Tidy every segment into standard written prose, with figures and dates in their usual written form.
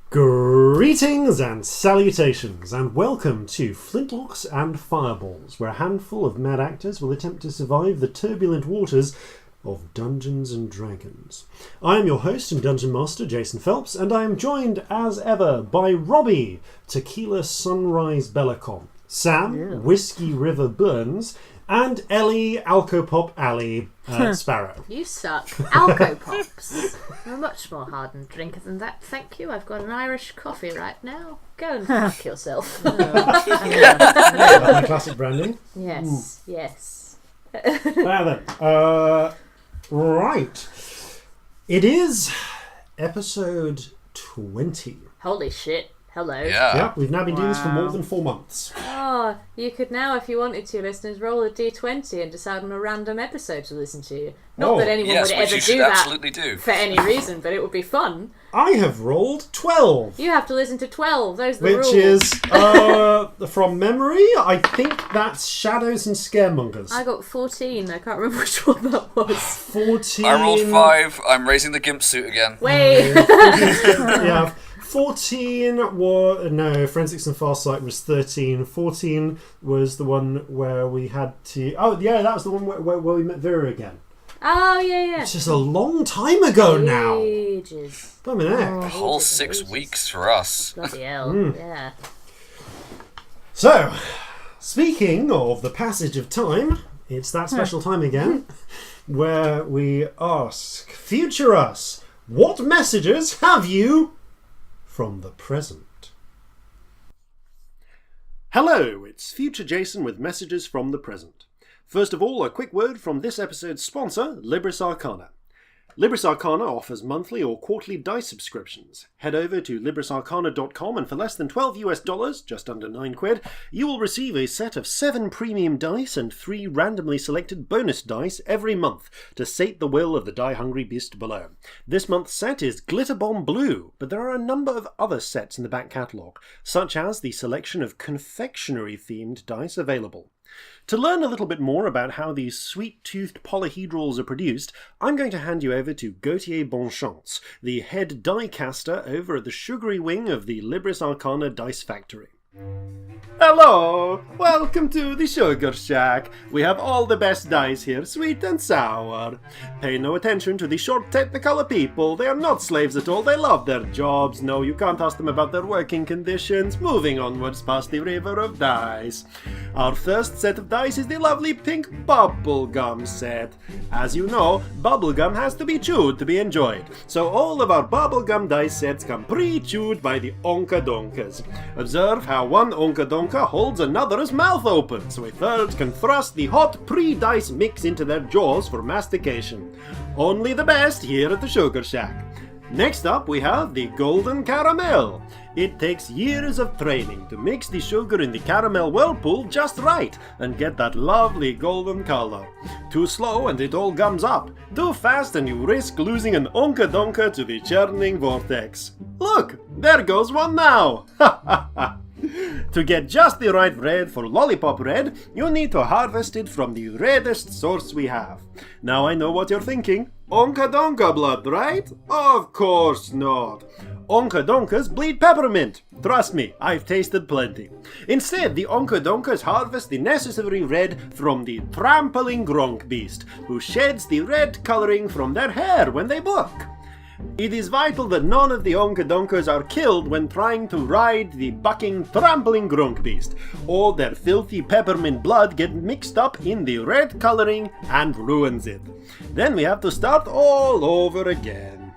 Greetings and salutations, and welcome to Flintlocks and Fireballs, where a handful of mad actors will attempt to survive the turbulent waters of Dungeons and Dragons. I am your host and Dungeon Master Jason Phelps, and I am joined as ever by Robbie Tequila Sunrise Bellekom, Sam Whiskey River Burns, and Ellie Alcopop Alley Sparrow. You suck. Alcopops. I'm a much more hardened drinker than that, thank you. I've got an Irish coffee right now. Go and fuck yourself. My classic branding. Yes, yes. Now then, right. It is episode 20. Holy shit. Hello. Yeah, we've now been doing this for more than 4 months. Oh, you could now, if you wanted to, listeners, roll a d20 and decide on a random episode to listen to. Not that anyone would ever do that for any reason, but it would be fun. I have rolled 12. You have to listen to 12. Those are the rules. Which is, from memory, I think that's Shadows and Scaremongers. I got 14. I can't remember which one that was. 14. I rolled 5. I'm raising the gimp suit again. Wait. Yeah. 14 was... No, Forensics and Farsight was 13. 14 was the one where we had to... Oh, yeah, that was the one where we met Vera again. Oh, yeah. It's just a long time ago now. Ages. Blimey heck. A whole 6 weeks for us. Bloody hell, yeah. So, speaking of the passage of time, it's that special time again where we ask future us, what messages have you from the present? Hello, it's future Jason with messages from the present. First of all, a quick word from this episode's sponsor, Libris Arcana. Libris Arcana offers monthly or quarterly dice subscriptions. Head over to librisarcana.com and for less than $12 US, just under £9, you will receive a set of 7 premium dice and 3 randomly selected bonus dice every month to sate the will of the die-hungry beast below. This month's set is Glitter Bomb Blue, but there are a number of other sets in the back catalogue, such as the selection of confectionery-themed dice available. To learn a little bit more about how these sweet-toothed polyhedrals are produced, I'm going to hand you over to Gauthier Bonchance, the head die caster over at the sugary wing of the Libris Arcana Dice Factory. Hello! Welcome to the Sugar Shack. We have all the best dice here, sweet and sour. Pay no attention to the short technicolor people. They are not slaves at all. They love their jobs. No, you can't ask them about their working conditions. Moving onwards past the river of dice. Our first set of dice is the lovely pink bubblegum set. As you know, bubblegum has to be chewed to be enjoyed. So all of our bubblegum dice sets come pre-chewed by the Onkadonkas. Observe how one Onkadonka holds another's mouth open, so a third can thrust the hot pre-dice mix into their jaws for mastication. Only the best here at the Sugar Shack. Next up we have the Golden Caramel. It takes years of training to mix the sugar in the caramel whirlpool just right and get that lovely golden color. Too slow and it all gums up. Too fast and you risk losing an Onkadonka to the churning vortex. Look, there goes one now! Ha ha ha! To get just the right red for Lollipop Red, you need to harvest it from the reddest source we have. Now I know what you're thinking. Onkadonka blood, right? Of course not. Onkadonkas bleed peppermint. Trust me, I've tasted plenty. Instead, the Onkadonkas harvest the necessary red from the trampling Gronk beast, who sheds the red coloring from their hair when they buck. It is vital that none of the Onkadonkas are killed when trying to ride the bucking, trampling Gronk beast, or their filthy peppermint blood gets mixed up in the red coloring and ruins it. Then we have to start all over again.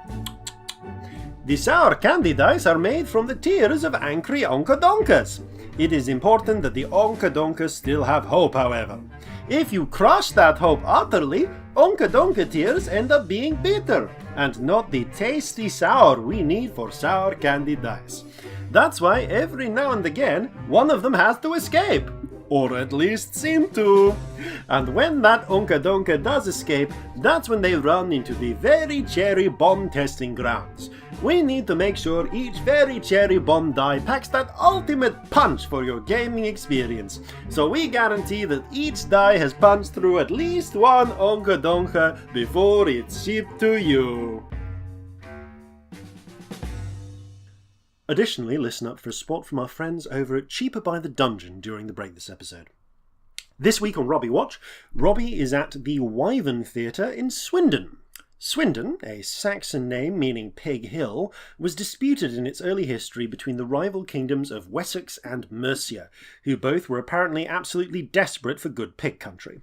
The sour candy dice are made from the tears of angry Onkadonkas. It is important that the Onkadonkas still have hope, however. If you crush that hope utterly, Onkadonka tears end up being bitter, and not the tasty sour we need for sour candy dice. That's why every now and again, one of them has to escape. Or at least seem to. And when that Onkadonka does escape, that's when they run into the Very Cherry Bomb testing grounds. We need to make sure each Very Cherry Bomb die packs that ultimate punch for your gaming experience. So we guarantee that each die has punched through at least one Onkadonka before it's shipped to you. Additionally, listen up for a spot from our friends over at Cheaper by the Dungeon during the break this episode. This week on Robbie Watch, Robbie is at the Wyvern Theatre in Swindon. Swindon, a Saxon name meaning Pig Hill, was disputed in its early history between the rival kingdoms of Wessex and Mercia, who both were apparently absolutely desperate for good pig country.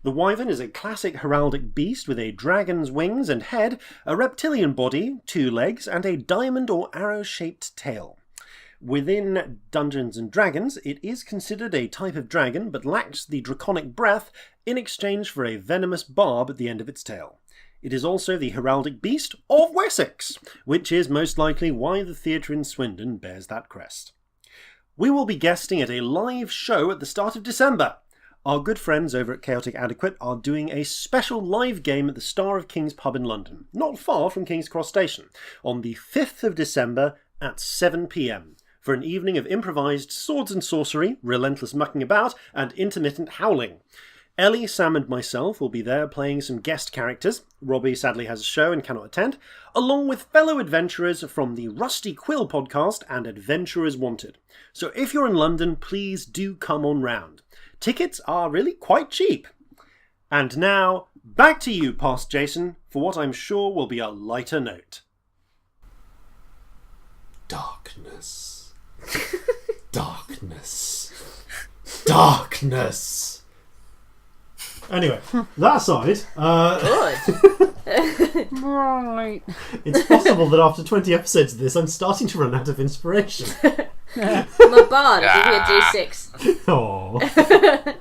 The wyvern is a classic heraldic beast with a dragon's wings and head, a reptilian body, 2 legs, and a diamond or arrow-shaped tail. Within Dungeons & Dragons, it is considered a type of dragon, but lacks the draconic breath in exchange for a venomous barb at the end of its tail. It is also the heraldic beast of Wessex, which is most likely why the theatre in Swindon bears that crest. We will be guesting at a live show at the start of December. Our good friends over at Chaotic Adequate are doing a special live game at the Star of Kings pub in London, not far from King's Cross Station, on the 5th of December at 7 p.m, for an evening of improvised swords and sorcery, relentless mucking about, and intermittent howling. Ellie, Sam and myself will be there playing some guest characters. Robbie sadly has a show and cannot attend, along with fellow adventurers from the Rusty Quill podcast and Adventurers Wanted. So if you're in London, please do come on round. Tickets are really quite cheap. And now, back to you, past Jason, for what I'm sure will be a lighter note. Darkness. Darkness. Darkness. Anyway, that aside, Right. It's possible that after 20 episodes of this, I'm starting to run out of inspiration. I'm a bard, I'll give you a D6. Aww.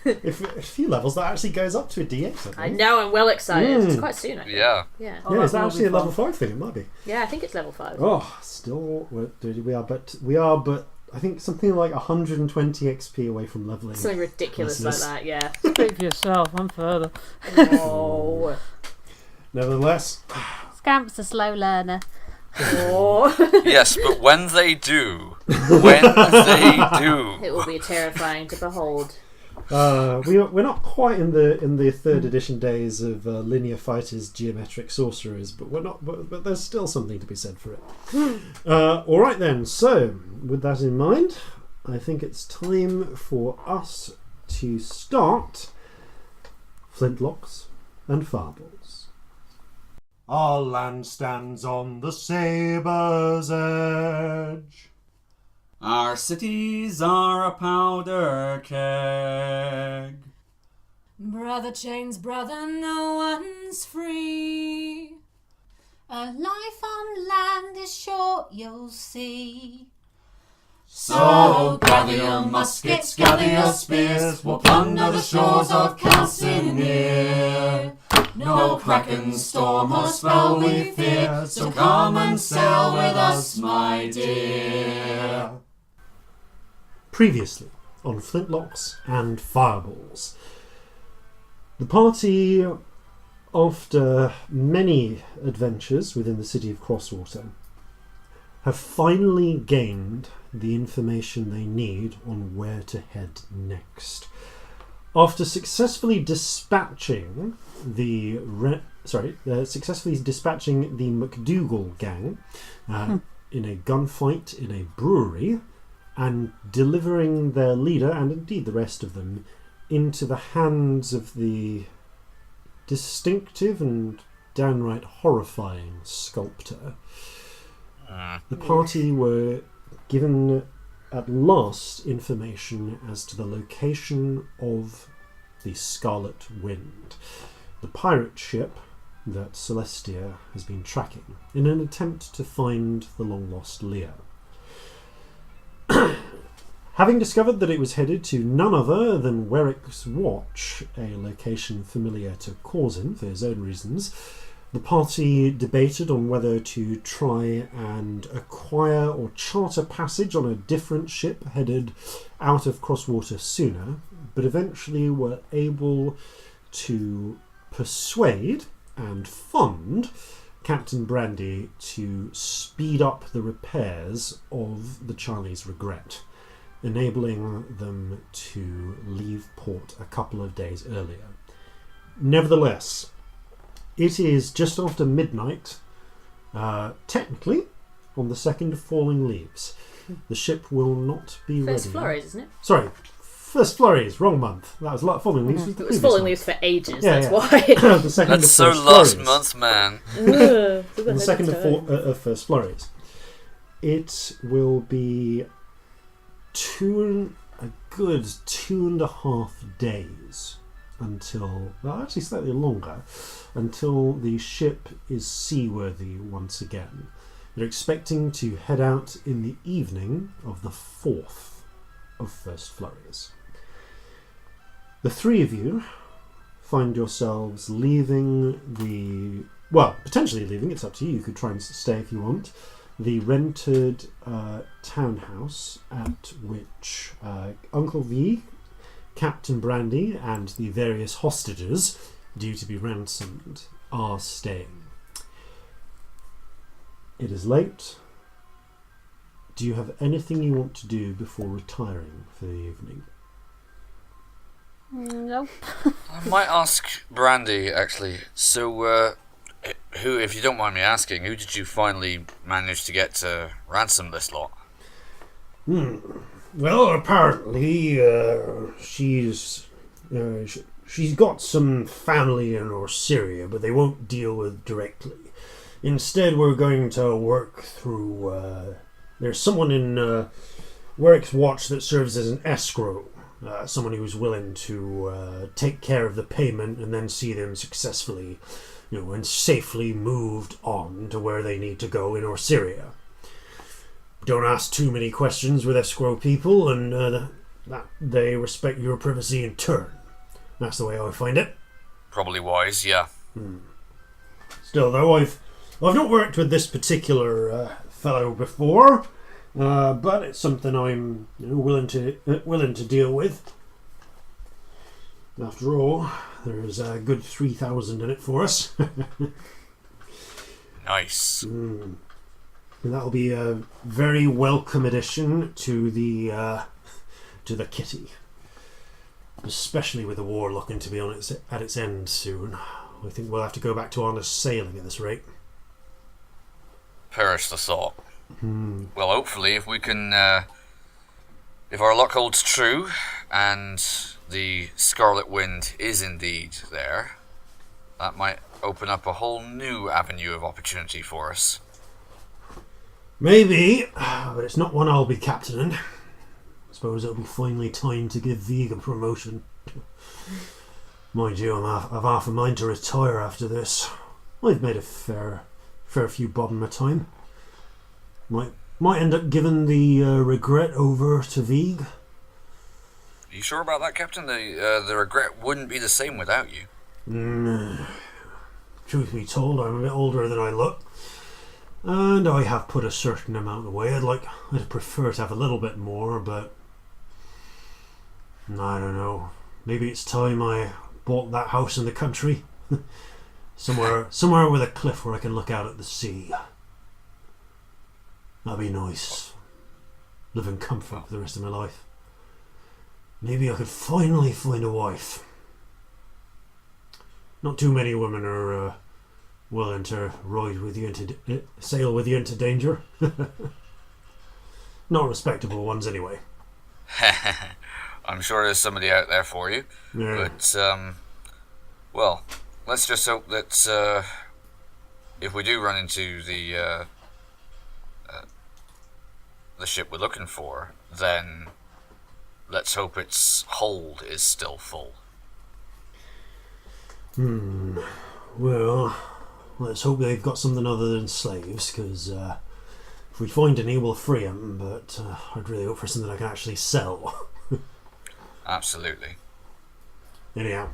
If a few levels, that actually goes up to a D8. I know, I'm well excited. It's quite soon, I think. Yeah. Yeah. Yeah, is that actually a level 5 thing? It might be. Yeah, I think it's level 5. Oh, still, we are, but I think something like 120 XP away from leveling. Something ridiculous like that, yeah. Speak for yourself, I'm further. Oh. Nevertheless. Scamp's a slow learner. Oh. Yes, but when they do, it will be terrifying to behold. We're not quite in the 3rd edition days of linear fighters, geometric sorcerers, but there's still something to be said for it. All right then. So, with that in mind, I think it's time for us to start Flintlocks and Fireballs. Our land stands on the sabre's edge. Our cities are a powder keg. Brother chains brother, no one's free. A life on land is short, you'll see. So gather your muskets, gather your spears, we'll plunder the shores of Calcinea. No kraken, storm or spell we fear, so come and sail with us, my dear. Previously on Flintlocks and Fireballs. The party, after many adventures within the city of Crosswater, have finally gained the information they need on where to head next. After successfully dispatching the McDougal gang in a gunfight in a brewery, and delivering their leader, and indeed the rest of them, into the hands of the distinctive and downright horrifying sculptor. The party were given at last information as to the location of the Scarlet Wind, the pirate ship that Celestia has been tracking in an attempt to find the long-lost Leo. Having discovered that it was headed to none other than Werrick's Watch, a location familiar to Corzin for his own reasons, the party debated on whether to try and acquire or charter passage on a different ship headed out of Crosswater sooner, but eventually were able to persuade and fund Captain Brandy to speed up the repairs of the Charlie's Regret, enabling them to leave port a couple of days earlier. Nevertheless, it is just after midnight, technically, on the 2nd of falling leaves. The ship will not be ready. First flurries, isn't it? Sorry, first flurries, wrong month. That was like falling leaves. Was the It was previous falling month. leaves for ages, Yeah, that's yeah. why. The second That's of so first last flurries. month, man. The second of first flurries. It will be a good 2.5 days until, well, actually slightly longer, until the ship is seaworthy once again. They're expecting to head out in the evening of the 4th of first flurries. The three of you find yourselves leaving potentially leaving, it's up to you, you could try and stay if you want, the rented townhouse at which Uncle V, Captain Brandy, and the various hostages due to be ransomed are staying. It is late. Do you have anything you want to do before retiring for the evening? Nope. I might ask Brandy, actually. So, who, if you don't mind me asking, who did you finally manage to get to ransom this lot? Well, apparently, she's got some family in Syria, but they won't deal with directly. Instead, we're going to work through. There's someone in Warwick's Watch that serves as an escrow. Someone who's willing to take care of the payment and then see them successfully, and safely moved on to where they need to go in Syria. Don't ask too many questions with escrow people, and that they respect your privacy in turn. That's the way I find it. Probably wise, yeah. Still, though, I've not worked with this particular fellow before, but it's something I'm willing to deal with. After all, there's a good 3,000 in it for us. Nice. And that'll be a very welcome addition to the kitty, especially with the war looking to be at its end soon. I think we'll have to go back to honest sailing at this rate. Perish the thought. Well, hopefully, if we can, if our luck holds true, and the Scarlet Wind is indeed there, that might open up a whole new avenue of opportunity for us. Maybe, but it's not one I'll be captaining. I suppose it'll be finally time to give Vig a promotion. Mind you, I've half a mind to retire after this. I've made a fair few bob in my time. Might end up giving the regret over to Vig. Are you sure about that, Captain? The regret wouldn't be the same without you. Truth be told, I'm a bit older than I look. And I have put a certain amount away. I'd prefer to have a little bit more, but I don't know. Maybe it's time I bought that house in the country. somewhere with a cliff where I can look out at the sea. That'd be nice. Live in comfort for the rest of my life. Maybe I could finally find a wife. Not too many women are willing to sail with you into danger. Not respectable ones, anyway. I'm sure there's somebody out there for you. Yeah. But, well, let's just hope that if we do run into the ship we're looking for, then let's hope its hold is still full. Well, let's hope they've got something other than slaves, because if we find any, we'll free them, but I'd really hope for something I can actually sell. Absolutely. Anyhow,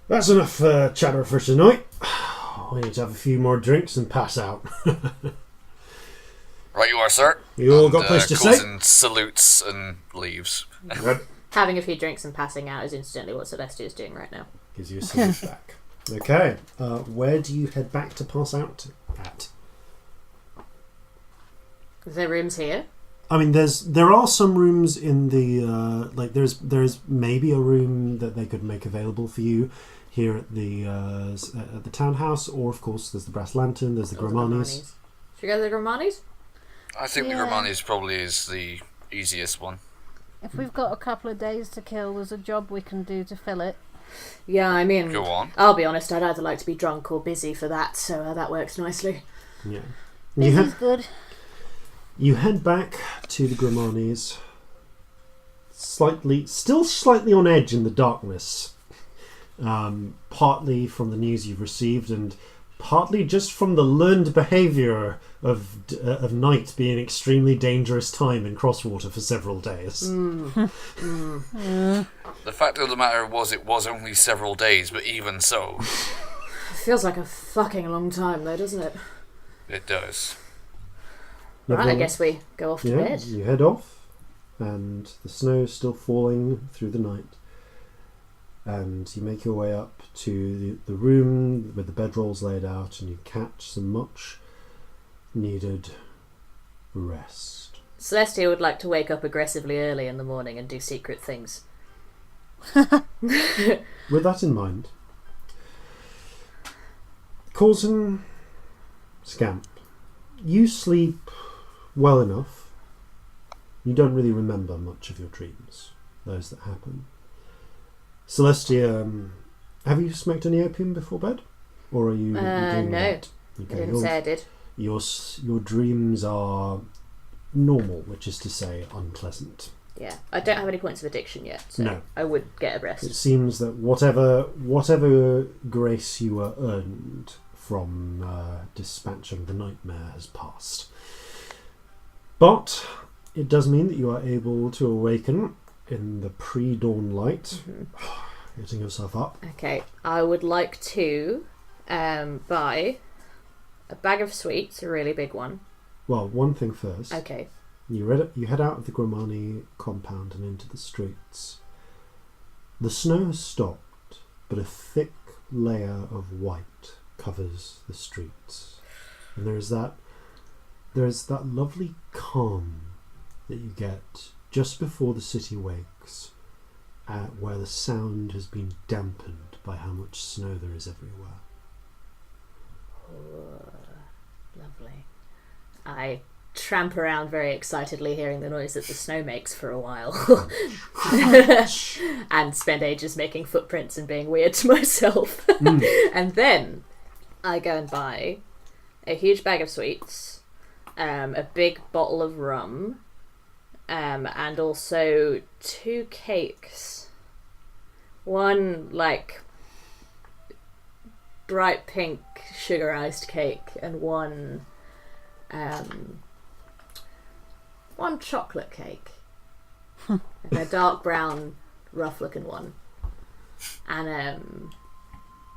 that's enough chatter for tonight. I need to have a few more drinks and pass out. Right you are, sir. You all got a place to say? Corzin salutes and leaves. Good. Having a few drinks and passing out is instantly what Celestia is doing right now. Gives you a salute back. Okay, where do you head back to pass out at? Is there rooms here? I mean, there are some rooms in the there's maybe a room that they could make available for you here at the townhouse, or of course there's the Brass Lantern, there's the Gramani's. Should we go to the Grimani's? I think the Grimani's probably is the easiest one. If we've got a couple of days to kill, there's a job we can do to fill it. Yeah, I mean, go on. I'll be honest, I'd either like to be drunk or busy for that, so that works nicely. Yeah. Busy's good. You head back to the Grimani's, still slightly on edge in the darkness, partly from the news you've received and partly just from the learned behaviour of night being an extremely dangerous time in Crosswater for several days. The fact of the matter was it was only several days, but even so... It feels like a fucking long time though, doesn't it? It does. Right, I guess we go off to bed. You head off, and the snow is still falling through the night. And you make your way up to the room with the bedrolls laid out, and you catch some much needed rest. Celestia would like to wake up aggressively early in the morning and do secret things. With that in mind, Corzin, Scamp, you sleep well enough. You don't really remember much of your dreams, those that happen. Celestia, have you smoked any opium before bed? Or are you doing no. that? Okay, I didn't say I did. Your dreams are normal, which is to say unpleasant. Yeah, I don't have any points of addiction yet, so no. I would get a rest. It seems that whatever grace you were earned from dispatching the nightmare has passed. But it does mean that you are able to awaken in the pre-dawn light. Getting yourself up. Okay, I would like to buy a bag of sweets, a really big one. Well, one thing first. Okay. You head out of the Grimani compound and into the streets. The snow has stopped, but a thick layer of white covers the streets. And there is that lovely calm that you get just before the city wakes, where the sound has been dampened by how much snow there is everywhere. Oh, lovely. I tramp around very excitedly, hearing the noise that the snow makes for a while, and spend ages making footprints and being weird to myself. And then I go and buy a huge bag of sweets, a big bottle of rum, and also 2 cakes. One, like, bright pink sugar iced cake, and one chocolate cake. And a dark brown, rough looking one. And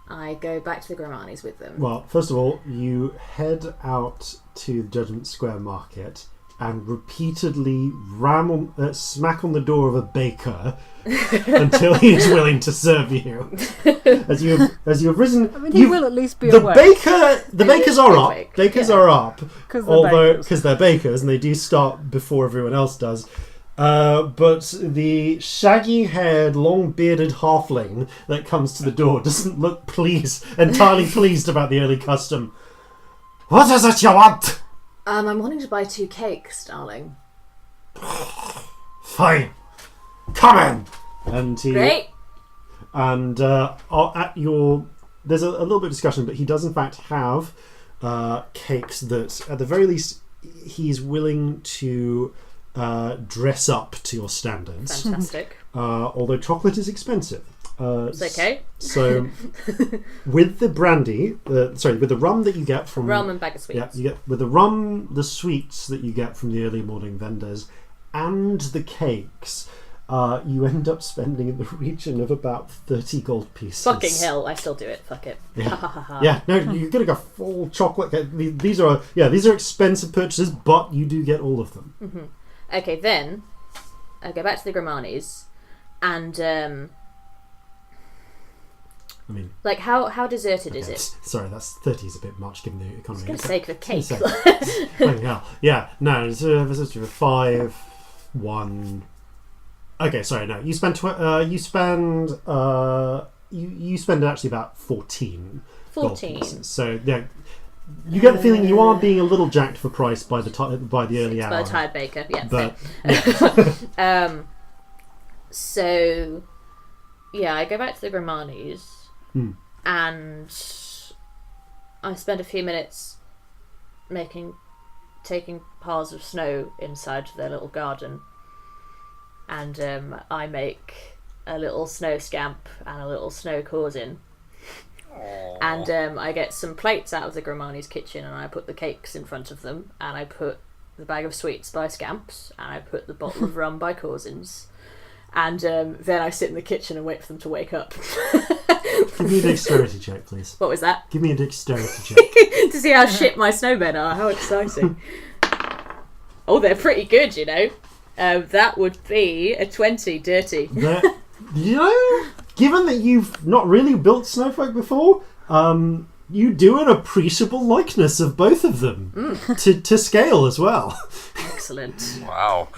I go back to the Grimani's with them. Well, first of all, you head out to Judgment Square Market and repeatedly smack on the door of a baker until he is willing to serve you. As you have risen, I mean, he will at least be the awake. The bakers are up. Bakers are up, because they're bakers and they do start before everyone else does. But the shaggy-haired, long-bearded halfling that comes to the door doesn't look entirely pleased about the early custom. What is it you want? I'm wanting to buy 2 cakes, darling. Fine. Come in. And he... Great. And at your... There's a little bit of discussion, but he does in fact have cakes that, at the very least, he's willing to dress up to your standards. Fantastic. Although chocolate is expensive. It's okay. So, with the brandy, with the rum that you get from... Rum and bag of sweets. Yeah, you get, with the rum, the sweets that you get from the early morning vendors, and the cakes, you end up spending in the region of about 30 gold pieces. Fucking hell, I still do it. Fuck it. Yeah, no, you're getting a full chocolate cake. These are expensive purchases, but you do get all of them. Mm-hmm. Okay, then I go back to the Grimani's, and I mean, like, how deserted is it? Sorry, that's 30 is a bit much given the economy. For the sake of a cake. Yeah, no, it's a 5, 1. Okay, sorry, no. You spend you spend actually about 14. 14. So yeah, You get the feeling you are being a little jacked for price by the early hour. By the tired baker, yeah. But So, yeah, I go back to the Grimani's, and I spend a few minutes taking piles of snow inside their little garden, and I make a little snow scamp and a little snow Corzin. And I get some plates out of the Grimani's kitchen, and I put the cakes in front of them, and I put the bag of sweets by Scamps, and I put the bottle of rum by Corzin's, and then I sit in the kitchen and wait for them to wake up. Give me a dexterity check, please. What was that? Give me a dexterity check. To see how shit my snowmen are. How exciting. Oh, they're pretty good, you know. That would be a 20, dirty. You know, given that you've not really built snowfolk before, you do an appreciable likeness of both of them to scale as well. Excellent. Wow.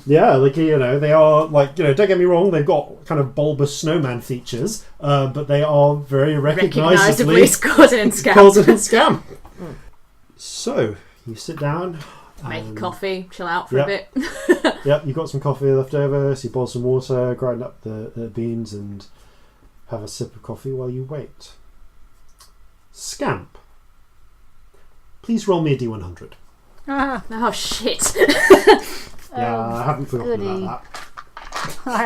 Yeah, like, you know, they are, like, you know, don't get me wrong, they've got kind of bulbous snowman features, but they are very recognisably Corzin and Scamp. Corzin and Scamp. So, you sit down. Make a coffee, chill out for a bit. Yep, you've got some coffee left over, so you boil some water, grind up the beans, and have a sip of coffee while you wait. Scamp, please roll me a D100. Oh, shit. I haven't forgotten about that. I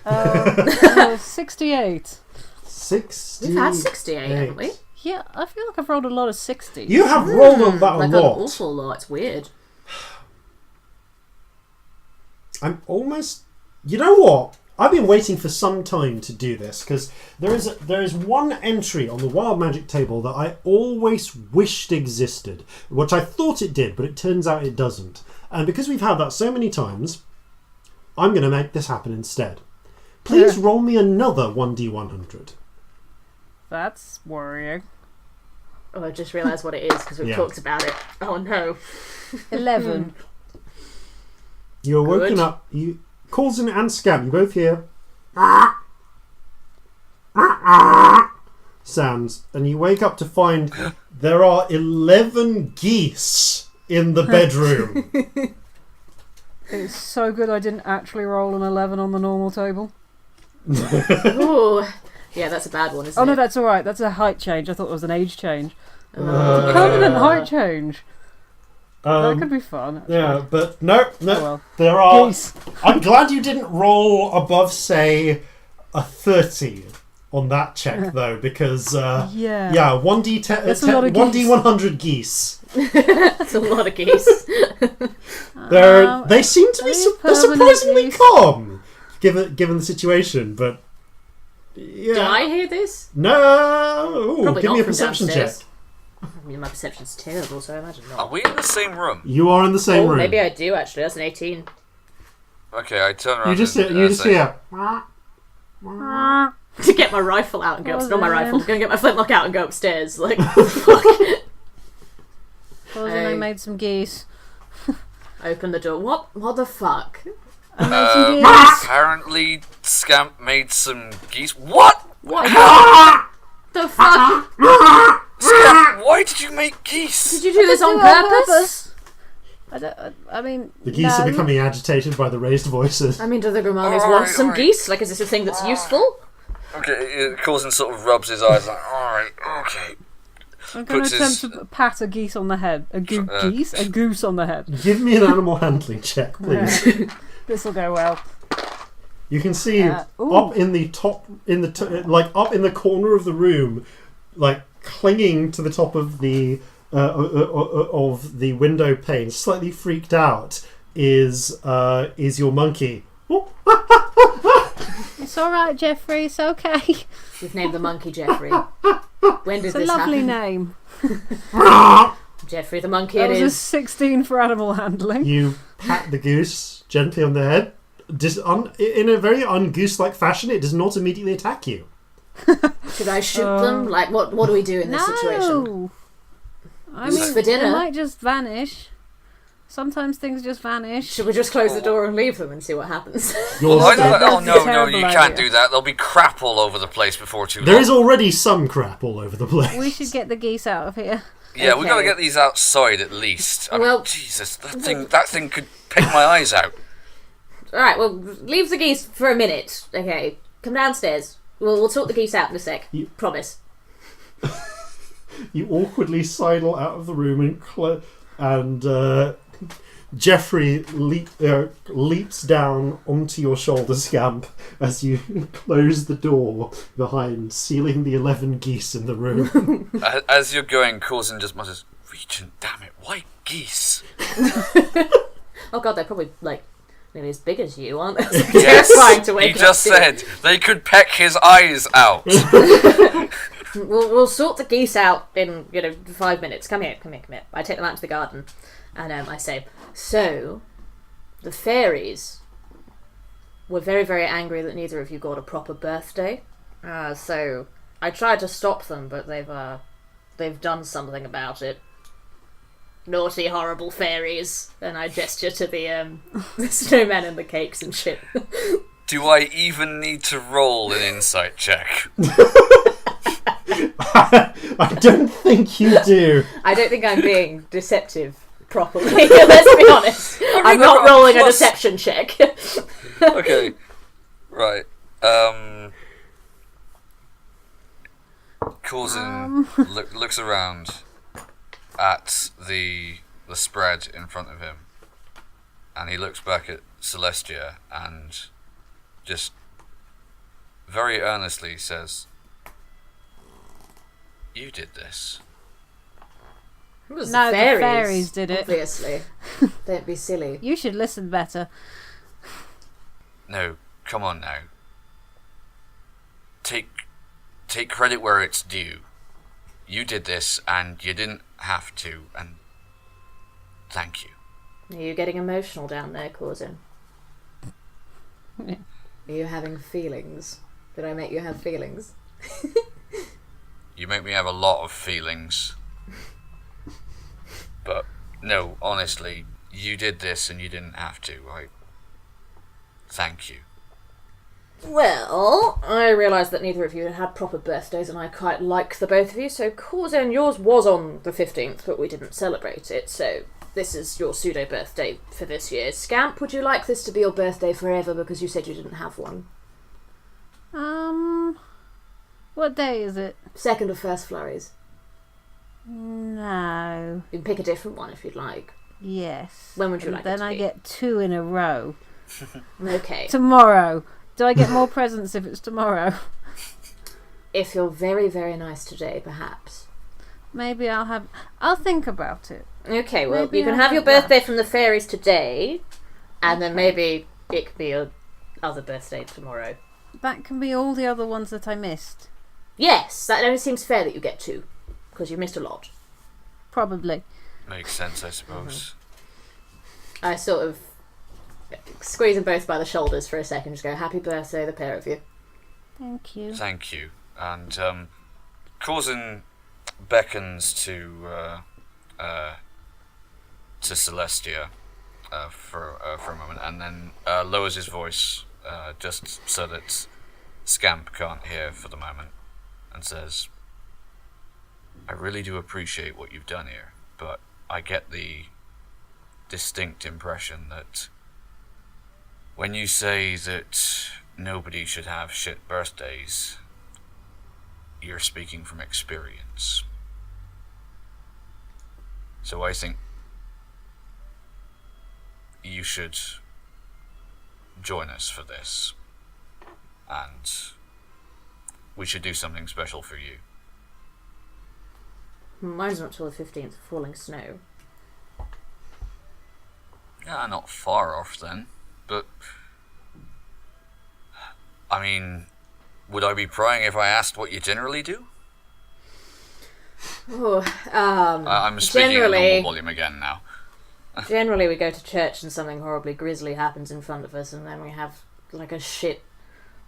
have. 68. 68. We've had 68, haven't we? Yeah, I feel like I've rolled a lot of 60s. You have rolled on that like a lot. An awful lot. It's weird. I'm almost... You know what? I've been waiting for some time to do this, because there is one entry on the Wild Magic table that I always wished existed, which I thought it did, but it turns out it doesn't. And because we've had that so many times, I'm going to make this happen instead. Please roll me another 1d100. That's worrying. Oh, I just realised what it is because we've talked about it. Oh no. 11. You're woken up. Corzin and Scamp, you both hear sounds, and you wake up to find there are 11 geese in the bedroom. It's so good I didn't actually roll an 11 on the normal table. Ooh. Yeah, that's a bad one, isn't it? Oh no, that's alright. That's a height change. I thought it was an age change. It's a permanent height change. That could be fun. Actually. Yeah, but no. Oh, well. There are... Geese. I'm glad you didn't roll above, say, a 30 on that check, though, because 1d100 geese. That's a lot of geese. They seem to be they're surprisingly geese. calm, given the situation. But yeah, Did I hear this? no. Ooh, Probably give not me a from perception downstairs. check. I mean, my perception's terrible, so I imagine Are not. we in the same room? You are in the same room. Maybe I do actually. That's an 18. Okay, I turn around. You just hear. To get my rifle out and go upstairs. Not my rifle. I'm going to get my flintlock out and go upstairs. Like, fuck. I made some geese. Open the door. What the fuck? I made some geese. Apparently, Scamp made some geese. What? What the fuck? Scamp, why did you make geese? Did you do this on purpose? I mean, The geese are becoming agitated by the raised voices. I mean, do the Grimanis Alright, want some alright. geese? Like, is this a thing that's useful? Okay, Corzin sort of rubs his eyes like, alright, okay. I'm going Puts to his- attempt to pat a geese on the head. A goose on the head. Give me an animal handling check, please. This will go well. You can see ooh. up in the up in the corner of the room, like clinging to the top of the window pane, slightly freaked out, is your monkey. It's all right, Jeffrey. It's okay. We've named the monkey Jeffrey. When did It's a this lovely happen? name. Jeffrey the monkey That it was a is. 16 for animal handling. You pat the goose gently on the head. In a very un-goose-like fashion, it does not immediately attack you. Should I shoot them? Like, what do we do in this situation? No. I Goose mean, for dinner? It might just vanish. Sometimes things just vanish. Should we just close the door and leave them and see what happens? Oh That's no, a no, terrible you can't idea. do that. There'll be crap all over the place before too long. There is already some crap all over the place. We should get the geese out of here. Yeah, we got to Okay. get these outside at least. I mean, Well- Jesus, that thing could pick my eyes out. Alright, well, leave the geese for a minute. Okay, come downstairs. We'll sort the geese out in a sec. Promise. You awkwardly sidle out of the room and Jeffrey leaps down onto your shoulder, Scamp, as you close the door behind, sealing the 11 geese in the room. As you're going, Corzin just mutters, "Regent, damn it, why geese?" Oh god, they're probably, like, nearly as big as you, aren't they? Yes, Terrifying to wake he up just to. said they could peck his eyes out. We'll sort the geese out in, 5 minutes. Come here. I take them out to the garden, and I say, so, the fairies were very, very angry that neither of you got a proper birthday. So I tried to stop them, but they've done something about it. Naughty, horrible fairies. And I gesture to the snowmen and the cakes and shit. Do I even need to roll an insight check? I don't think you do. I don't think I'm being deceptive properly. Let's be honest. I'm not rolling a deception check. Okay, right. Corzin looks around at the spread in front of him, and he looks back at Celestia and just very earnestly says, "You did this." It was No, the the fairies, fairies did it. Obviously. Don't be silly. You should listen better. No, come on now. Take credit where it's due. You did this, and you didn't have to, and thank you. Are you getting emotional down there, Corzin? Are you having feelings? Did I make you have feelings? You make me have a lot of feelings. But, no, honestly, you did this and you didn't have to. Thank you. Well, I realised that neither of you had proper birthdays, and I quite like the both of you, so Corzin, yours was on the 15th, but we didn't celebrate it, so this is your pseudo-birthday for this year. Scamp, would you like this to be your birthday forever because you said you didn't have one? What day is it? Second or first flurries? No. You can pick a different one if you'd like. Yes. When would you And like it then to I be? get 2 in a row. Okay. Tomorrow. Do I get more presents if it's tomorrow? If you're very, very nice today, perhaps. Maybe I'll think about it. Okay, well, Maybe you can I'll have your have that. birthday from the fairies today, and then maybe it could be your other birthday tomorrow. That can be all the other ones that I missed. Yes, that only seems fair that you get 2, because you missed a lot. Probably. Makes sense, I suppose. I sort of squeeze them both by the shoulders for a second, just go, happy birthday, the pair of you. Thank you. Thank you. And, Corzin beckons to Celestia for a moment, and then lowers his voice just so that Scamp can't hear for the moment, and says, "I really do appreciate what you've done here, but I get the distinct impression that when you say that nobody should have shit birthdays, you're speaking from experience. So I think you should join us for this, and we should do something special for you." Mine's not till the 15th, falling snow. Yeah, not far off then, but I mean, would I be prying if I asked what you generally do? Oh, I'm speaking at normal volume again now. Generally, we go to church and something horribly grisly happens in front of us, and then we have like a shit,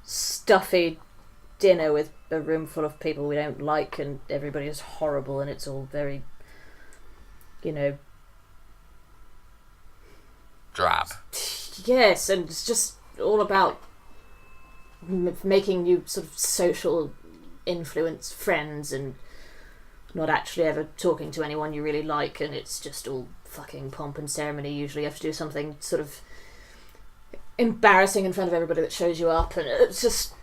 stuffy dinner with a room full of people we don't like, and everybody is horrible, and it's all very, Drab. yes, and it's just all about making you sort of social influence friends, and not actually ever talking to anyone you really like, and it's just all fucking pomp and ceremony. Usually you have to do something sort of embarrassing in front of everybody that shows you up, and it's just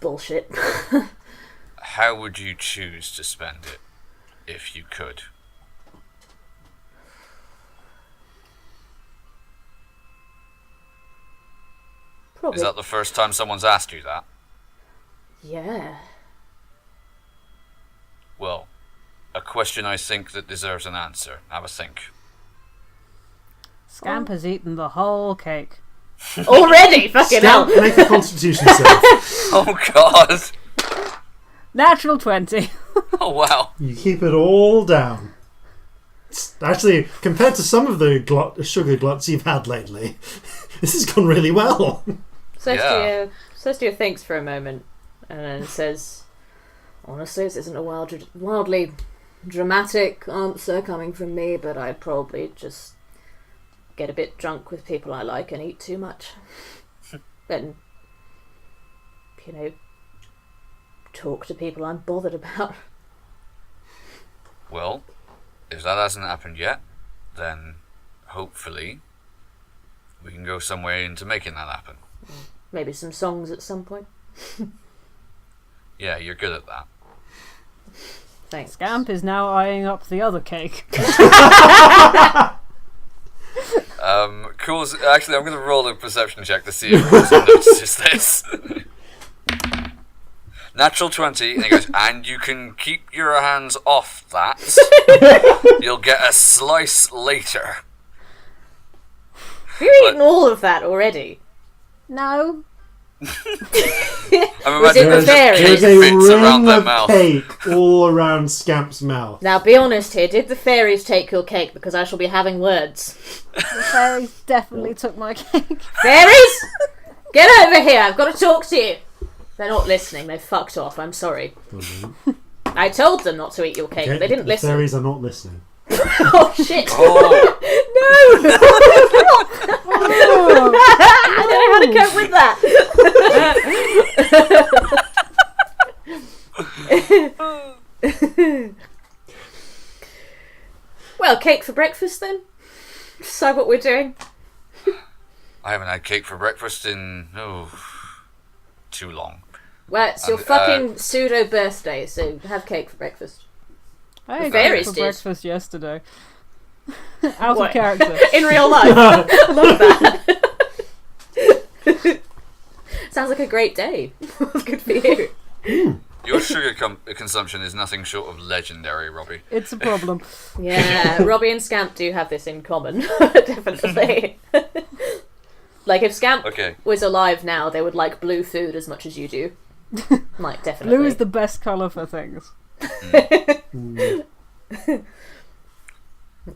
bullshit. How would you choose to spend it, if you could? Probably. Is that the first time someone's asked you that? Yeah. Well, a question I think that deserves an answer. Have a think. Scamp has eaten the whole cake. Already? Fucking hell. Scamp, make a constitution save. Oh God! Natural 20. Oh wow! You keep it all down. Actually, compared to some of the sugar gluts you've had lately, this has gone really well. Celestia thinks for a moment and then says, honestly, this isn't a wildly dramatic answer coming from me, but I'd probably just get a bit drunk with people I like and eat too much. Then, talk to people I'm bothered about. Well, if that hasn't happened yet, then hopefully we can go some way into making that happen. Maybe some songs at some point. Yeah, you're good at that. Thanks. Scamp is now eyeing up the other cake. Actually, I'm going to roll a perception check to see if Corzin notices this. Natural 20, and he goes, and you can keep your hands off that. You'll get a slice later. Have you eaten all of that already? No. I'm Was it the imagining fairy? just There's a bits around ring their of mouth. cake all around Scamp's mouth. Now be honest here, did the fairies take your cake? Because I shall be having words. The fairies definitely took my cake. Fairies! Get over here, I've got to talk to you. They're not listening, they fucked off, I'm sorry. I told them not to eat your cake, but they didn't the listen. fairies are not listening. Oh shit! Oh, No! I don't know how to cope with that. Well, cake for breakfast then? Decide what we're doing. I haven't had cake for breakfast in, too long. Well, it's your fucking pseudo birthday, so have cake for breakfast. I ate fairies cake for did. breakfast yesterday. Out What? of character. In real life. I love that. Sounds like a great day. Good for you. Your sugar consumption is nothing short of legendary, Robbie. It's a problem. Yeah, Robbie and Scamp do have this in common. Definitely. Like, if Scamp was alive now, they would like blue food as much as you do. Like, definitely. Blue is the best colour for things.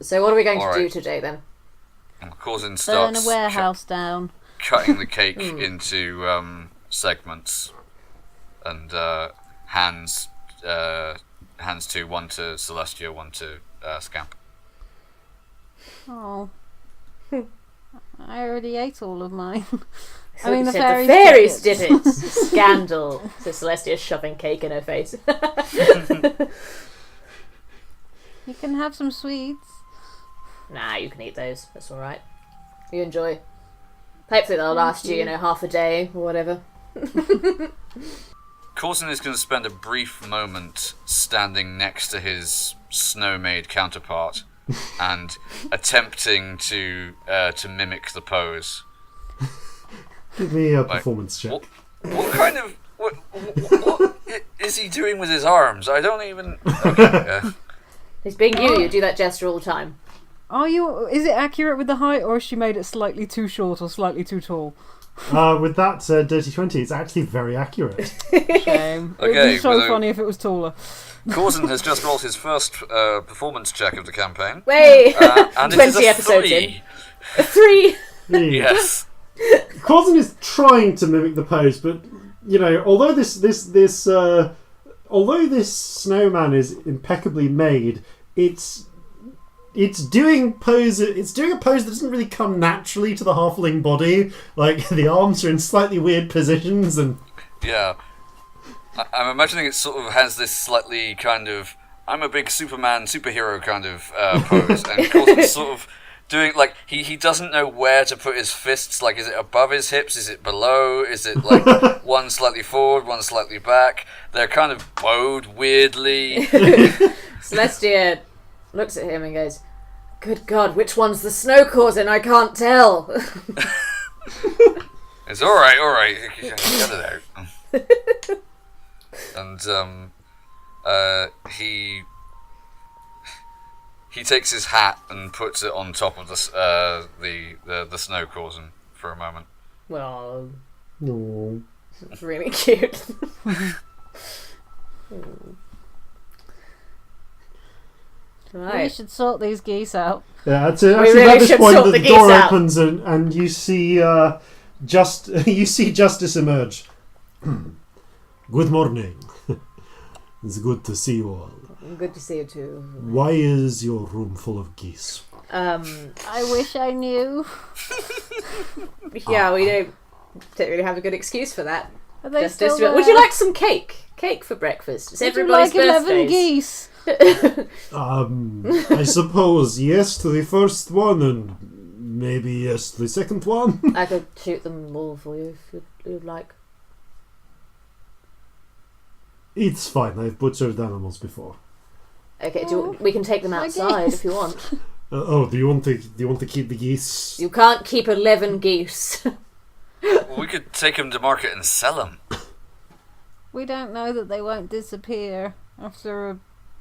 So what are we going to do today, then? Corzin Burn starts a warehouse down. cutting the cake into segments and hands to one to Celestia, one to Scamp. Oh. I already ate all of mine. I mean, the fairies did it. Scandal. So Celestia's shoving cake in her face. You can have some sweets. Nah, you can eat those. That's all right. You enjoy. Hopefully they'll last you, half a day or whatever. Corzin is going to spend a brief moment standing next to his snow-made counterpart and attempting to mimic the pose. Give me a performance check. What kind of... What is he doing with his arms? I don't even... Okay, He's being you do that gesture all the time. Is it accurate with the height, or has she made it slightly too short or slightly too tall? With that dirty 20, it's actually very accurate. Shame. It would be so funny if it was taller. Corzin has just rolled his first performance check of the campaign. Wait! And 20 it is a episodes 3. in. A 3! Yes. Corzin is trying to mimic the pose, but although this snowman is impeccably made, it's doing a pose that doesn't really come naturally to the halfling body. Like, the arms are in slightly weird positions, and Yeah. I'm imagining it sort of has this slightly kind of I'm a big superhero kind of pose, and Corzin's sort of doing like he doesn't know where to put his fists. Like, is it above his hips? Is it below? Is it like one slightly forward, one slightly back? They're kind of bowed weirdly. Celestia looks at him and goes, "Good God, which one's the snow Corzin? I can't tell." It's all right. Get it out. And he takes his hat and puts it on top of the snow Corzin for a moment. Well, No. it's really cute. We Right. should sort these geese out. Yeah, actually really at this should point sort the the door geese out. opens and you see Justice emerge. Good morning. It's good to see you all. Good to see you too. Why is your room full of geese? I wish I knew. Yeah, we don't really have a good excuse for that. Are they Justice, still there? would you like some cake? Cake for breakfast. It's Would you everybody's like 11 birthdays. geese? I suppose yes to the first one and maybe yes to the second one. I could shoot them all for you if you'd like. It's fine. I've butchered animals before. Okay, we can take them My outside geese. if you want. Do you want to keep the geese? You can't keep 11 geese. Well, we could take him to market and sell them. We don't know that they won't disappear after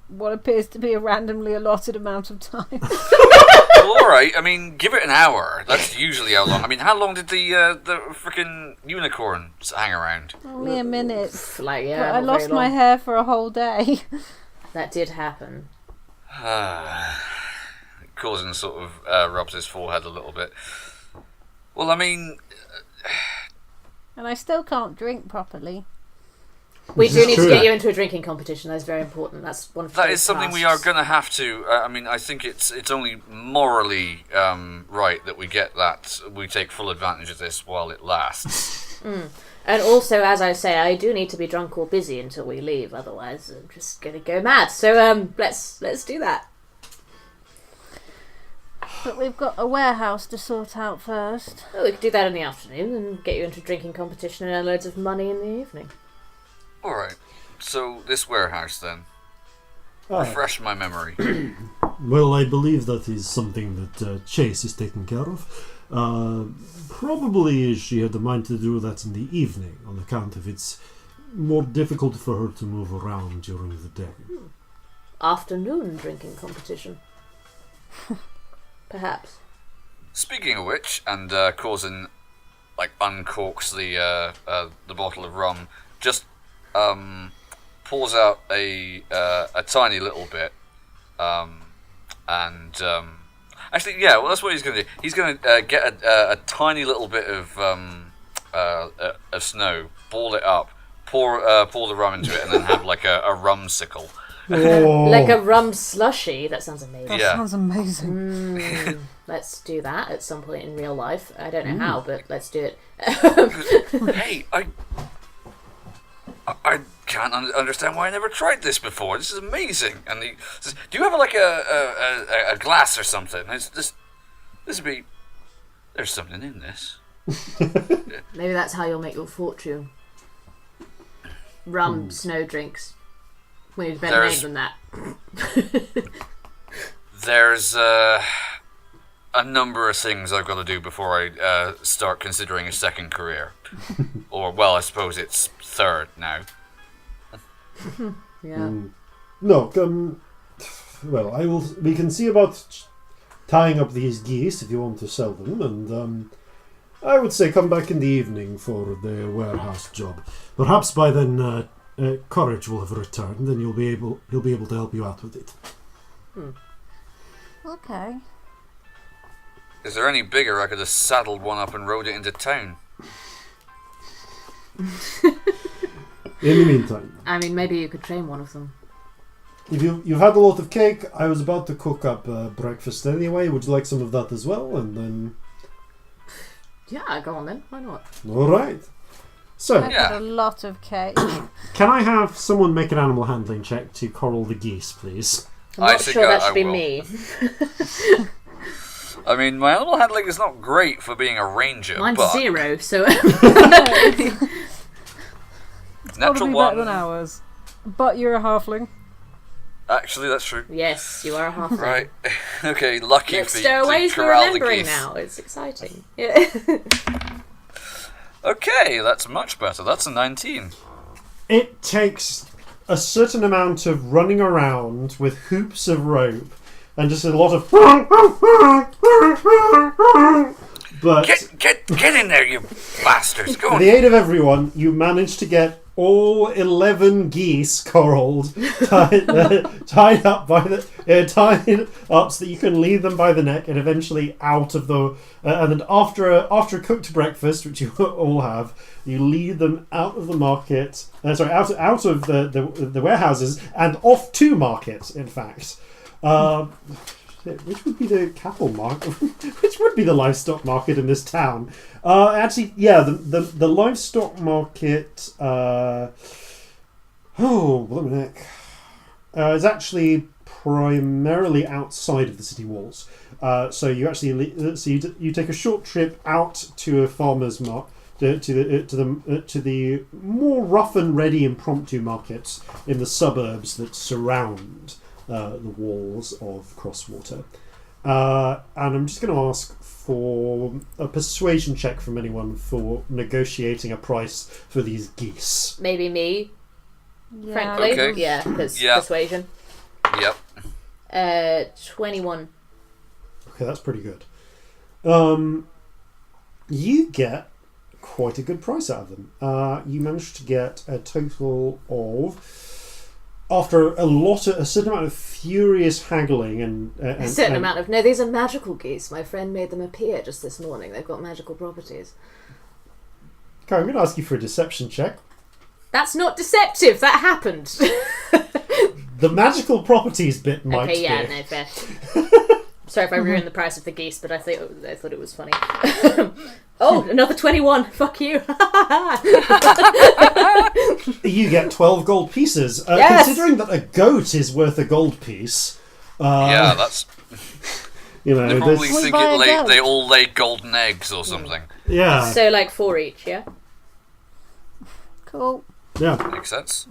what appears to be a randomly allotted amount of time. Well, all right. I mean, give it an hour. That's usually how long. I mean, how long did the freaking unicorns hang around? Only a minute. Like, yeah, But I not lost very my long. hair for a whole day. That did happen. Corzin sort of rubs his forehead a little bit. Well, I mean, And I still can't drink properly. We This do is need true. to get you into a drinking competition. That's very important. That's one of that those is something we are tasks. going to have to. I mean, I think it's only morally right that we get that. We take full advantage of this while it lasts. And also, as I say, I do need to be drunk or busy until we leave. Otherwise, I'm just going to go mad. So let's do that. But we've got a warehouse to sort out first. Well, we could do that in the afternoon and get you into a drinking competition and earn loads of money in the evening. All right. So this warehouse then. Refresh my memory. Well, I believe that is something that Chase is taking care of. Probably she had the mind to do that in the evening, on account of it's more difficult for her to move around during the day. Afternoon drinking competition. Perhaps. Speaking of which, and Corzin uncorks the bottle of rum, just pours out a tiny little bit, actually, yeah. Well, that's what he's going to do. He's going to get a tiny little bit of snow, ball it up, pour the rum into it, and then have like a rum sickle. Oh. Like a rum slushy. That sounds amazing. That Yeah. sounds amazing. Let's do that at some point in real life. I don't know how, but let's do it. Hey, I can't understand why I never tried this before. This is amazing. And he says, "Do you have like a glass or something? This would be. There's something in this." Maybe that's how you'll make your fortune. Rum, snow drinks. We need a better name than that. There's a number of things I've got to do before I start considering a second career. Or, well, I suppose it's third now. Yeah. No, well, we can see about tying up these geese if you want to sell them, and I would say come back in the evening for the warehouse job. Perhaps by then Courage will have returned, and he'll be able to help you out with it. Okay. Is there any bigger? I could have saddled one up and rode it into town. In the meantime, I mean, maybe you could train one of them. if you've had a lot of cake, I was about to cook up breakfast anyway. Would you like some of that as well? And then, Yeah, go on then. Why not? all right. So, I've Yeah. got a lot of cake. can I have someone make an animal handling check to coral the geese, please? I'm I not think sure that I should be will. me. I mean, my animal handling is not great for being a ranger, Mine's but 0, so... It's got to natural be better one. than ours. But you're a halfling. Actually, that's true. Yes, you are a halfling. Right. Okay, lucky Look, for you stowaways to we're corral the remembering geese. now. It's exciting. Yeah. Okay, that's much better. That's a 19. It takes a certain amount of running around with hoops of rope and just a lot of... But Get in there, you bastards! Go with on. the aid of everyone, you manage to get all 11 geese coralled, tied up by the tied up so that you can lead them by the neck and eventually out of the and then after a cooked breakfast, which you all have, you lead them out of the market. Out of the warehouses and off to market. In fact. Which would be the cattle market? Which would be the livestock market in this town? Actually, yeah, the livestock market. Is actually primarily outside of the city walls. So you actually you take a short trip out to a farmer's market. To the more rough and ready impromptu markets in the suburbs that surround the walls of Crosswater. And I'm just going to ask for a persuasion check from anyone for negotiating a price for these geese. Maybe me, Yeah. frankly. Okay. Yeah, because Yeah. persuasion. Yep. 21. Okay, that's pretty good. You get quite a good price out of them. You managed to get a total of, after a certain amount of furious haggling and A certain amount of... No, these are magical geese. My friend made them appear just this morning. They've got magical properties. Okay, I'm going to ask you for a deception check. That's not deceptive. That happened. The magical properties bit might Okay, yeah, be. no, fair. Sorry if I ruined the price of the geese, but I thought it was funny. Oh, another 21. Fuck you. You get 12 gold pieces. Yes! Considering that a goat is worth a gold piece, Yeah, that's. you know, They probably there's- We think buy a goat. they all lay golden eggs or something. yeah, So, like, 4 each, yeah? Cool. yeah. Makes sense.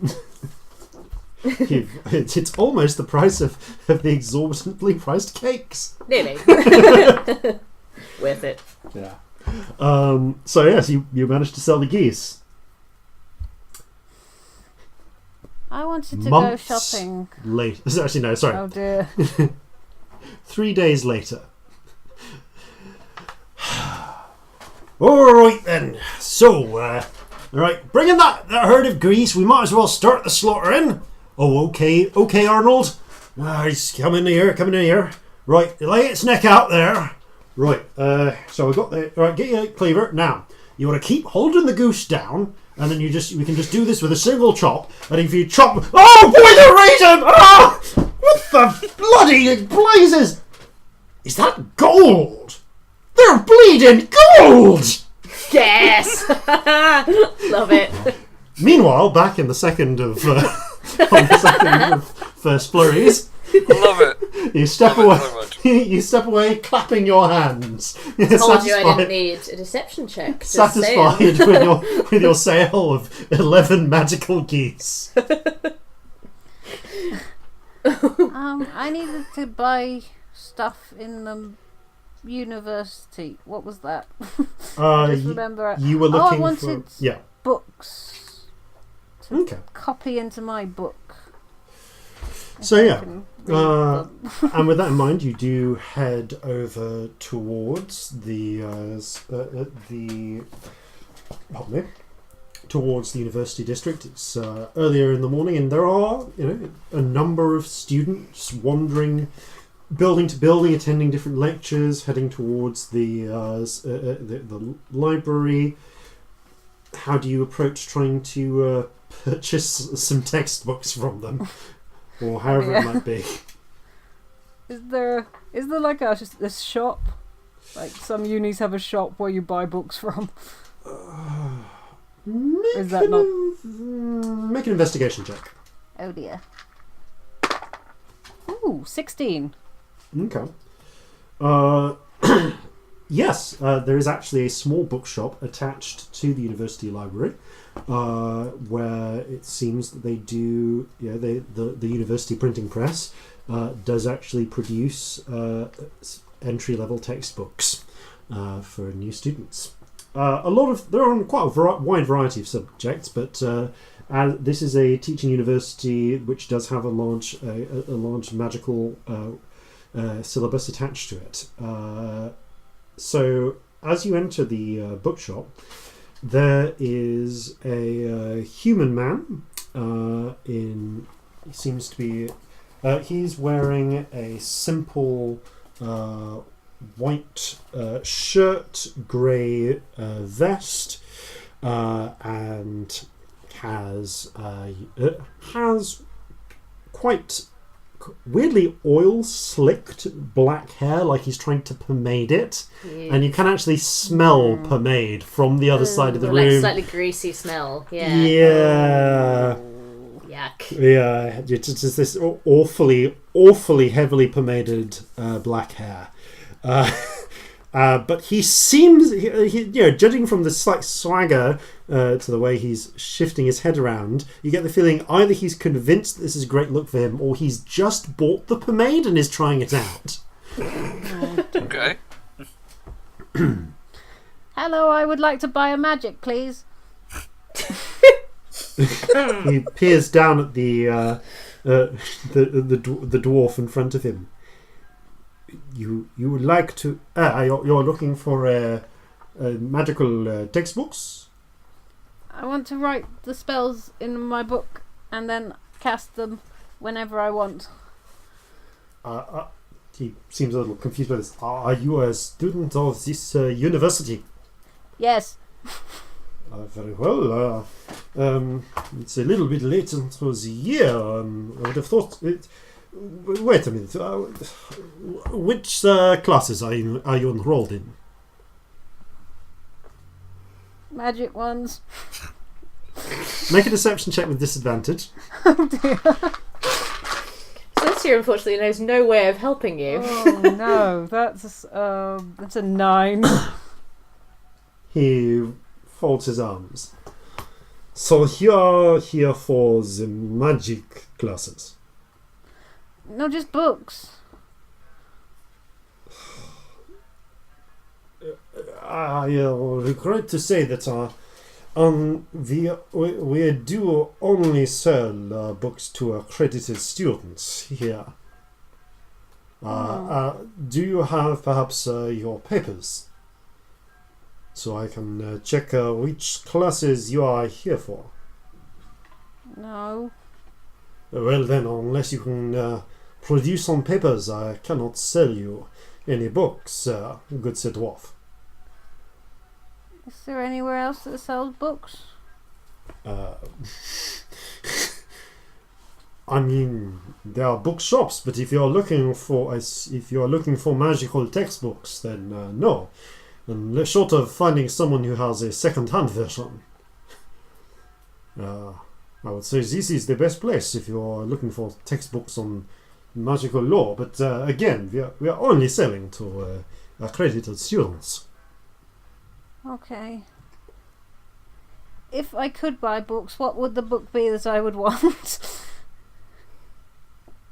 It's almost the price of the exorbitantly priced cakes. Nearly. Worth it. Yeah. So yes, you managed to sell the geese. I wanted to Months go shopping. Late. Actually, no. Sorry. Oh dear. 3 days later. All right then. So, all right, bring in that herd of geese. We might as well start the slaughtering. Oh, okay, Arnold. He's coming in here. Right, lay its neck out there. Right. So we've got the right. Get your cleaver now. You want to keep holding the goose down, and then we can just do this with a single chop. And if you chop, oh boy, the reason! Ah, what the bloody blazes! Is that gold? They're bleeding gold! Yes! Love it. Meanwhile, back in the second of first flurries, Love it. you step Love away. it so much. You step away, clapping your hands. Told you I didn't need a deception check. Just Satisfied saying. with your sale of 11 magical geese. I needed to buy stuff in the university. What was that? I just remember. You were I looking wanted for... Yeah. books to Okay. copy into my book. So If I yeah, can read them. and with that in mind, you do head over towards towards the university district. It's earlier in the morning, and there are a number of students wandering building to building, attending different lectures, heading towards the library. How do you approach trying to purchase some textbooks from them, or however it might be? Is there like a shop? Like some unis have a shop where you buy books from. Is that not? Make an investigation check. Oh dear. Ooh, 16. Okay. Yes, there is actually a small bookshop attached to the university library, where it seems that they do. The university printing press does actually produce entry-level textbooks for new students. They're on quite a wide variety of subjects, but this is a teaching university which does have a large magical syllabus attached to it. So as you enter the bookshop, there is a human man. He seems to be. He's wearing a simple white shirt, grey vest, and has quite weirdly oil-slicked black hair, like he's trying to pomade it. Yeah. And you can actually smell pomade from the other side of the room. Like slightly greasy smell. Yeah. Yeah. Yuck. Yeah, it's just this awfully heavily pomaded black hair. But he seems, judging from the slight swagger to the way he's shifting his head around, you get the feeling either he's convinced this is a great look for him, or he's just bought the pomade and is trying it out. Okay. Hello, I would like to buy a magic, please. He peers down at the dwarf in front of him. You would like to? You're looking for magical textbooks? I want to write the spells in my book and then cast them whenever I want. He seems a little confused by this. Are you a student of this university? Yes. Very well. It's a little bit late into the year. I would have thought it. Wait a minute. Which classes are you enrolled in? Magic ones. Make a deception check with disadvantage. Oh dear. Celestia unfortunately knows no way of helping you. Oh no, that's a 9. He folds his arms. So you are here for the magic classes? No, just books. I regret to say that we do only sell books to accredited students here. Do you have perhaps your papers? So I can check which classes you are here for. No. Well then, unless you can produce some papers, I cannot sell you any books, good Sir Dwarf. Is there anywhere else that sells books? I mean, there are bookshops, but if you're looking for magical textbooks, then no. Unless short of finding someone who has a second-hand version. I would say this is the best place if you're looking for textbooks on magical lore. But again, we are only selling to accredited students. Okay. If I could buy books, what would the book be that I would want?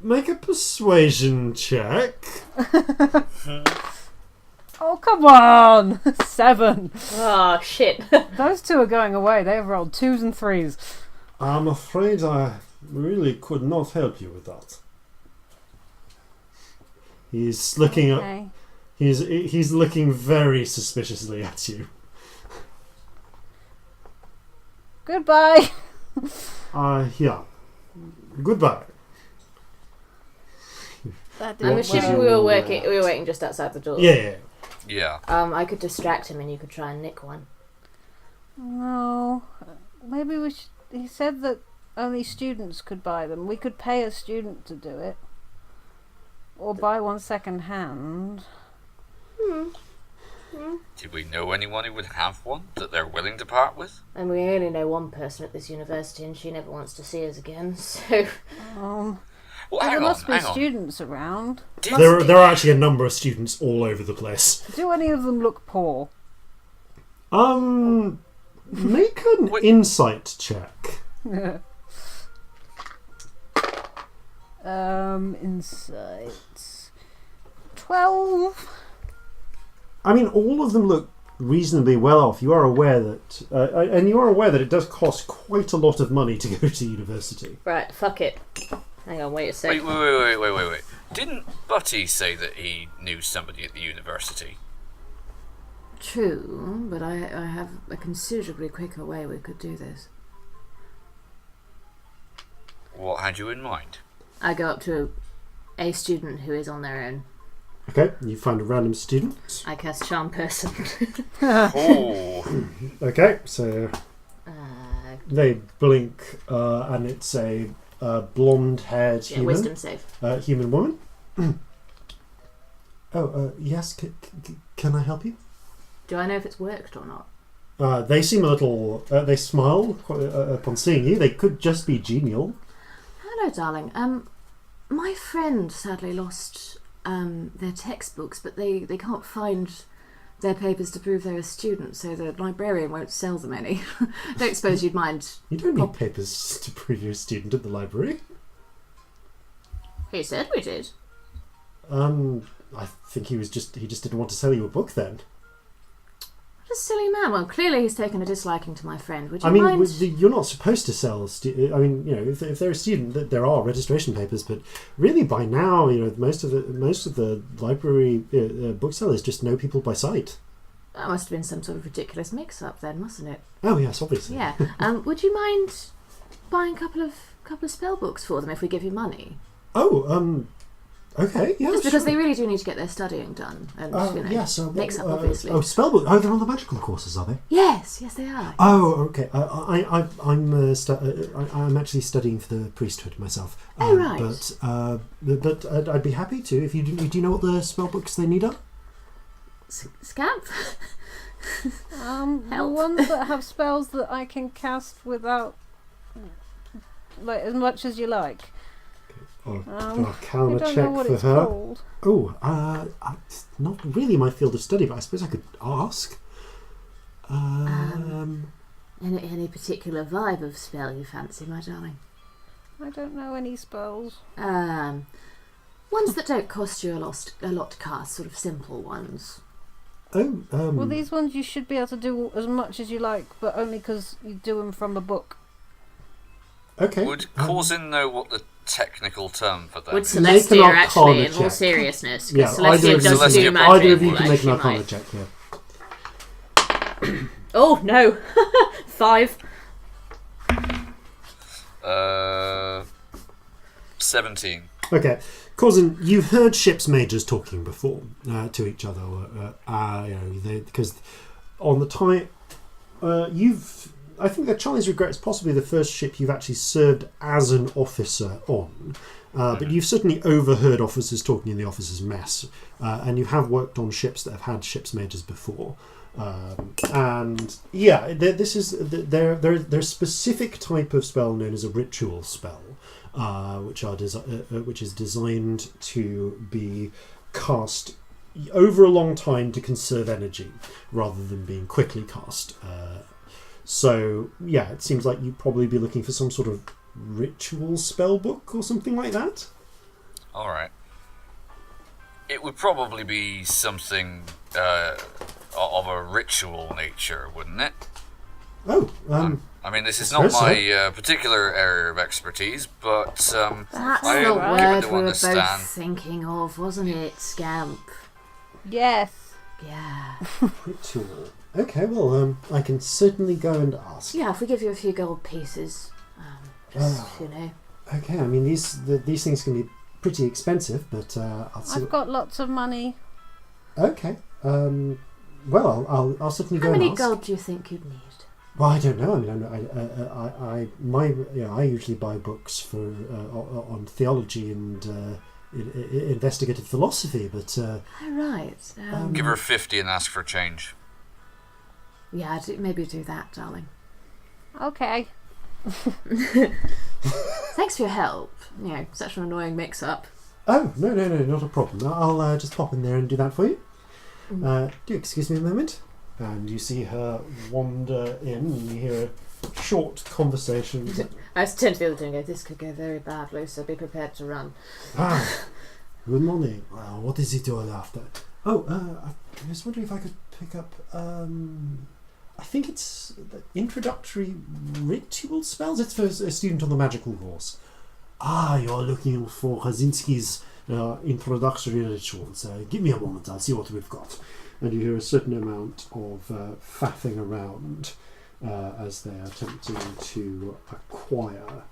Make a persuasion check. Oh, come on! 7. Oh, shit. Those two are going away. They've rolled 2s and 3s. I'm afraid I really could not help you with that. He's looking Okay. He's looking very suspiciously at you. Goodbye! Yeah. Goodbye. That I'm didn't assuming work. we were waiting just outside the door. Yeah. Yeah. I could distract him and you could try and nick one. No. Maybe we should... He said that only students could buy them. We could pay a student to do it. Or buy one second hand. Did we know anyone who would have one that they're willing to part with? And we only know one person at this university, and she never wants to see us again, so... Well, There hang must be on. students around. There are actually a number of students all over the place. Do any of them look poor? Make an insight check. Insights. 12. I mean, all of them look reasonably well off. You are aware that, it does cost quite a lot of money to go to university. Right, fuck it. Hang on, wait a sec. Wait. Didn't Butty say that he knew somebody at the university? True, but I have a considerably quicker way we could do this. What had you in mind? I go up to a student who is on their own. Okay, you find a random student. I cast Charm Person. Oh. Okay, so they blink, and it's a blonde-haired human. Wisdom save. Human woman. Yes. Can I help you? Do I know if it's worked or not? They seem a little. They smile upon seeing you. They could just be genial. Hello, darling. My friend sadly lost their textbooks, but they can't find their papers to prove they're a student, so the librarian won't sell them any. Don't suppose you'd mind. You don't need papers to prove you're a student at the library. He said we did. I think he just didn't want to sell you a book then. What a silly man. Well, clearly he's taken a disliking to my friend. Would you mind? You're not supposed to sell. If they're a student, there are registration papers, but really by now, most of the library booksellers just know people by sight. That must have been some sort of ridiculous mix-up then, mustn't it? Oh yes, obviously. Yeah. Would you mind buying a couple of spell books for them if we give you money? Okay, yeah, Just because sure. they really do need to get their studying done, and mix up obviously. Spellbook. Oh, they're on the magical courses, are they? Yes, they are. Oh, okay. I'm actually studying for the priesthood myself. Oh, right. But I'd be happy to if you do. You know what the spellbooks they need are? Scamp. The ones that have spells that I can cast without, as much as you like. Arcana I don't check know what for it's her. called. It's not really my field of study, but I suppose I could ask. Any particular vibe of spell you fancy, my darling? I don't know any spells. Ones that don't cost you a lot to cast, sort of simple ones. Well, these ones you should be able to do as much as you like, but only because you do them from a book. Okay. Would Corzin know what the technical term for that Would is? Celestia actually, in all check. seriousness? Yeah, Because Celestia does Celestia do magic. Either of you can like make she an Arcana might. check here. Oh, no. 5. 17. Okay, Corzin, you've heard ship's majors talking before to each other, because on the time I think that Charlie's Regret is possibly the first ship you've actually served as an officer on. But you've certainly overheard officers talking in the officers' mess, and you have worked on ships that have had ship's majors before. There's a specific type of spell known as a ritual spell, which is designed to be cast over a long time to conserve energy, rather than being quickly cast. It seems like you'd probably be looking for some sort of ritual spell book or something like that. Alright. It would probably be something of a ritual nature, wouldn't it? This is not my particular area of expertise, but That's I the am word given we to were understand. both thinking of, wasn't it? Scamp. Yes. Yeah. Ritual. Okay, well, I can certainly go and ask. Yeah, if we give you a few gold pieces, Okay, these things can be pretty expensive, but I'll see. I've got lots of money. Okay. Well, I'll certainly How go and many ask. gold do you think you'd need? Well, I don't know. I usually buy books for on theology and investigative philosophy, but... Oh, right. Give her 50 and ask for change. Yeah, maybe do that, darling. Okay. Thanks for your help. Such an annoying mix-up. Oh, no, not a problem. I'll just pop in there and do that for you. Do excuse me a moment. And you see her wander in, and you hear a short conversation. I was turning to the other two and go, this could go very badly, so be prepared to run. Good morning. What is it all after? I was wondering if I could pick up... I think it's the introductory ritual spells. It's for a student on the magical course. You're looking for Krasinski's introductory rituals. Give me a moment, I'll see what we've got. And you hear a certain amount of faffing around as they're attempting to acquire.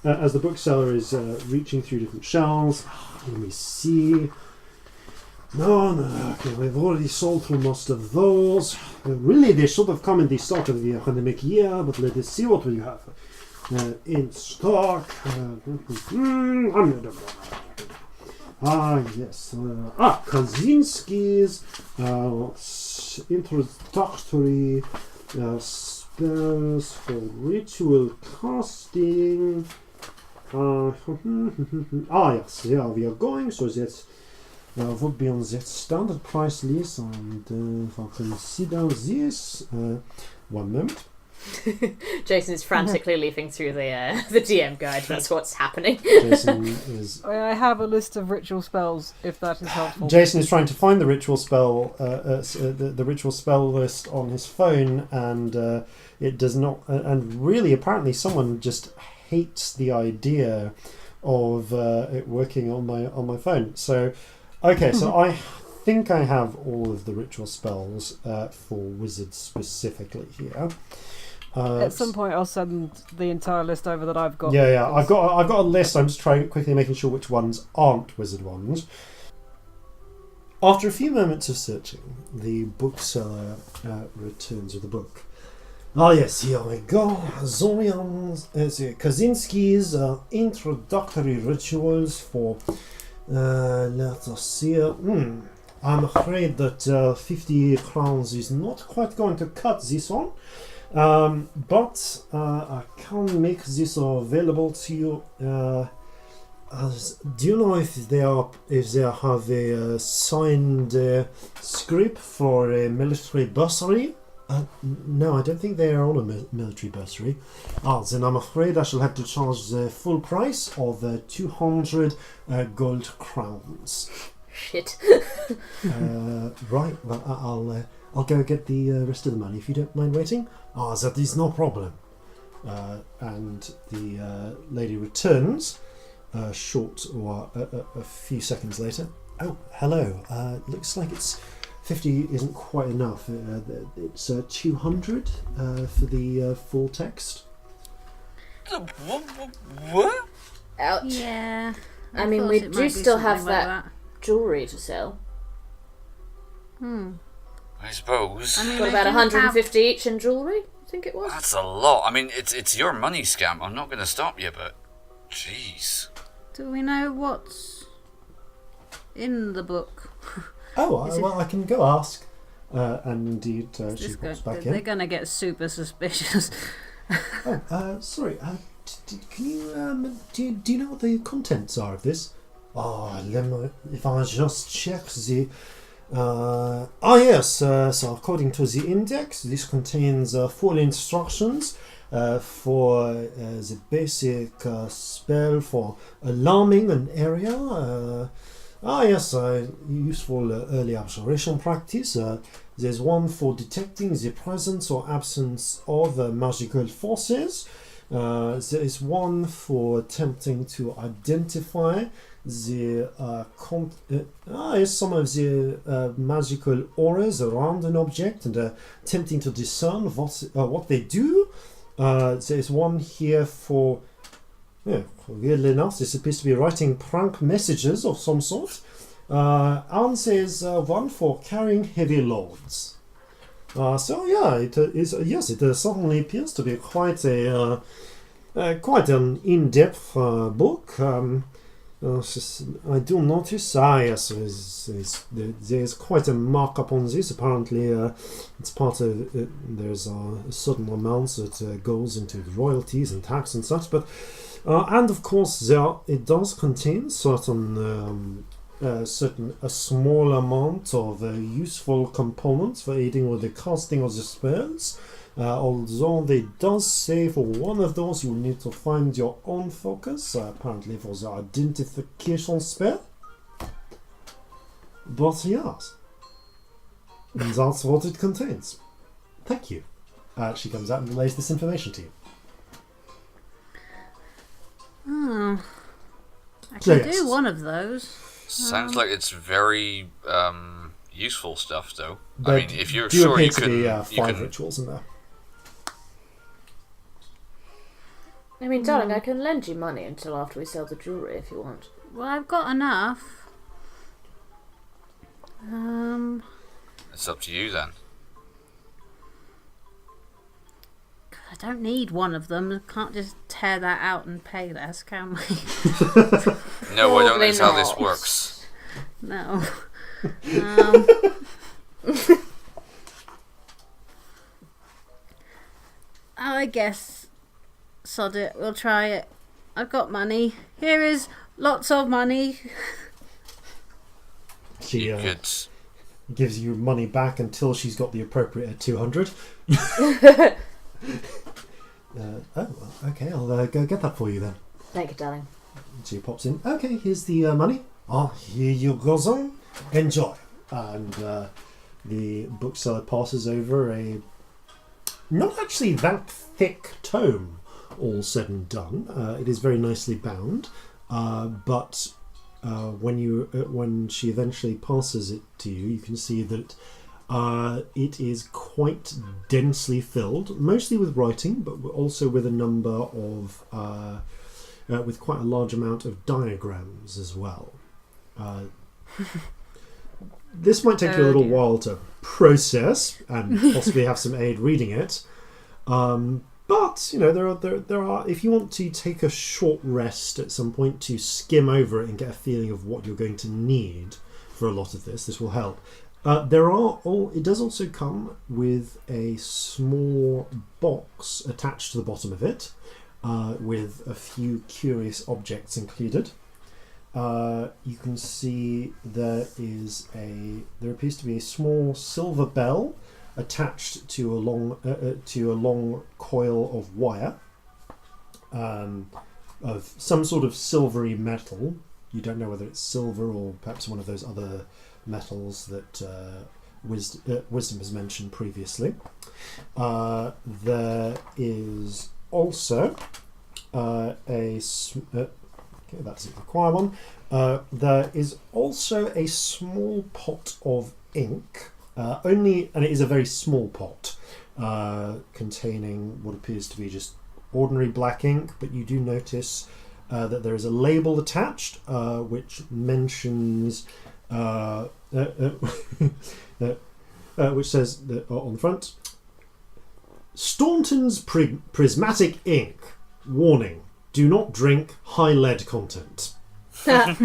As the bookseller is reaching through different shelves. Let me see. No, okay, we've already sold through most of those. Really, they should have come in the start of the academic year, but let us see what we have in stock. Yes. Kaczynski's introductory spells for ritual casting. Yes, yeah, we are going, so that's would be on that standard price list, and if I consider this, 1 moment. Jason is frantically leafing through the DM guide. That's what's happening. Jason is. I have a list of ritual spells, if that is helpful. Jason is trying to find the ritual spell, the ritual spell list on his phone, and it does not. And really, apparently, someone just hates the idea of it working on my phone. So. Okay, so I think I have all of the ritual spells for wizards specifically here. At some point, I'll send the entire list over that I've got. Yeah, I've got a list. I'm just quickly making sure which ones aren't wizard ones. After a few moments of searching, the bookseller returns with the book. Yes, here we go. Zorian's Kaczynski's introductory rituals for. Let us see. I'm afraid that 50 crowns is not quite going to cut this one, but I can make this available to you. Do you know if they have a signed script for a military bursary? No, I don't think they are on a military bursary. Then I'm afraid I shall have to charge the full price of 200 gold crowns. Shit. Right, well, I'll go get the rest of the money if you don't mind waiting. That is no problem. And the lady returns a few seconds later. Oh, hello. Looks like it's 50 isn't quite enough. It's 200 for the full text. What? Ouch. Yeah. I mean, we do still have that jewellery to sell. I suppose. Got about 150 each in jewellery, I think it was. That's a lot. I mean, it's your money, Scamp. I'm not going to stop you, but... Jeez. Do we know what's in the book? I can go ask. And indeed, she pops back in. They're going to get super suspicious. Sorry. Can you do you know what the contents are of this? If I just check the. Yes. So according to the index, this contains full instructions for the basic spell for alarming an area. Yes, useful early observation practice. There's one for detecting the presence or absence of magical forces. There is one for attempting to identify the some of the magical auras around an object and attempting to discern what they do. There's one here for. Weirdly enough, this appears to be writing prank messages of some sort. And there's one for carrying heavy loads. It certainly appears to be quite an in-depth book. I do notice. Yes, there's quite a markup on this. Apparently, it's part of. There's a certain amount that goes into royalties and tax and such. But and of course, it does contain a small amount of useful components for aiding with the casting of the spells. Although they does say for one of those you need to find your own focus, apparently for the identification spell. But yes, that's what it contains. Thank you. She comes out and relays this information to you. Oh, I So, can yes. do one of those. Sounds like it's very useful stuff, though. There I mean, if you're do sure appear you to can, be you 5 can. rituals in there. I mean, darling, I can lend you money until after we sell the jewellery if you want. Well, I've got enough. It's up to you then. I don't need one of them. I can't just tear that out and pay less, can we? No, I don't Probably think how this not. works. No. I guess, sod it, we'll try it. I've got money. Here is lots of money. She You could. gives you money back until she's got the appropriate 200. Okay, I'll go get that for you then. Thank you, darling. She pops in. Okay, here's the money. Here you go, son. Enjoy. And the bookseller passes over a not actually that thick tome, all said and done. It is very nicely bound, but when she eventually passes it to you, you can see that it is quite densely filled, mostly with writing, but also with a number of with quite a large amount of diagrams as well. This might take you a little while to process and possibly have some aid reading it. But you know, there are. If you want to take a short rest at some point to skim over it and get a feeling of what you're going to need for a lot of this will help. It does also come with a small box attached to the bottom of it, with a few curious objects included. You can see there appears to be a small silver bell attached to a long coil of wire, of some sort of silvery metal. You don't know whether it's silver or perhaps one of those other metals that Wisdom has mentioned previously. There is also okay, that doesn't require one. There is also a small pot of ink, and it is a very small pot, containing what appears to be just ordinary black ink, but you do notice that there is a label attached, which mentions which says that, on the front, Staunton's prismatic ink. Warning: do not drink high lead content. There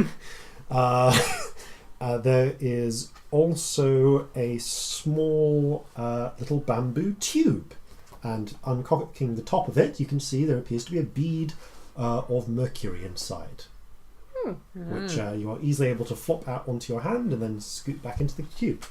is also a small little bamboo tube, and uncocking the top of it, you can see there appears to be a bead of mercury inside, which you are easily able to flop out onto your hand and then scoot back into the tube.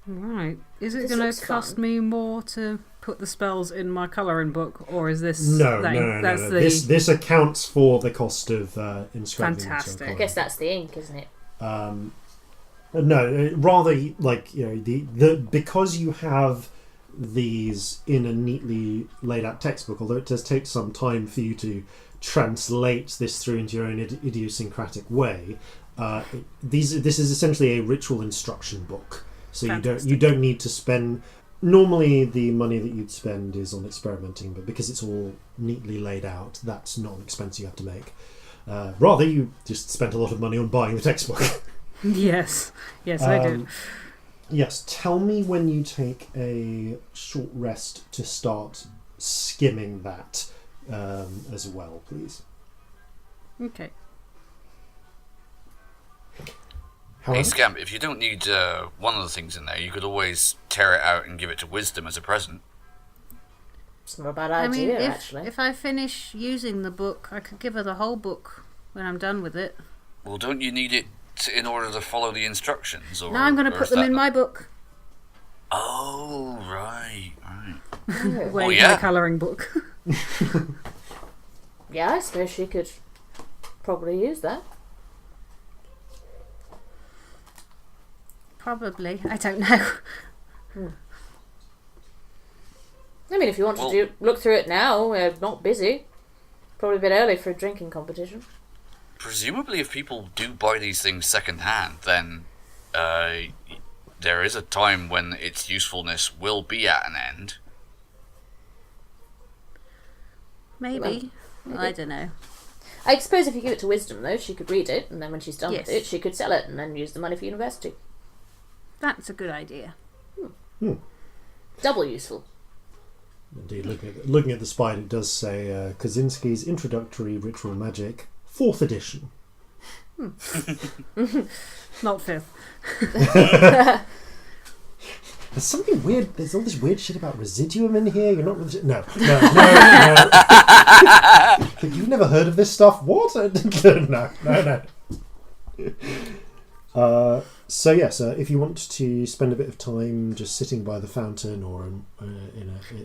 Right. Is it This going looks to cost fun. me more to put the spells in my colouring book, or is this... No. That's the... This accounts for the cost of inscribing. Fantastic. I guess that's the ink, isn't it? No, rather like, you know, the because you have these in a neatly laid out textbook, although it does take some time for you to translate this through into your own idiosyncratic way. This is essentially a ritual instruction book, so Fantastic. you don't need to spend. Normally, the money that you'd spend is on experimenting, but because it's all neatly laid out, that's not an expense you have to make. Rather, you just spent a lot of money on buying the textbook. Yes, I did. Yes, tell me when you take a short rest to start skimming that as well, please. Okay. Hey, Scamp, if you don't need one of the things in there, you could always tear it out and give it to Wisdom as a present. It's not a bad I mean, idea, actually. if I finish using the book, I could give her the whole book when I'm done with it. Well, don't you need it in order to follow the instructions? Or, No, I'm going to put them in my book. Oh, right. Wait, yeah. my colouring book. Yeah, I suppose she could probably use that. Probably. I don't know. I mean, if you want to look through it now, we're not busy. Probably a bit early for a drinking competition. Presumably, if people do buy these things second-hand, then there is a time when its usefulness will be at an end. Maybe. I don't know. I suppose if you give it to Wisdom, though, she could read it, and then when she's done with Yes. it, she could sell it and then use the money for university. That's a good idea. Double useful. Indeed, looking at the spine, it does say Kaczynski's Introductory Ritual Magic, 4th edition. Not 5th. There's something weird. There's all this weird shit about residuum in here. You're not. No. You've never heard of this stuff? What? No. So yes, if you want to spend a bit of time just sitting by the fountain or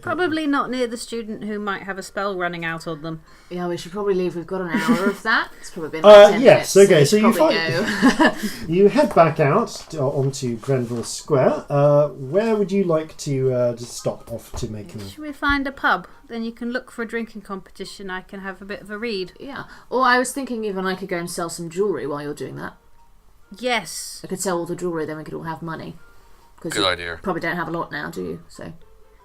Probably not near the student who might have a spell running out on them. Yeah, we should probably leave. We've got an hour of that. It's probably been like 10 yes, minutes. okay, so you probably go. you head back out onto Grenville Square. Where would you like to stop off to make? Should we find a pub? Then you can look for a drinking competition. I can have a bit of a read. Yeah. Or I was thinking even I could go and sell some jewellery while you're doing that. Yes. I could sell all the jewellery, then we could all have money. Good idea. Probably don't have a lot now, do you? So.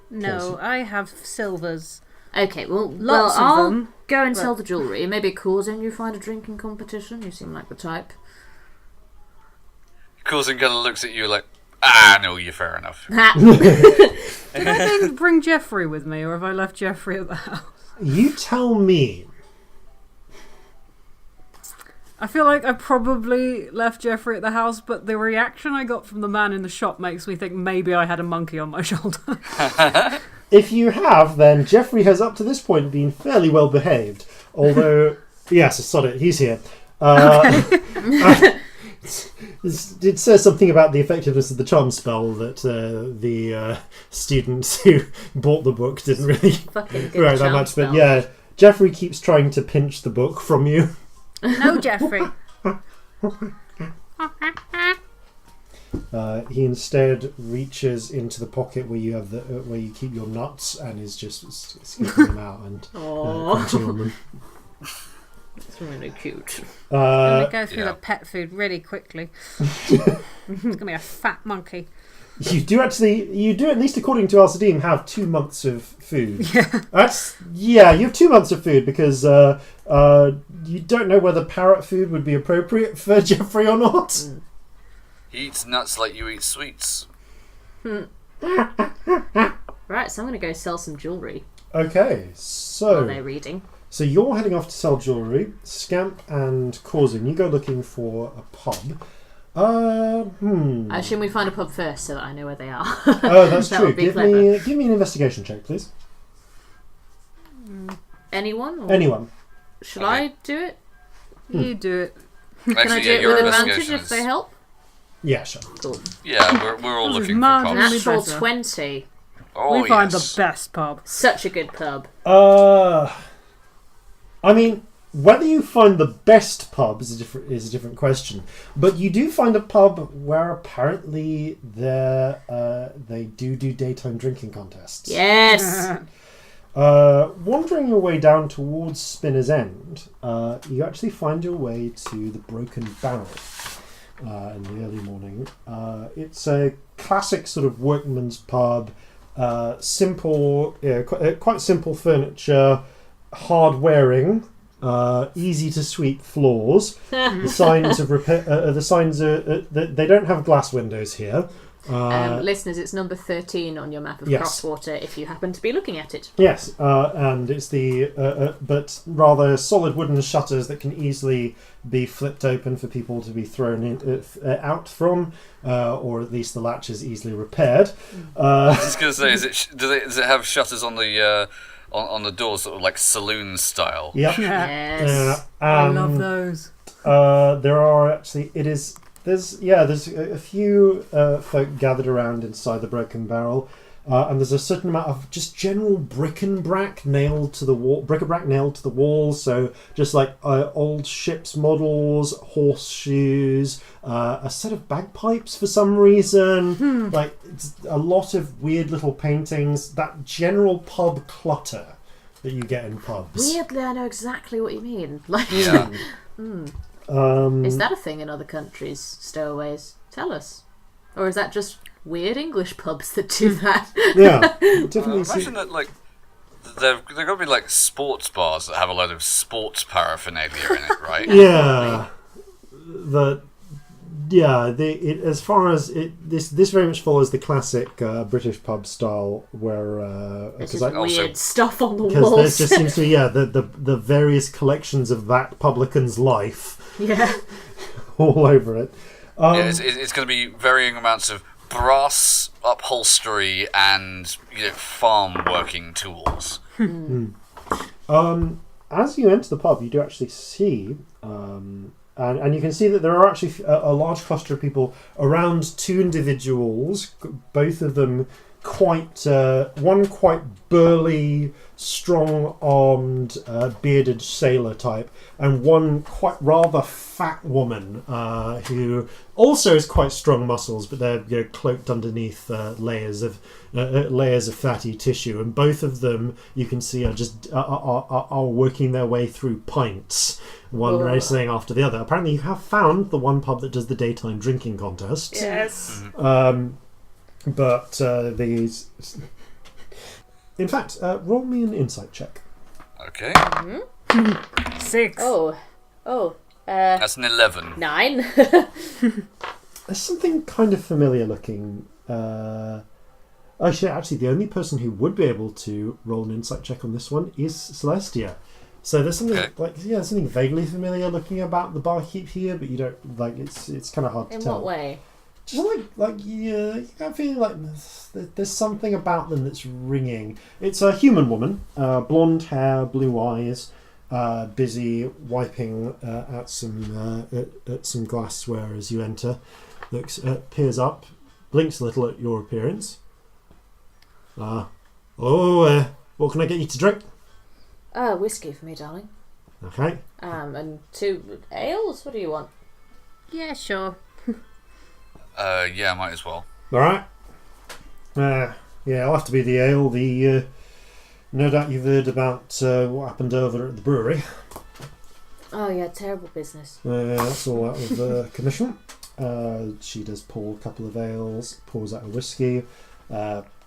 No, I have silvers. Okay, well, Lots of I'll them, go and sell the jewellery. Maybe Corzin, you find a drinking competition. You seem like the type. Corzin kind of looks at you like, no, you're fair enough. Did I bring Jeffrey with me, or have I left Jeffrey at the house? You tell me. I feel like I probably left Jeffrey at the house, but the reaction I got from the man in the shop makes me think maybe I had a monkey on my shoulder. If you have, then Jeffrey has up to this point been fairly well behaved. Although, yes, sod it, he's here. It says something about the effectiveness of the charm spell that the students who bought the book didn't really Fucking good right that charm much. spell. But yeah, Jeffrey keeps trying to pinch the book from you. No, Jeffrey. He instead reaches into the pocket where you have where you keep your nuts and is just scooping them out and crunching on them. It's really cute. I'm going to go through the pet food really quickly. It's going to be a fat monkey. You do at least according to Al-Sadim have 2 months of food. Yeah. You have 2 months of food because you don't know whether parrot food would be appropriate for Jeffrey or not. He eats nuts like you eat sweets. Right, so I'm going to go sell some jewellery Okay, so while they're reading. So you're heading off to sell jewellery. Scamp and Corzin, you go looking for a pub. I assume we find a pub first so that I know where they are. Oh, that's That true. would be Give me an investigation check, please. Anyone? Or Anyone. should I do it? You do it. Can I Actually, do yeah, it your with advantage investigation if is... they help? Yeah, sure. Cool. Yeah, we're all This is looking for marginally pubs. Natural better. 20. Oh, We find yes. the best pub. Such a good pub. I mean, whether you find the best pub is a different question. But you do find a pub where apparently they do daytime drinking contests. Yes. Wandering your way down towards Spinner's End, you actually find your way to the Broken Barrel in the early morning. It's a classic sort of workman's pub, simple, quite simple furniture, hard wearing, easy to sweep floors. The signs of repair. The signs are they don't have glass windows here, Listeners, it's number 13 on your map of Yes. Crosswater if you happen to be looking at it. Yes, and it's the but rather solid wooden shutters that can easily be flipped open for people to be thrown in, out from, or at least the latch is easily repaired. I was just going to say, does it have shutters on the doors, sort of like saloon style? Yep. Yes. I love those. There are actually. There's a few folk gathered around inside the Broken Barrel, and there's a certain amount of just general bric-a-brac nailed to the wall. So just like old ship's models, horseshoes, a set of bagpipes for some reason. Like it's a lot of weird little paintings. That general pub clutter that you get in pubs. Weirdly, I know exactly what you mean. Like, Yeah. Is that a thing in other countries, stowaways? Tell us. Or is that just weird English pubs that do that? Yeah, definitely. Imagine that, like, there got to be like sports bars that have a load of sports paraphernalia in it, right? Yeah, as far as this very much follows the classic British pub style, where There's because just Also- weird stuff on the there walls. just seems to be the various collections of that publican's life Yeah. all over it. Yeah, it's going to be varying amounts of brass upholstery and farm working tools. As you enter the pub, you do actually see, and you can see that there are actually a large cluster of people around two individuals, both of them one quite burly, strong-armed, bearded sailor type, and one quite rather fat woman who also has quite strong muscles, but they're cloaked underneath layers of fatty tissue, and both of them you can see are working their way throrough pints, one racing after the other. Apparently, you have found the one pub that does the daytime drinking contests. Yes. But these... In fact, roll me an insight check. Okay. 6. That's an 11. 9. There's something kind of familiar looking. Actually, the only person who would be able to roll an insight check on this one is Celestia. So there's something something vaguely familiar looking about the barkeep here, but you don't it's kind of hard to In tell. what way? Just you got a feeling like there's something about them that's ringing. It's a human woman, blonde hair, blue eyes, busy wiping at some glassware as you enter. Peers up, blinks a little at your appearance. What can I get you to drink? Whiskey for me, darling. Okay. And 2 ales. What do you want? Yeah, sure. Yeah, might as well. All right. I'll have to be the ale. No doubt you've heard about what happened over at the brewery. Oh yeah, terrible business. That's all out of commission. She does pour a couple of ales, pours out a whiskey,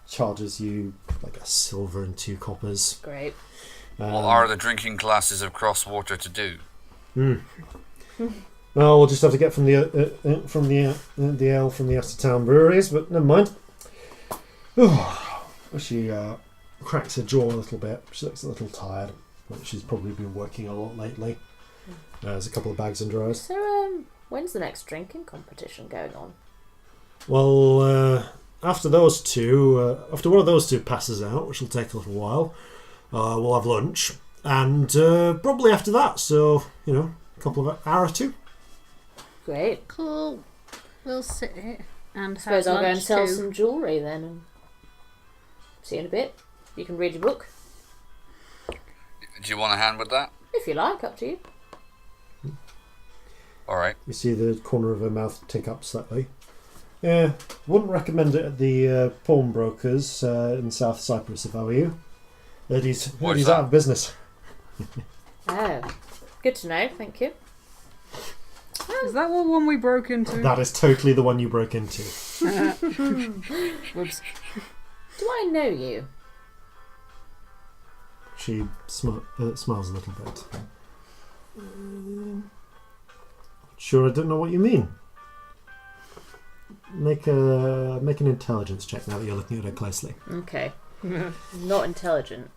charges you like a silver and 2 coppers. Great. What are the drinking classes of Crosswater to do? Well, we'll just have to get from the ale from the out of town breweries, but never mind. She cracks her jaw a little bit. She looks a little tired. Like she's probably been working a lot lately. There's a couple of bags under her eyes. So, when's the next drinking competition going on? Well, after one of those two passes out, which will take a little while, we'll have lunch, and probably after that. So a couple of hour or 2. Great. Cool. We'll sit here and have Suppose I'll go and lunch sell too. some jewellery then. And see you in a bit. You can read your book Do you want a hand with that? if you like. Up to you. All right. You see the corner of her mouth tick up slightly. Yeah, wouldn't recommend it at the pawnbrokers in South Cyprus if I were you. He's What's out of business. Oh, good to know. Thank you. Is that the one we broke into? That is totally the one you broke into. Whoops. Do I know you? She smiles a little bit. Sure, I don't know what you mean. make an intelligence check now that you're looking at her closely. Okay. Not intelligent.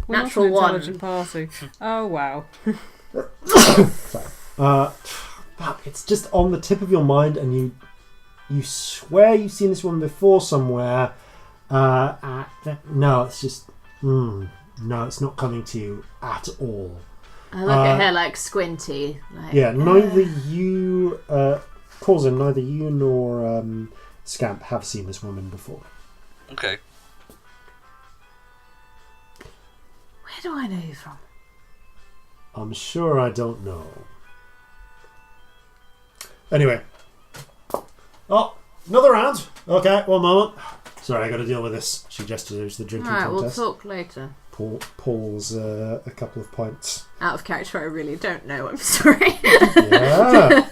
We're Natural not an one. intelligent party. Oh wow. But it's just on the tip of your mind, and you swear you've seen this woman before somewhere. No, it's just no, it's not coming to you at all. I look at her like squinty. Like, Yeah, neither you, Corzin, neither you nor Scamp have seen this woman before. Okay. Where do I know you from? I'm sure I don't know. Anyway. Oh, another round. Okay, one moment. Sorry, I got to deal with this. She gestures the drinking Alright, we'll contest. talk later. Pulls a couple of points. Out of character, I really don't know. I'm sorry. Yeah.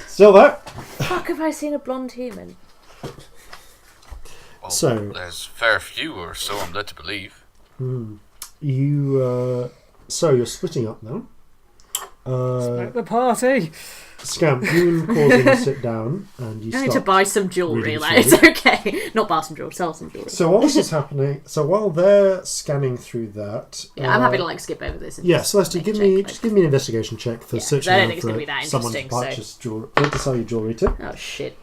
Still there. Fuck, have I seen a blonde human? Well, So- there's fair few, or so I'm led to believe. So you're splitting up now. At the party. Scamp, you and Corzin sit down and you I need to start. buy some jewellery. reading Like, through. it's okay. Not buy some jewellery, sell some jewellery. So while this is happening, while they're scanning through that, Yeah, I'm happy to like skip over this. And Yeah, just Celestia, make a give check, me like- just give me an investigation check for Yeah, searching I don't around think it's for gonna be that someone to interesting, purchase jewelry, to sell you jewelry to. Oh shit.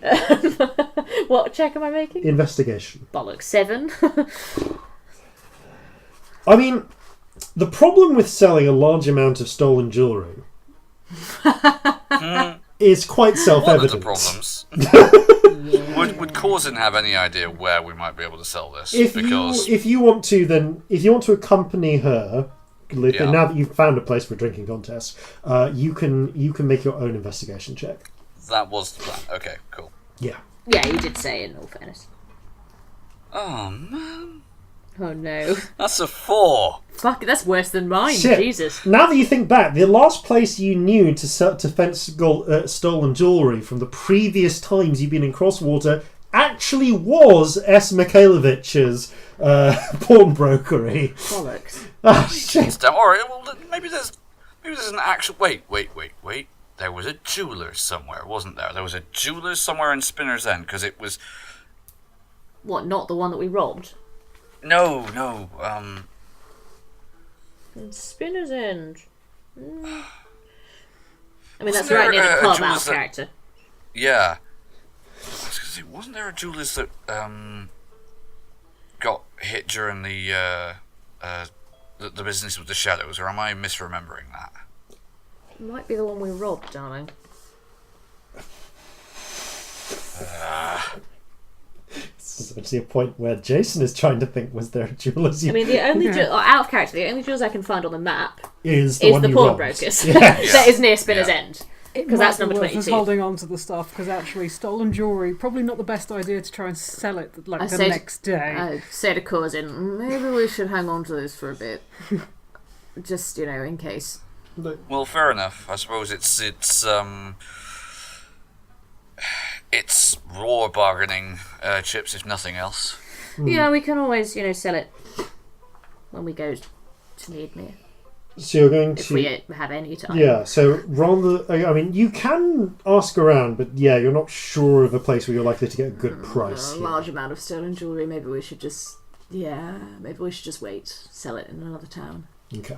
What check am I making? Investigation. Bollocks. 7. I mean, the problem with selling a large amount of stolen jewelry is quite One of the self-evident. problems. Would Corzin have any idea where we might be able to sell this? If you want to accompany her, Yeah. now that you've found a place for a drinking contest, you can make your own investigation check. that was the plan. Okay, cool. Yeah. Yeah, you did say in all fairness. Oh man, Oh no. that's a 4. Fuck, that's worse than mine. Shit. Jesus. Now that you think back, the last place you knew to fence stolen jewellery from the previous times you've been in Crosswater actually was S. Mikhailovich's pawnbrokery. Bollocks. Ah, shit. All right, well maybe there's an actual. Wait. There was a jeweler somewhere, wasn't there? There was a jeweler somewhere in Spinner's End because it was. What, not the one that we robbed? No. Spinner's End. I mean, that's Wasn't right there near the a club out jeweller's of that- character. Yeah. I was gonna say, wasn't there a jeweler's that got hit during the business with the shadows, or am I misremembering that? Might be the one we robbed, darling. It's actually a point where Jason is trying to think, was there a jeweller's I mean, the only out of character, the only jewels I can find on the map is is one the you robbed. pawnbrokers. Yeah. That is near Spinner's Yeah. End. It Because might that's be number worth us 22. holding on to the stuff, because actually stolen jewellery, probably not the best idea to try and sell it like I the said- next day. I say to Corzin, maybe we should hang on to this for a bit. Just, in case. Well, fair enough. I suppose it's raw bargaining chips, if nothing else. Yeah, we can always, sell it when we go to Needmere. So you're going If to... we have any time. Yeah, so I mean, you can ask around, but yeah, you're not sure of a place where you're likely to get a good price. A here. large amount of stolen jewellery, maybe we should just wait, sell it in another town. Okay.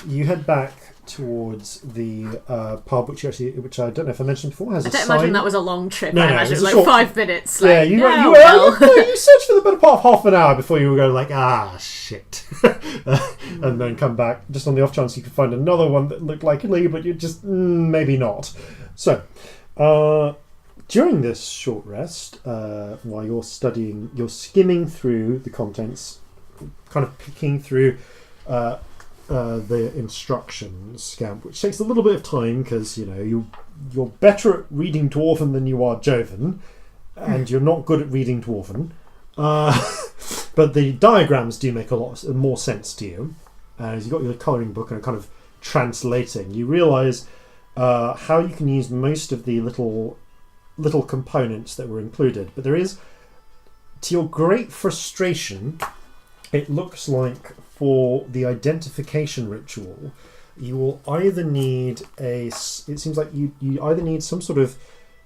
You head back towards the pub, which I don't know if I mentioned before, has I a don't sign. imagine that was a long trip. No, I no, imagine it it was was a like short- 5 minutes. Yeah, Like, you searched for the better part of half an hour before you were going like, shit. And then come back just on the off chance you could find another one that looked likely, but you just maybe not. So, during this short rest, while you're studying, you're skimming through the contents, kind of picking through the instructions, Scamp, which takes a little bit of time because you're better at reading Dwarven than you are Joven, and you're not good at reading Dwarven. But the diagrams do make a lot more sense to you. As you've got your colouring book and are kind of translating, you realise how you can use most of the little components that were included. But there is, to your great frustration, it looks like for the identification ritual, you will either need it seems like you either need some sort of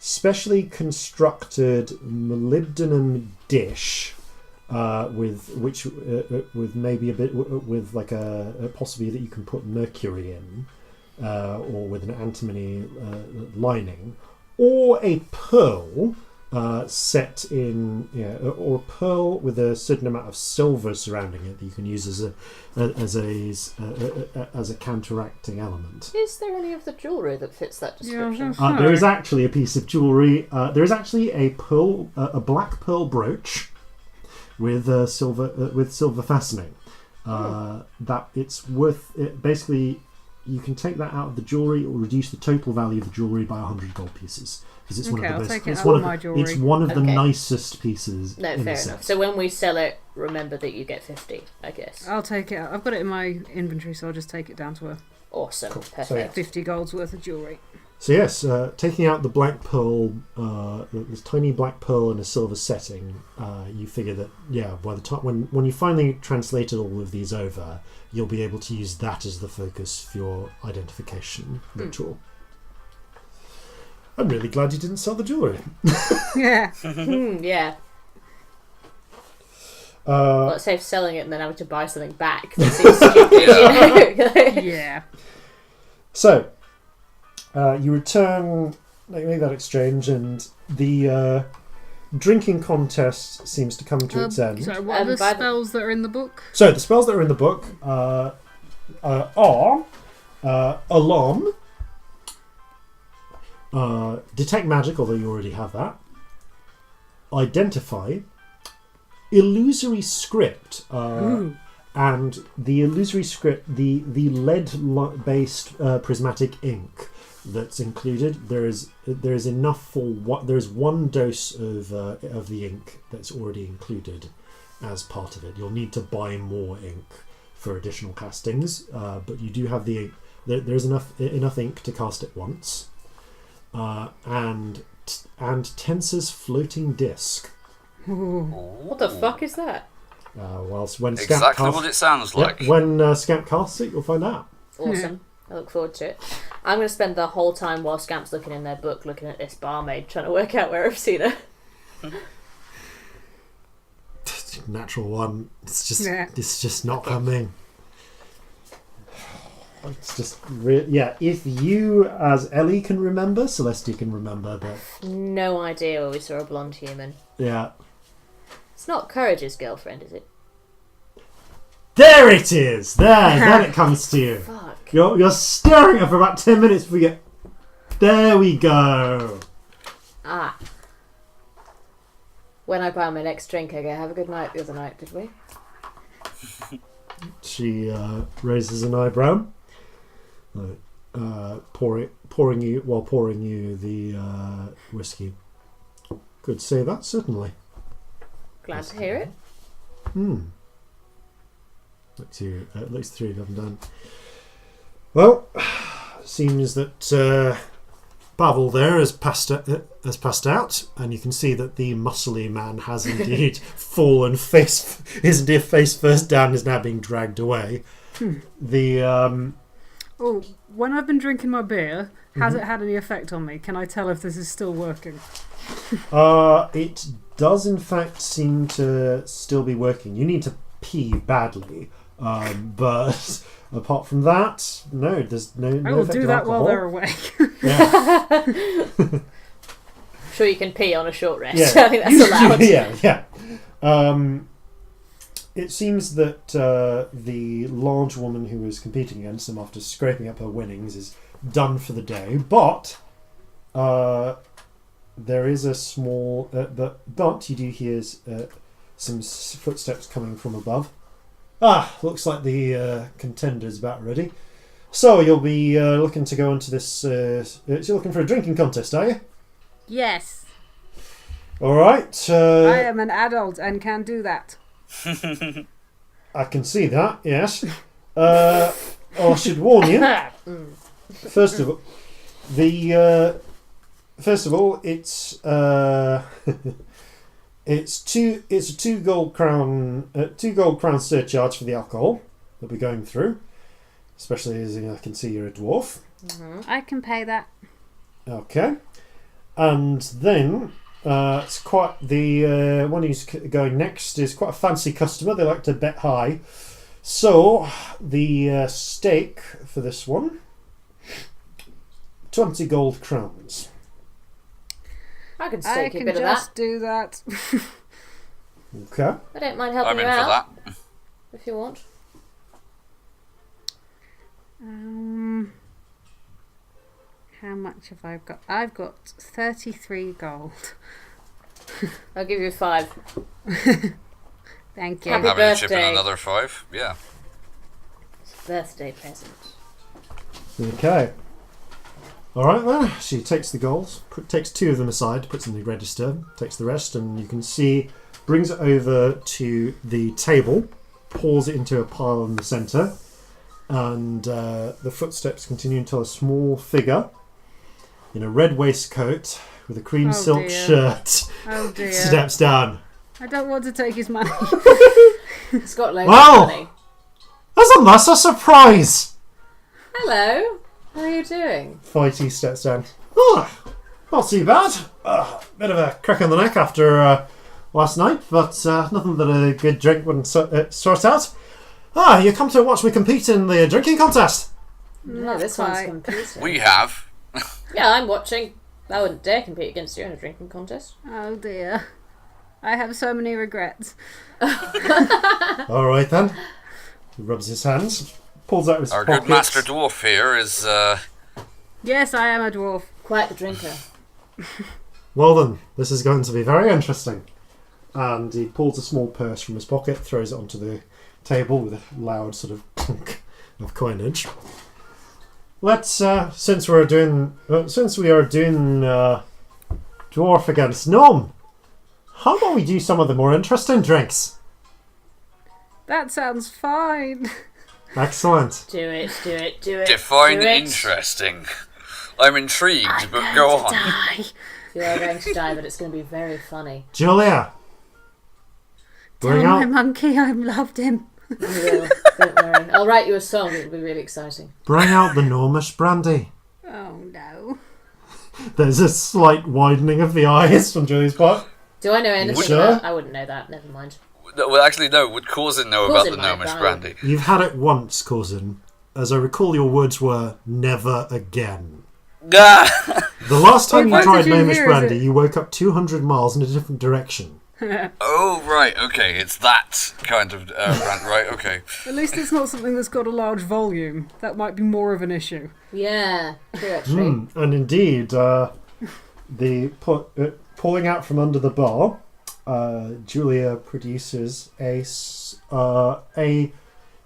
specially constructed molybdenum dish with maybe a bit with like a possibly that you can put mercury in, or with an antimony lining, or a pearl set in, or a pearl with a certain amount of silver surrounding it that you can use as a counteracting element. Is there any of the jewellery that fits that description? There is actually a piece of jewellery. There is actually a black pearl brooch with silver fastening. That it's worth. Basically, you can take that out of the jewellery or reduce the total value of the jewellery by 100 gold pieces. Because it's one of the best. It's one of the nicest pieces. No, fair enough. So when we sell it, remember that you get 50, I guess. I'll take it. I've got it in my inventory, so I'll just take it down to awesome. Cool. Perfect. So, 50 gold's worth of jewellery. So yes, taking out the black pearl, this tiny black pearl in a silver setting, you figure that by the time when you finally translated all of these over, you'll be able to use that as the focus for your identification ritual. I'm really glad you didn't sell the jewellery. Yeah. Yeah. Well, save selling it and then having to buy something back. That seems stupid. Yeah. So, you return, make that exchange, and the drinking contest seems to come to its end. So, what are the spells that are in the book? So, the spells that are in the book are Alarm, Detect Magic, although you already have that, Identify, Illusory Script, and the illusory script, the lead-based prismatic ink that's included. There is enough for what there is one dose of the ink that's already included as part of it. You'll need to buy more ink for additional castings, but you do have the ink. There's enough ink to cast it once, and Tensor's floating disc. What the fuck is that? When exactly what it sounds like. Yeah, when Scamp casts it, you'll find out. Awesome. I look forward to it. I'm going to spend the whole time while Scamp's looking in their book, looking at this barmaid, trying to work out where I've seen her. Natural one. It's just not coming. It's just if you, as Ellie, can remember, Celestia can remember, but no idea where we saw a blonde human. Yeah. It's not Courage's girlfriend, is it? There it is! Then it comes to you. Fuck. You're staring at her for about 10 minutes before you get... There we go. Ah. When I buy my next drink, I go, have a good night the other night, did we? She raises an eyebrow. Pouring you the whiskey. Could say that, certainly. Glad to hear it. Looks through you haven't done. Well, seems that Pavel there has passed out, and you can see that the muscly man has indeed fallen face first down, is now being dragged away. When I've been drinking my beer, has it had any effect on me? Can I tell if this is still working? It does in fact seem to still be working. You need to pee badly, but apart from that, no, there's no. I will effect do of that alcohol. while they're awake. Yeah. Sure, you can pee on a short rest. Yeah. I think that's allowed. Yeah. It seems that the large woman who was competing against him after scraping up her winnings is done for the day, but there is a small... but you do hear some footsteps coming from above. Looks like the contender's about ready. So you'll be looking to go into this... you're looking for a drinking contest, are you? Yes. All right. I am an adult and can do that. I can see that, yes. I should warn you. First of all, it's it's a 2 gold crown surcharge for the alcohol that we're going through, especially as I can see you're a dwarf. I can pay that. Okay. And then it's quite the one who's going next is quite a fancy customer. They like to bet high. So the stake for this one, 20 gold crowns. I can I stake a can bit of just that. do that. Okay. I don't mind helping I'm you in for out that. if you want. How much have I got? I've got 33 gold. I'll give you 5. Thank you. Happy Happy to chip in birthday. another 5. Yeah. It's a birthday present. Okay. Alright then, she takes the gold, takes 2 of them aside, puts them in the register, takes the rest, and you can see, brings it over to the table, pours it into a pile in the centre, and the footsteps continue until a small figure in a red waistcoat with a cream silk dear. shirt Oh dear. steps down. I don't want to take his money. It's got loads Wow. of money. Isn't that a surprise? Hello. How are you doing? Fighty steps down. Oh, not too bad. Bit of a crack on the neck after last night, but nothing that a good drink wouldn't sort out. You come to watch me compete in the drinking contest. No, this one's quite. competing. We have. Yeah, I'm watching. I wouldn't dare compete against you in a drinking contest. Oh dear. I have so many regrets. All right then. He rubs his hands, pulls out his Our pockets. good Master Dwarf here is. Yes, I am a dwarf. Quite the drinker. Well then, this is going to be very interesting. And he pulls a small purse from his pocket, throws it onto the table with a loud sort of clunk of coinage. Let's since we are doing dwarf against gnome, how about we do some of the more interesting drinks? That sounds fine. Excellent. Do it, do it, do it. Define do it. interesting. I'm intrigued, but go on. Die. You are going to die, but it's going to be very funny. Julia, bring Tell my out monkey I loved him. You will. Don't worry. I'll write you a song. It'll be really exciting. the gnomish brandy. Oh no. There's a slight widening of the eyes from Julia's part. Do I know anything Sure? about? I wouldn't know that. Never mind. Well, actually, no. Would Corzin know about Corzin the might, gnomish but I brandy? You've had it once, Corzin. As I recall, your words were never again. Ah! The last time you What tried did you gnomish hear, is brandy, it? you woke up 200 miles in a different direction. Oh, right. Okay, it's that kind of brand. Right. Okay. At least it's not something that's got a large volume. That might be more of an issue. Yeah, true actually. And indeed, pulling out from under the bar, Julia produces a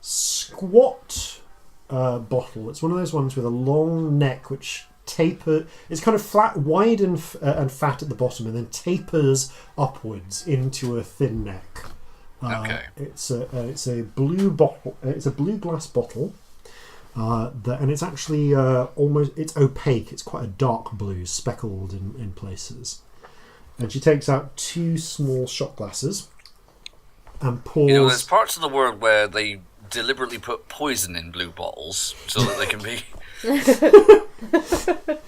squat bottle. It's one of those ones with a long neck which it's kind of flat, wide and fat at the bottom, and then tapers upwards into a thin neck. Okay. It's a blue bottle. It's a blue glass bottle, and it's actually it's opaque. It's quite a dark blue, speckled in places. And she takes out 2 small shot glasses and pours. You know, there's parts of the world where they deliberately put poison in blue bottles so that they can be.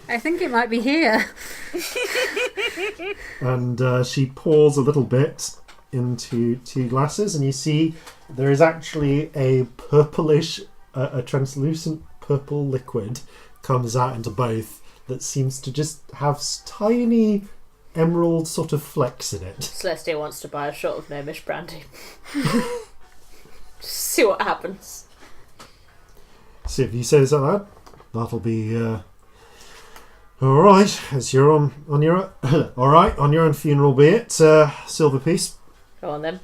I think it might be here. And she pours a little bit into 2 glasses, and you see there is actually a purplish, a translucent purple liquid comes out into both that seems to just have tiny emerald sort of flecks in it. Celestia wants to buy a shot of gnomish brandy. Just see what happens. So if you say it like that, that'll be all right. As you're on your all right on your own funeral, be it silver piece. Go on then.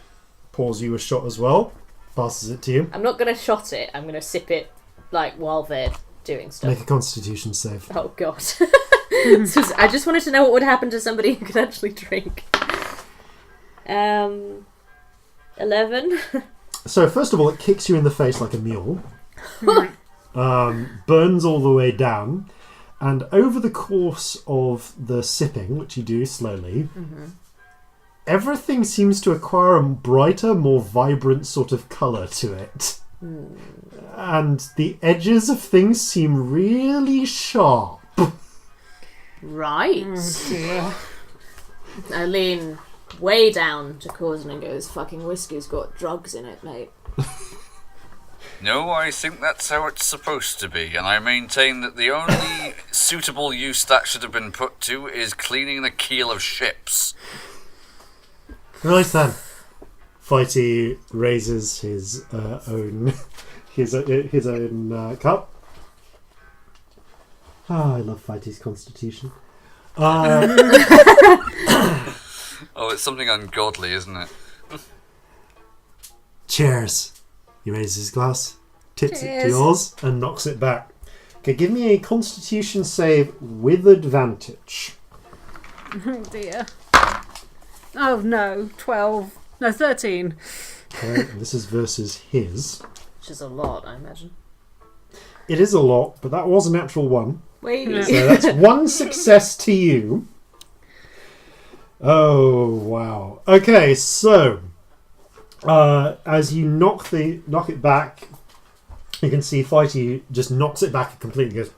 Pours you a shot as well. Passes it to you. I'm not going to shot it. I'm going to sip it like while they're doing stuff. Make a Constitution save. Oh god. I just wanted to know what would happen to somebody who could actually drink. 11. So first of all, it kicks you in the face like a mule. Burns all the way down, and over the course of the sipping, which you do slowly, everything seems to acquire a brighter, more vibrant sort of colour to it. And the edges of things seem really sharp. Right. Dear. I lean way down to Corzin and goes, fucking whiskey's got drugs in it, mate. No, I think that's how it's supposed to be, and I maintain that the only suitable use that should have been put to is cleaning the keel of ships. Right then. Fighty raises his own cup. I love Fighty's constitution. Oh, it's something ungodly, isn't it? Cheers. He raises his glass, tips it to Cheers. yours, and knocks it back. Okay, give me a constitution save with advantage. Oh dear. Oh no, 12. No, 13. Okay, and this is versus his. Which is a lot, I imagine. It is a lot, but that was a natural one. Wait. So that's one success to you. Oh, wow. Okay, so as you knock it back, you can see Fighty just knocks it back completely. Goes,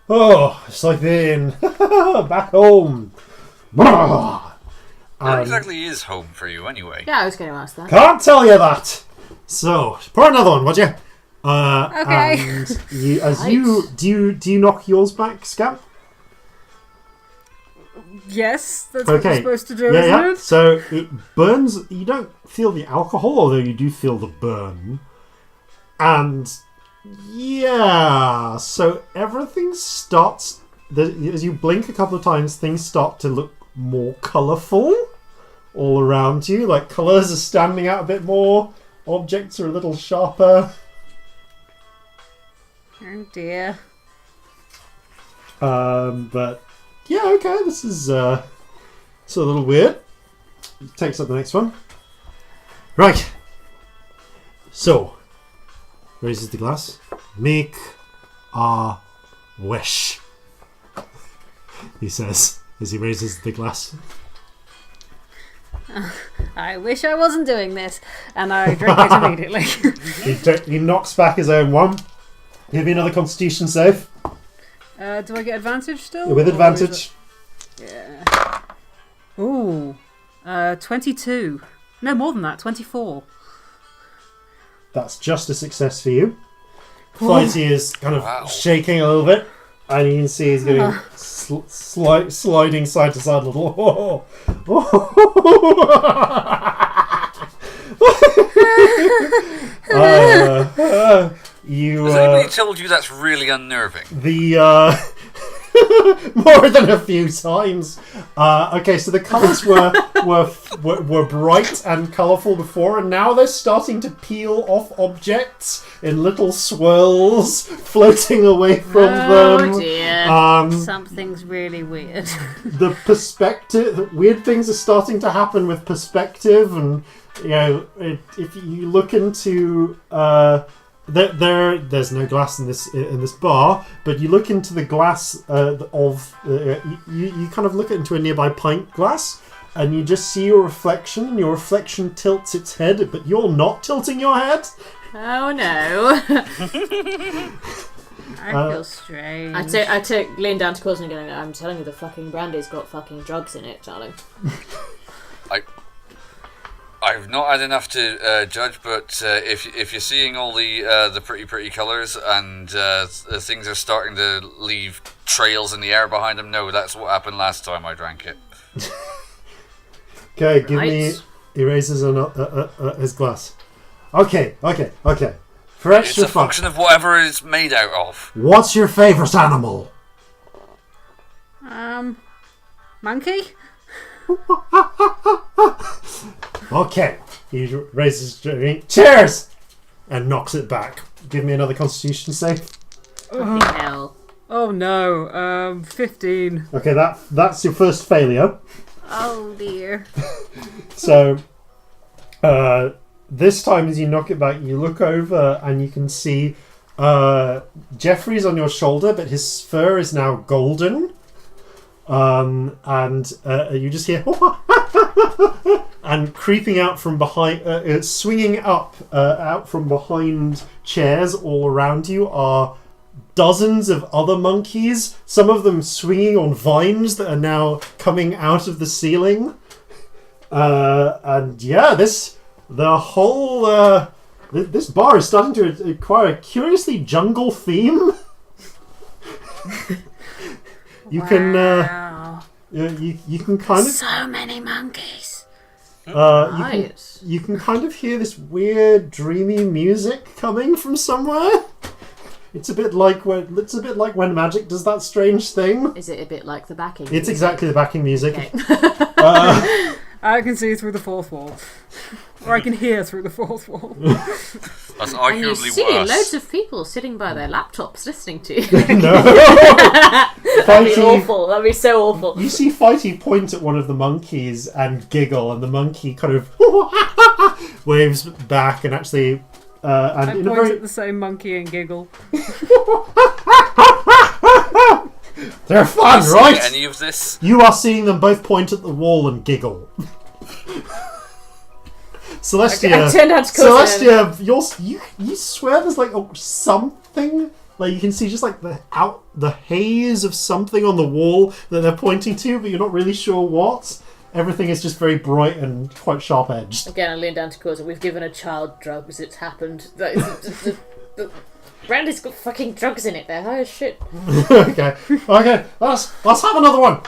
oh, it's like being back home. Where exactly is home for you, anyway? Yeah, I was going to ask that. Can't tell you that. So pour another one, would you? Okay. And do you knock yours back, Scamp? Yes, that's what you're supposed to do, yeah, isn't yeah. it? So it burns. You don't feel the alcohol, although you do feel the burn. And yeah, so everything starts. As you blink a couple of times, things start to look more colourful all around you. Like colours are standing out a bit more. Objects are a little sharper. Oh dear. But yeah, okay, this is it's a little weird. Takes up the next one. Right. So, raises the glass. Make a wish, he says as he raises the glass. I wish I wasn't doing this. And I drink it immediately. He knocks back his own one. Give me another constitution save. Do I get advantage still? With advantage. Yeah. Ooh. 22. No, more than that. 24. That's just a success for you. Fighty is kind of shaking a little bit. And you can see he's getting sliding side to side a little. Has anybody told you that's really unnerving? More than a few times. Okay, so the colours were bright and colourful before, and now they're starting to peel off objects in little swirls, floating away from them. Oh dear. Something's really weird. The weird things are starting to happen with perspective, and you know, if you look into there's no glass in this bar, but you look into the glass you kind of look into a nearby pint glass, and you just see your reflection, and your reflection tilts its head, but you're not tilting your head. Oh no. I feel strange. I took lean down to Corzin and going, I'm telling you, the fucking brandy's got fucking drugs in it, darling. I've not had enough to judge, but if you're seeing all the pretty colours and things are starting to leave trails in the air behind them, no, that's what happened last time I drank it. Okay, give me. He raises his glass. Okay. For It's extra a fun, function of whatever it's made out of. what's your favourite animal? Monkey? Okay, he raises his drink. Cheers! And knocks it back. Give me another constitution save. Fucking hell. Oh no, 15. Okay, that's your first failure. Oh dear. So, this time as you knock it back, you look over and you can see Jeffrey's on your shoulder, but his fur is now golden. And you just hear and creeping out from behind, swinging up out from behind chairs all around you are dozens of other monkeys, some of them swinging on vines that are now coming out of the ceiling. And yeah, this bar is starting to acquire a curiously jungle theme. You can kind of So many monkeys. you can kind of hear this weird dreamy music coming from somewhere. It's a bit like when magic does that strange thing. Is it a bit like the backing? It's exactly the backing music. Okay. I can see through the fourth wall. Or I can hear through the fourth wall. That's And you arguably see worse. loads of people sitting by their laptops listening to you. That'd be Fighty, awful. That'd be so awful. you see Fighty point at one of the monkeys and giggle, and the monkey kind of waves back and actually. And I in a point very at the same monkey and giggle. they're fun, See right? any of this? You are seeing them both point at the wall and giggle. Celestia, I turned out to Corzin. Celestia, you swear there's like something, like you can see just like the haze of something on the wall that they're pointing to, but you're not really sure what. Everything is just very bright and quite sharp edged. Again, I lean down to Corzin. We've given a child drugs. It's happened. The brandy's got fucking drugs in it. They're high as shit. Okay. Let's have another one.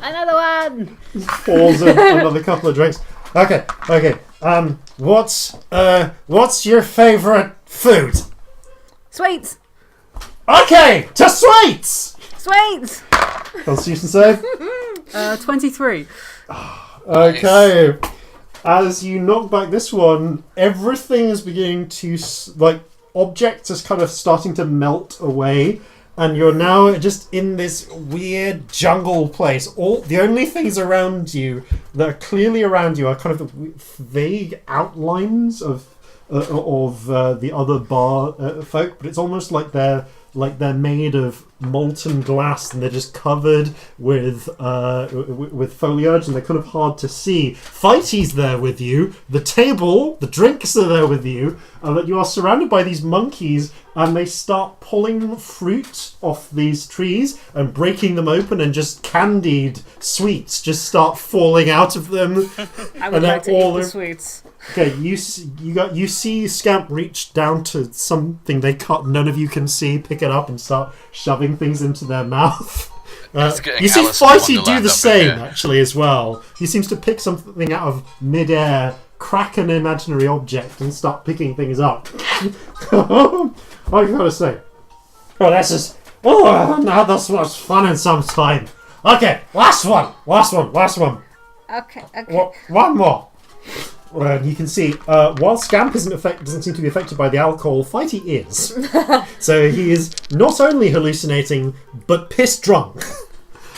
Another one. Pours another couple of drinks. Okay. What's your favourite food? Sweets! Okay, to sweets. Sweets! Constitution save. 23. Okay. As you knock back this one, everything is beginning to objects is kind of starting to melt away, and you're now just in this weird jungle place. The only things around you that are clearly around you are kind of the vague outlines of the other bar folk, but it's almost like they're made of molten glass and they're just covered with foliage and they're kind of hard to see. Fighty's there with you. The table, the drinks are there with you, and that you are surrounded by these monkeys, and they start pulling fruit off these trees and breaking them open, and just candied sweets just start falling out of them. I would like to eat the sweets. Okay, you see Scamp reach down to something they cut. None of you can see. Pick it up and start shoving things into their mouth. You see Alice in Fighty do Wonderland the up in same here. actually as well. He seems to pick something out of mid-air, crack an imaginary object, and start picking things up. I gotta say, now this was fun in some time. Okay, last one. Okay. One more. You can see, while Scamp doesn't seem to be affected by the alcohol, Fighty is. So he is not only hallucinating, but piss drunk.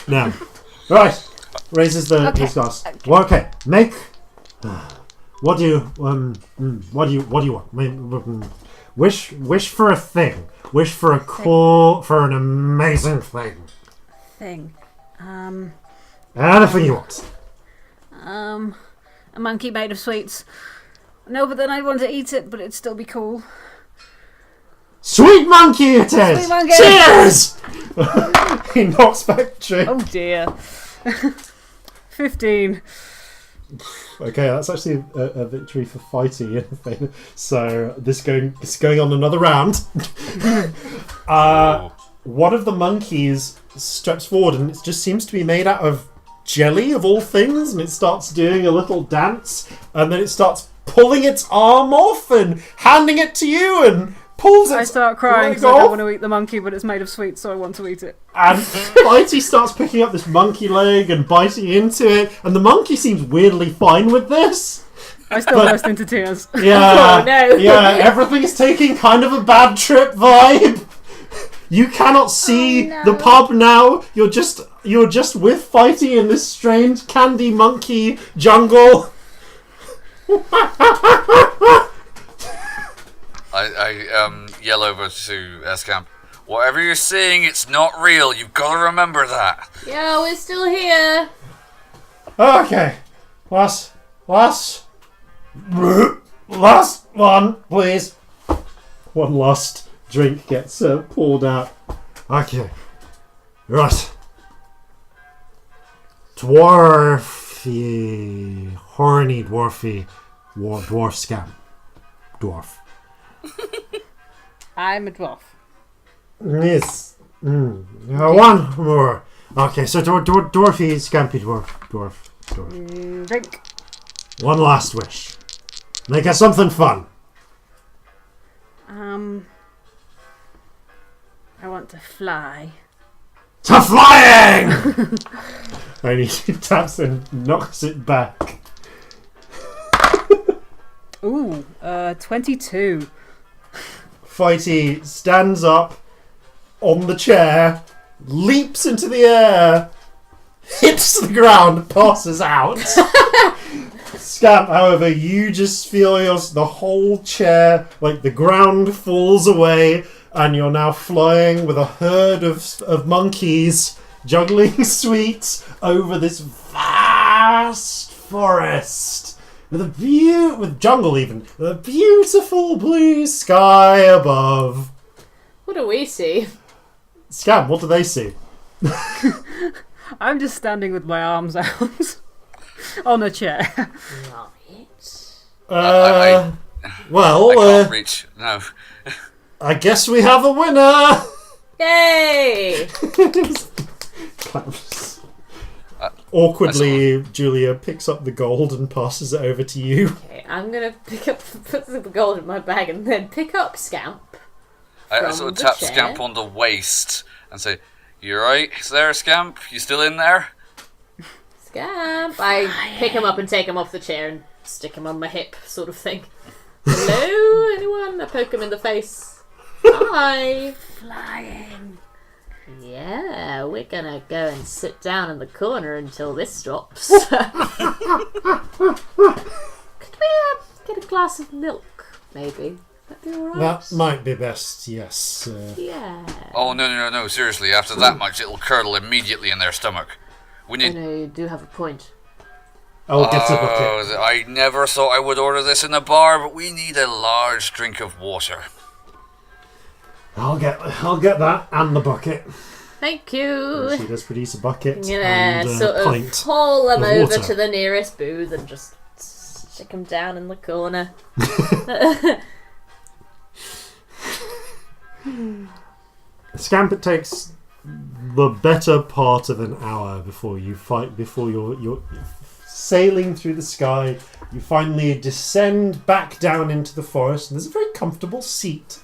Now, right, raises his glass. Well, okay, make. What do you want? Wish for a thing. Wish for a for an amazing thing. Anything you want. A monkey made of sweets. No, but then I'd want to eat it, but it'd still be cool. Sweet monkey it is! Sweet monkey! Cheers! He knocks back drink. Oh dear. 15. Okay, that's actually a victory for Fighty. So this going on another round. One of the monkeys steps forward, and it just seems to be made out of jelly of all things, and it starts doing a little dance, and then it starts pulling its arm off and handing it to you, and pulls it. I start crying because I don't want to eat the monkey, but it's made of sweets, so I want to eat it. And Fighty starts picking up this monkey leg and biting into it, and the monkey seems weirdly fine with this. I still burst into tears. Yeah, Oh, no. yeah, everything's taking kind of a bad trip vibe. You cannot see the pub now. You're just with Fighty in this strange candy monkey jungle. I yell over to Scamp. Whatever you're seeing, it's not real. You've got to remember that. Yeah, we're still here. Okay, last one, please. One last drink gets poured out. Okay. Right. Dwarfy. Horny dwarfy. Dwarf scam. Dwarf. I'm a dwarf. Yes. One more. Okay, so dwarfy, scampy dwarf. Drink. One last wish. Make us something fun. I want to fly. To flying! And he taps and knocks it back. Ooh, 22. Fighty stands up on the chair, leaps into the air, hits the ground, passes out. Scamp, however, you just feel the whole chair, like the ground falls away, and you're now flying with a herd of monkeys juggling sweets over this vast forest with jungle even, with a beautiful blue sky above. What do we see? Scamp, what do they see? I'm just standing with my arms out on a chair. Right. Well, I can't reach. No. I guess we have a winner. Yay! Claps. Awkwardly, Julia picks up the gold and passes it over to you. Okay, I'm gonna put the gold in my bag and then pick up Scamp. I sort of tap Scamp on the waist and say, "You right there, Scamp? You still in there?" Scamp! I pick him up and take him off the chair and stick him on my hip, sort of thing. Hello, anyone? I poke him in the face. Hi! Flying. Yeah, we're gonna go and sit down in the corner until this stops. Could we get a glass of milk, maybe? That'd be alright. That might be best, yes. Yeah. Oh, no. Seriously, after that much, it'll curdle immediately in their stomach. We I need... know, you do have a point. I'll get a bucket. I never thought I would order this in a bar, but we need a large drink of water. I'll get that and the bucket. Thank you. She does produce a bucket Yeah, and sort a of pint haul them of over water. to the nearest booth and just stick them down in the corner. Scamp, it takes the better part of an hour before you're sailing through the sky. You finally descend back down into the forest, and there's a very comfortable seat.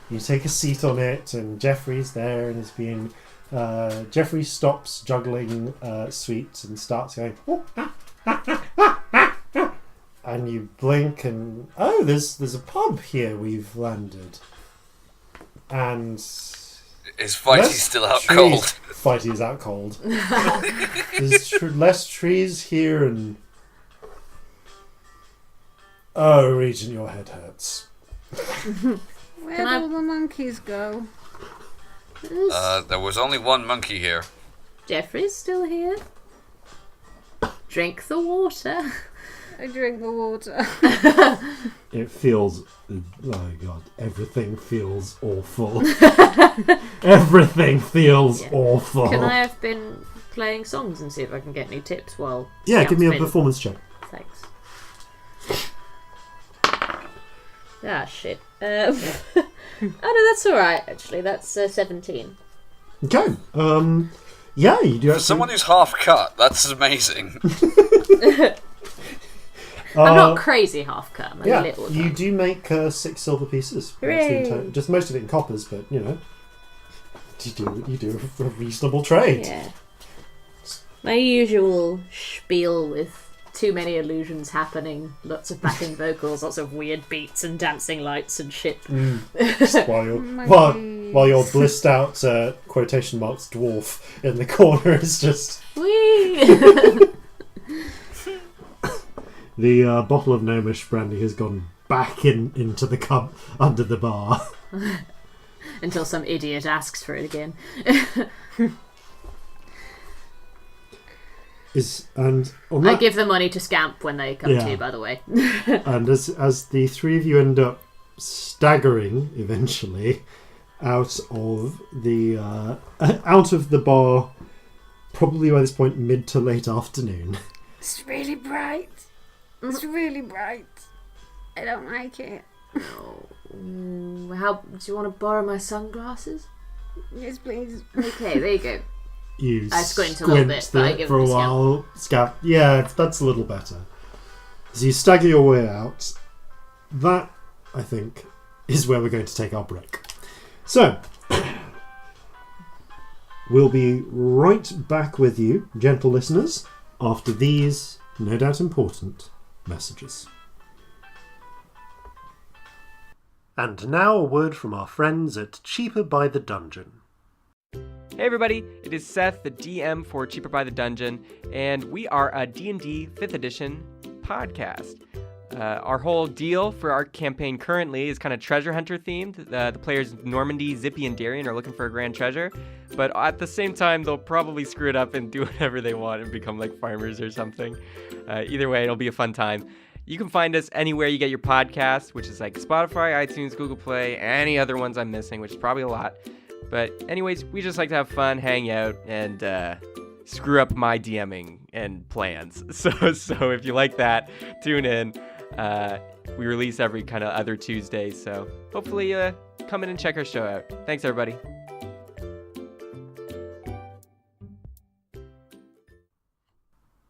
You take a seat on it, and Jeffrey's there, and is being. Jeffrey stops juggling sweets and starts going. And you blink, and there's a pub here. We've landed, and. Is Fighty still out cold? Fighty is out cold. There's less trees here, and Regent, your head hurts. Where'd all the monkeys go? There was only one monkey here. Jeffrey's still here. Drink the water. I drink the water. It feels... Oh god, everything feels awful. Everything feels awful. Can I have been playing songs and see if I can get any tips while... Yeah, give me a Scamp's been- performance check. Thanks. Ah, shit. Oh no, that's alright, actually. That's 17. Okay. Yeah, you do For actually... someone who's half cut, that's amazing. I'm not crazy half cut. I'm a little you cut. do make 6 silver pieces. Hooray. Just most of it in coppers, but you know, you do a reasonable trade. Yeah. My usual spiel with too many illusions happening, lots of backing vocals, lots of weird beats and dancing lights and shit. While your blissed out quotation marks dwarf in the corner is just Whee! the bottle of gnomish brandy has gone back into the cup under the bar. Until some idiot asks for it again. I give the money to Scamp when they come to, by the way. And as the three of you end up staggering eventually, out of the bar, probably by this point mid to late afternoon. It's really bright. It's really bright. I don't like it. How do you want to borrow my sunglasses? Yes, please. Okay, there you go. I squint a little bit, but I give for it a to while. Scamp, yeah, that's a little better. As you stagger your way out, that I think is where we're going to take our break. So we'll be right back with you, gentle listeners, after these, no doubt important, messages. And now a word from our friends at Cheaper by the Dungeon. Hey everybody, it is Seth, the DM for Cheaper by the Dungeon, and we are a D&D 5th edition podcast. Our whole deal for our campaign currently is kind of treasure hunter themed. The players Normandy, Zippy, and Darian are looking for a grand treasure, but at the same time they'll probably screw it up and do whatever they want and become like farmers or something. Either way, it'll be a fun time. You can find us anywhere you get your podcasts, which is like Spotify, iTunes, Google Play, any other ones I'm missing, which is probably a lot. But anyways, we just like to have fun, hang out, and screw up my DMing and plans. So if you like that, tune in. We release every kind of other Tuesday, so hopefully come in and check our show out. Thanks, everybody.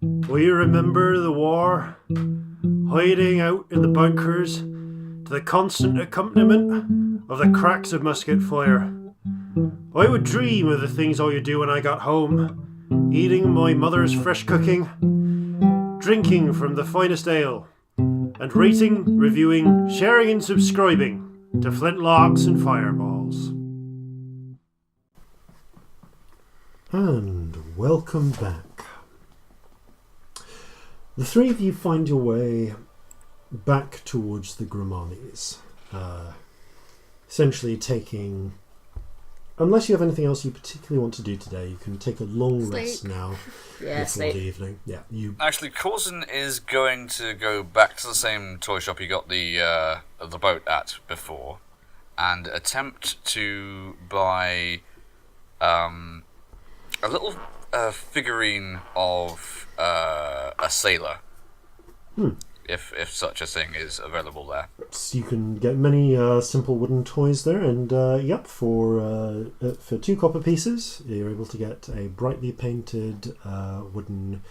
We remember the war, hiding out in the bunkers, to the constant accompaniment of the cracks of musket fire. I would dream of the things I would do when I got home, eating my mother's fresh cooking, drinking from the finest ale, and rating, reviewing, sharing and subscribing to Flintlocks and Fireballs. And welcome back. The three of you find your way back towards the Grimanis, essentially taking... Unless you have anything else you particularly want to do today, you can take a long rest now before the evening. Yeah, Actually, Corzin is going to go back to the same toy shop he got the boat at before, and attempt to buy a little figurine of a sailor. If such a thing is available there. So you can get many simple wooden toys there, and for 2 copper pieces, you're able to get a brightly painted wooden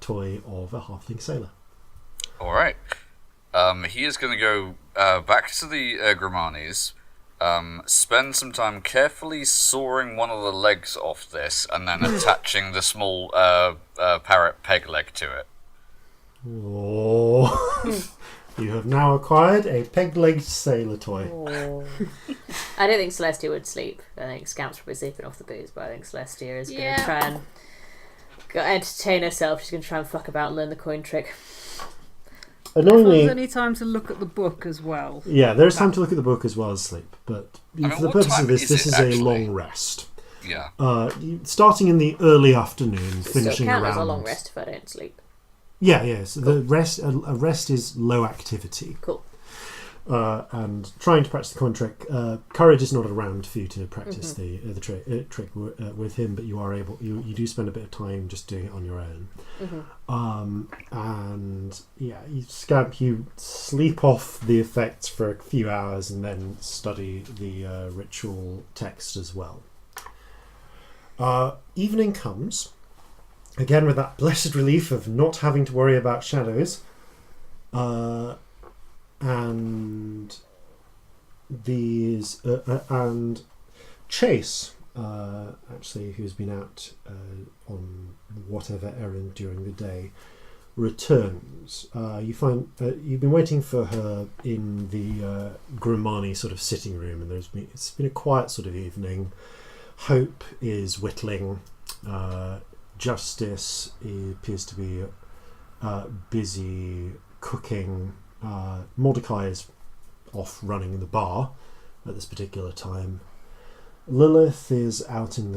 toy of a halfling sailor. All right. He is going to go back to the Grimanis, spend some time carefully sawing one of the legs off this, and then attaching the small parrot peg leg to it. Oh. You have now acquired a peg-legged sailor toy. Oh. I don't think Celestia would sleep. I think Scamp's probably sleeping off the booze, but I think Celestia is going to try and entertain herself. She's going to try and fuck about and learn the coin trick. Annoyingly, there's any time to look at the book as well. Yeah, there's time to look at the book as well as sleep. But for the purpose of this is a long rest. Yeah. Starting in the early afternoon, finishing count around. as a long rest if I don't sleep. Yeah. So the rest, a rest is low activity. Cool. And trying to practice the coin trick. Courage is not around for you to practice the trick with him, but you are able. You do spend a bit of time just doing it on your own. And yeah, you sleep off the effects for a few hours and then study the ritual text as well. Evening comes, again with that blessed relief of not having to worry about shadows, and these and Chase, actually, who's been out on whatever errand during the day, returns. You find you've been waiting for her in the Grimani sort of sitting room, and it's been a quiet sort of evening. Hope is whittling. Justice appears to be busy cooking. Mordecai is off running the bar at this particular time. Lilith is out in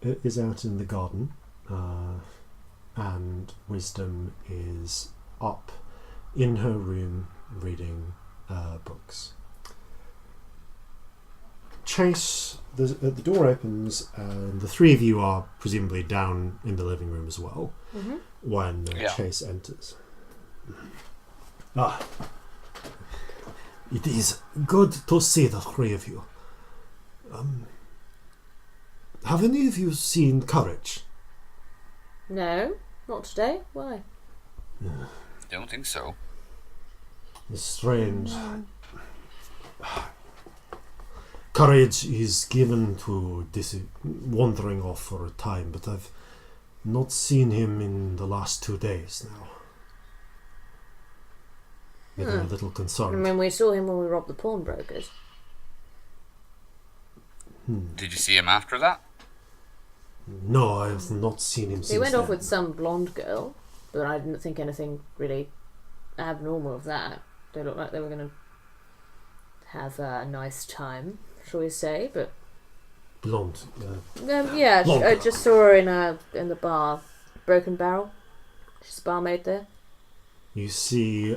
the garden, and Wisdom is up in her room reading books. Chase, the door opens, and the three of you are presumably down in the living room as well when Chase enters. Ah, it is good to see the three of you. Have any of you seen Courage? No, not today. Why? Don't think so. It's strange. Courage is given to wandering off for a time, but I've not seen him in the last 2 days now. Getting a little concerned. I mean, we saw him when we robbed the pawnbrokers. Did you see him after that? No, I have not seen him since He went off then. with some blonde girl, but I didn't think anything really abnormal of that. They looked like they were going to have a nice time, shall we say, but... Blonde. yeah, blonde I girl. just saw her in the bar. Broken Barrel. She's a barmaid there. You see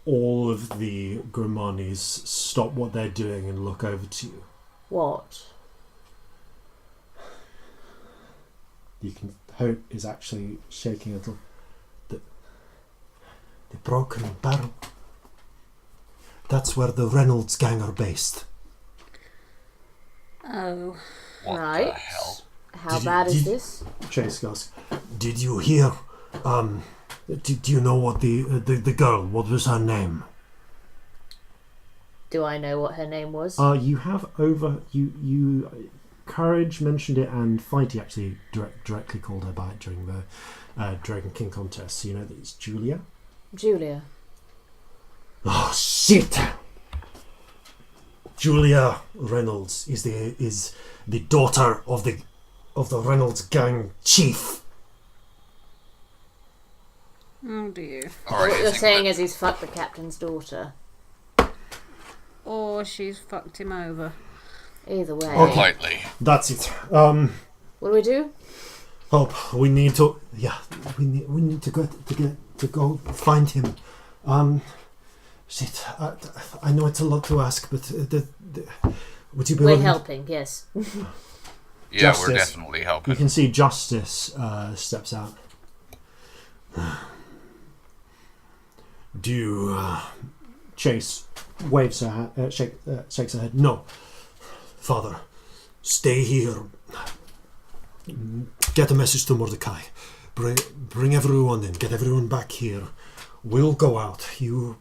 all of the Grimanis stop what they're doing and look over to you. What? You can... Hope is actually shaking a little. The Broken Barrel. That's where the Reynolds gang are based. Oh. What Right. the hell? How bad is this? Chase goes, did you hear? Do you know what the girl? What was her name? Do I know what her name was? You have you. Courage mentioned it, and Fighty actually directly called her by it during the Dragon King contest. So you know that it's Julia. Julia. Oh shit! Julia Reynolds is the daughter of the Reynolds gang chief. Oh dear. Alright, What you're saying is he's fucked the captain's daughter. Or she's fucked him over. Either way. Okay. Politely. That's it. What do we do? Hope we need to. Yeah, we need to go find him. Shit. I know it's a lot to ask, but would you be We're willing? helping, yes. Yeah, Justice. we're definitely helping. You can see Justice steps out. Do you, Chase waves her hand, shakes her head. No, Father, stay here. Get a message to Mordecai. Bring everyone in. Get everyone back here. We'll go out. You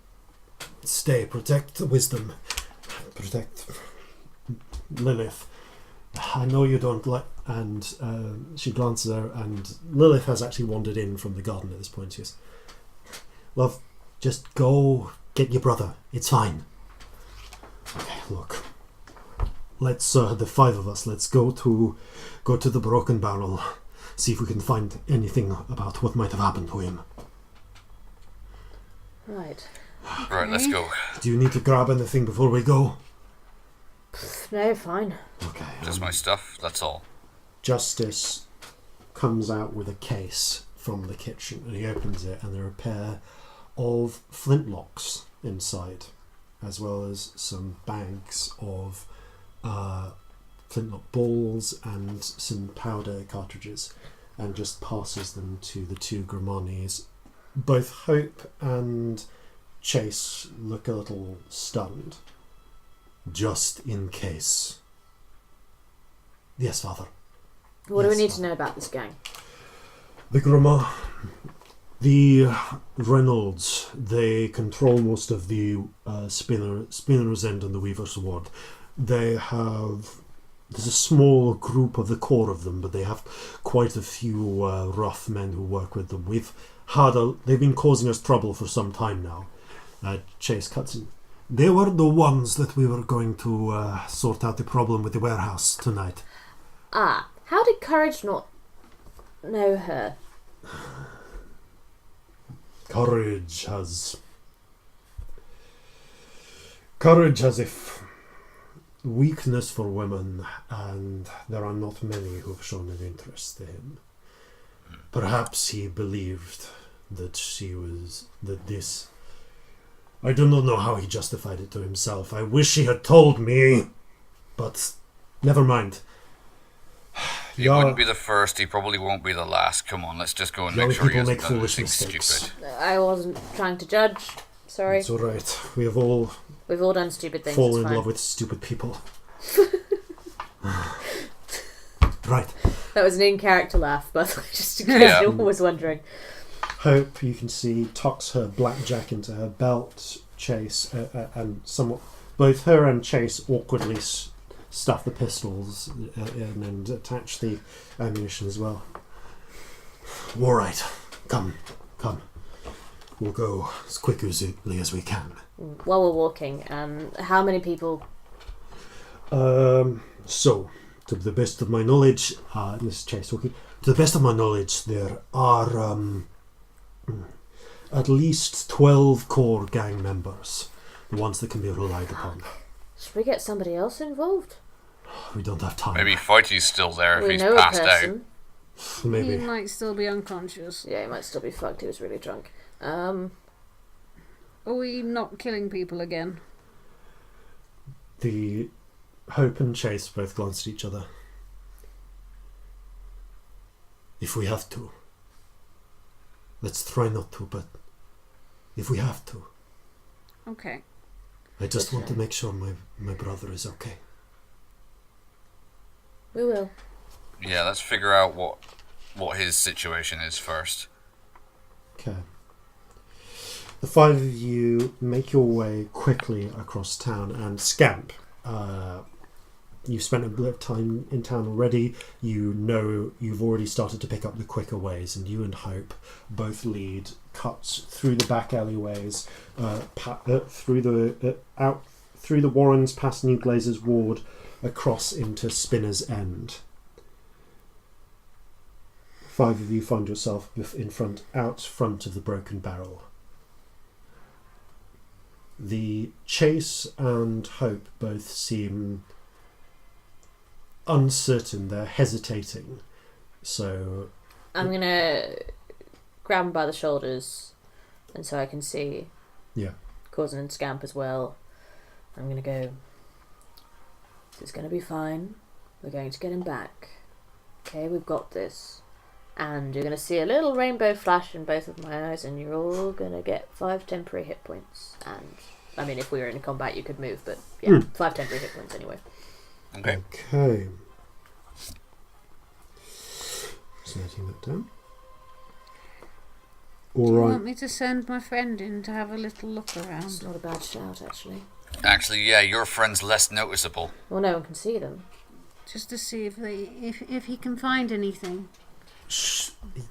stay. Protect the wisdom. Protect Lilith. I know you don't like... And she glances at her, and Lilith has actually wandered in from the garden at this point. She goes, Love, just go get your brother. It's fine. Okay, look. Let's, the five of us, let's go to the Broken Barrel. See if we can find anything about what might have happened to him. Right. Right, let's go. Do you need to grab anything before we go? No, fine. Okay. Just my stuff, that's all. Justice comes out with a case from the kitchen, and he opens it, and there are a pair of flintlocks inside, as well as some bags of flintlock balls and some powder cartridges, and just passes them to the two Grimanis. Both Hope and Chase look a little stunned. Just in case. Yes, Father. What do we Yes, need Father. to know about this gang? The Reynolds, they control most of the Spinner's End and the Weaver's Ward. There's a small group of the core of them, but they have quite a few rough men who work with them. They've been causing us trouble for some time now. Chase cuts in. They were the ones that we were going to sort out the problem with the warehouse tonight. Ah, how did Courage not know her? Courage has a weakness for women, and there are not many who have shown an interest to him. Perhaps he believed that I do not know how he justified it to himself. I wish he had told me. but never mind. He wouldn't be the first, he probably won't be the last. Come on, let's just go and make sure he hasn't done anything stupid. I wasn't trying to judge. Sorry. It's alright. We've all done stupid things. Fallen in love with stupid people. Right. That was an in-character laugh, by the way, just in case anyone was wondering. Hope, you can see, tucks her blackjack into her belt. Chase and somewhat... Both her and Chase awkwardly stuff the pistols in and attach the ammunition as well. All right. Come. We'll go as quickly as we can. While we're walking, how many people? So, to the best of my knowledge, this is Chase talking. To the best of my knowledge, there are at least 12 core gang members, the ones that can be relied upon. Should we get somebody else involved? We don't have time. Maybe Fighty's still there if he's know passed a person. out. Maybe. He might still be unconscious. Yeah, he might still be fucked. He was really drunk. Are we not killing people again? The Hope and Chase both glanced at each other. If we have to. Let's try not to, but if we have to. Okay. I just want to make sure my brother is okay. We will. Yeah, let's figure out what his situation is first. Okay. The five of you make your way quickly across town, and Scamp, you've spent a bit of time in town already. You know you've already started to pick up the quicker ways, and you and Hope both lead cuts through the back alleyways, through the Warrens, past New Glazer's ward, across into Spinner's End. Five of you find yourself out front of the Broken Barrel. The Chase and Hope both seem uncertain. They're hesitating. So I'm going to grab him by the shoulders, and so I can see Corzin and Scamp as well. I'm going to go, this is going to be fine. We're going to get him back. Okay, we've got this. And you're going to see a little rainbow flash in both of my eyes, and you're all going to get 5 temporary hit points. And, I mean, if we were in combat, you could move, but, 5 temporary hit points anyway. Okay. Just noting that down. Do you want me to send my friend in to have a little look around? It's not a bad shout, actually. Actually, yeah, your friend's less noticeable. Well, no one can see them. Just to see if he can find anything.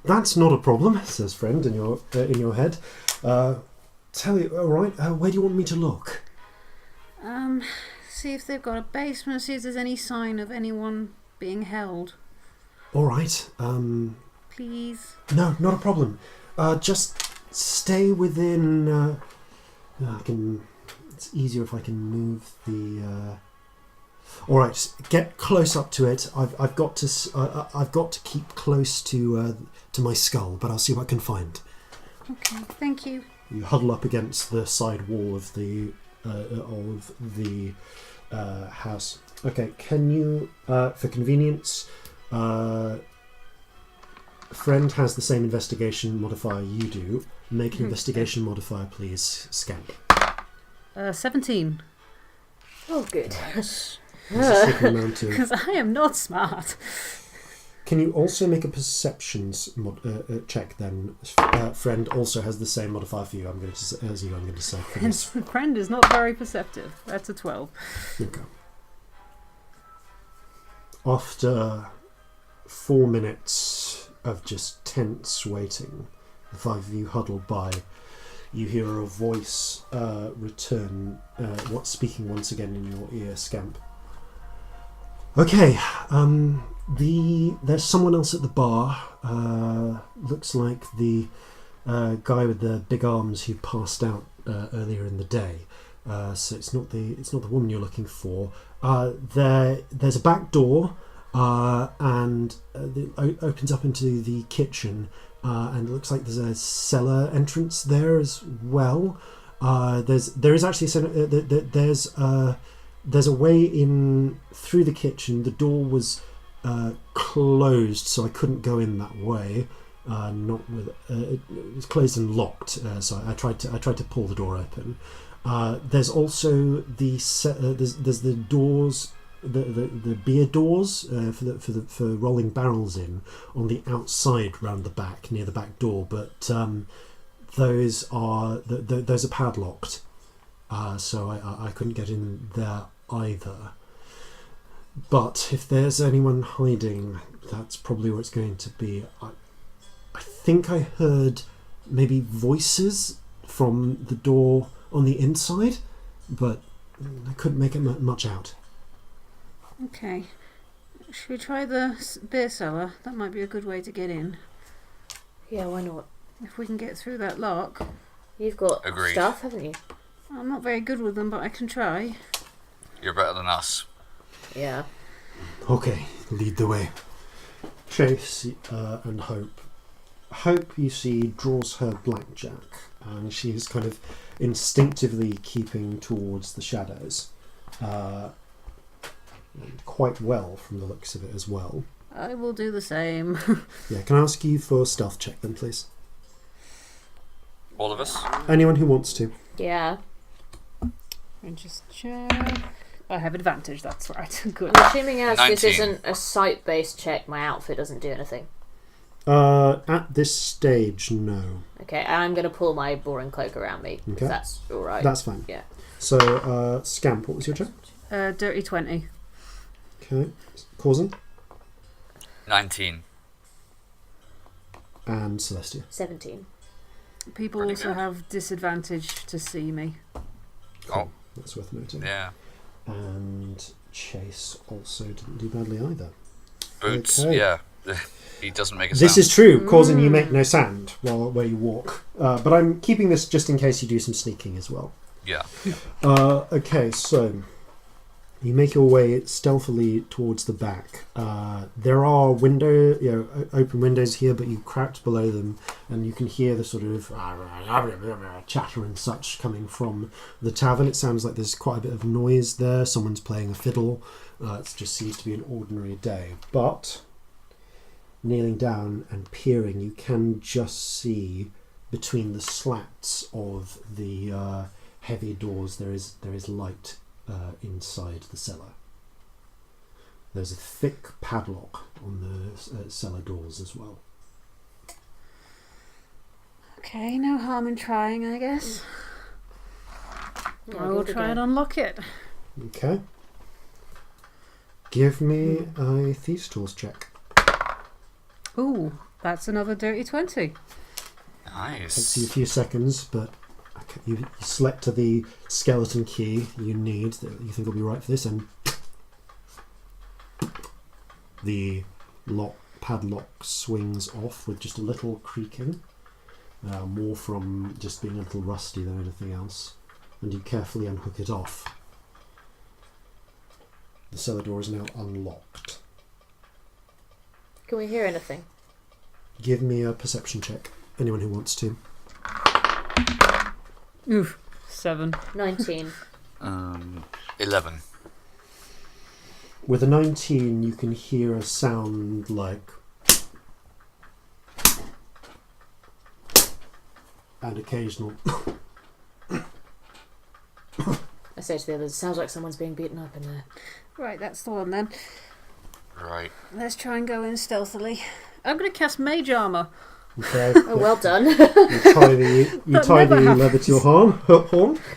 That's not a problem, says friend in your head. Tell you, all right. Where do you want me to look? See if they've got a basement. See if there's any sign of anyone being held. All right. Please. No, not a problem. Just stay within. It's easier if I can move the. All right, get close up to it. I've got to keep close to my skull, but I'll see what I can find. Okay, thank you. You huddle up against the side wall of the house. Okay, can you, for convenience, friend has the same investigation modifier you do. Make an investigation modifier, please, Scamp. 17. Oh, good. Because I am not smart. Can you also make a perceptions check then? Friend also has the same modifier for you. I'm going to say. Friend is not very perceptive. That's a 12. Okay. After 4 minutes of just tense waiting, the five of you huddled by. You hear a voice return, speaking once again in your ear, Scamp. Okay, there's someone else at the bar. Looks like the guy with the big arms who passed out earlier in the day. So it's not the woman you're looking for. There's a back door, and it opens up into the kitchen. And it looks like there's a cellar entrance there as well. There is actually there's there's a way in through the kitchen. The door was closed, so I couldn't go in that way. Not with it was closed and locked. So I tried to pull the door open. There's also there's the doors, the beer doors for rolling barrels in on the outside round the back near the back door, but those are padlocked. So I couldn't get in there either. But if there's anyone hiding, that's probably where it's going to be. I think I heard maybe voices from the door on the inside, but I couldn't make it much out. Okay. Should we try the beer cellar? That might be a good way to get in. Yeah, why not? If we can get through that lock. You've got Agreed. stuff, haven't you? I'm not very good with them, but I can try. You're better than us. Yeah. Okay, lead the way. Chase and Hope. Hope, you see, draws her blackjack, and she's kind of instinctively keeping towards the shadows. Quite well from the looks of it as well. I will do the same. Yeah, can I ask you for a stealth check then, please? All of us? Anyone who wants to. Yeah. And just check. I have advantage, that's right. Good. I'm assuming as 19. this isn't a sight-based check, my outfit doesn't do anything. At this stage, no. Okay, and I'm going to pull my boring cloak around me. Okay. That's alright. That's fine. Yeah. So, Scamp, what was your check? Dirty 20. Okay. Corzin? 19. And Celestia? 17. People Pretty also good. have disadvantage to see me. Oh, That's worth noting. yeah. And Chase also didn't do badly either. Boots, Okay. yeah. He doesn't make a This sound. is true. Corzin, you make no sound where you walk. But I'm keeping this just in case you do some sneaking as well. Yeah. Okay, so you make your way stealthily towards the back. There are open windows here, but you crouch below them, and you can hear the sort of chatter and such coming from the tavern. It sounds like there's quite a bit of noise there. Someone's playing a fiddle. It just seems to be an ordinary day. But kneeling down and peering, you can just see between the slats of the heavy doors there is light inside the cellar. There's a thick padlock on the cellar doors as well. Okay, no harm in trying, I guess. Yeah, I will give it a try go. and unlock it. Okay. Give me a Thieves' Tools check. Ooh, that's another dirty 20. Takes you a Nice. few seconds, but you select the skeleton key you need that you think will be right for this, and the padlock swings off with just a little creaking, more from just being a little rusty than anything else, and you carefully unhook it off. The cellar door is now unlocked. Can we hear anything? Give me a perception check, anyone who wants to. Oof, 7. 19. 11. With a 19, you can hear a sound like, and occasional. I say to the others, sounds like someone's being beaten up in there. Right, that's the one then. Right. Let's try and go in stealthily. I'm going to cast Mage Armour. Okay. Oh, well done. You tie the That leather never to happens. your horn.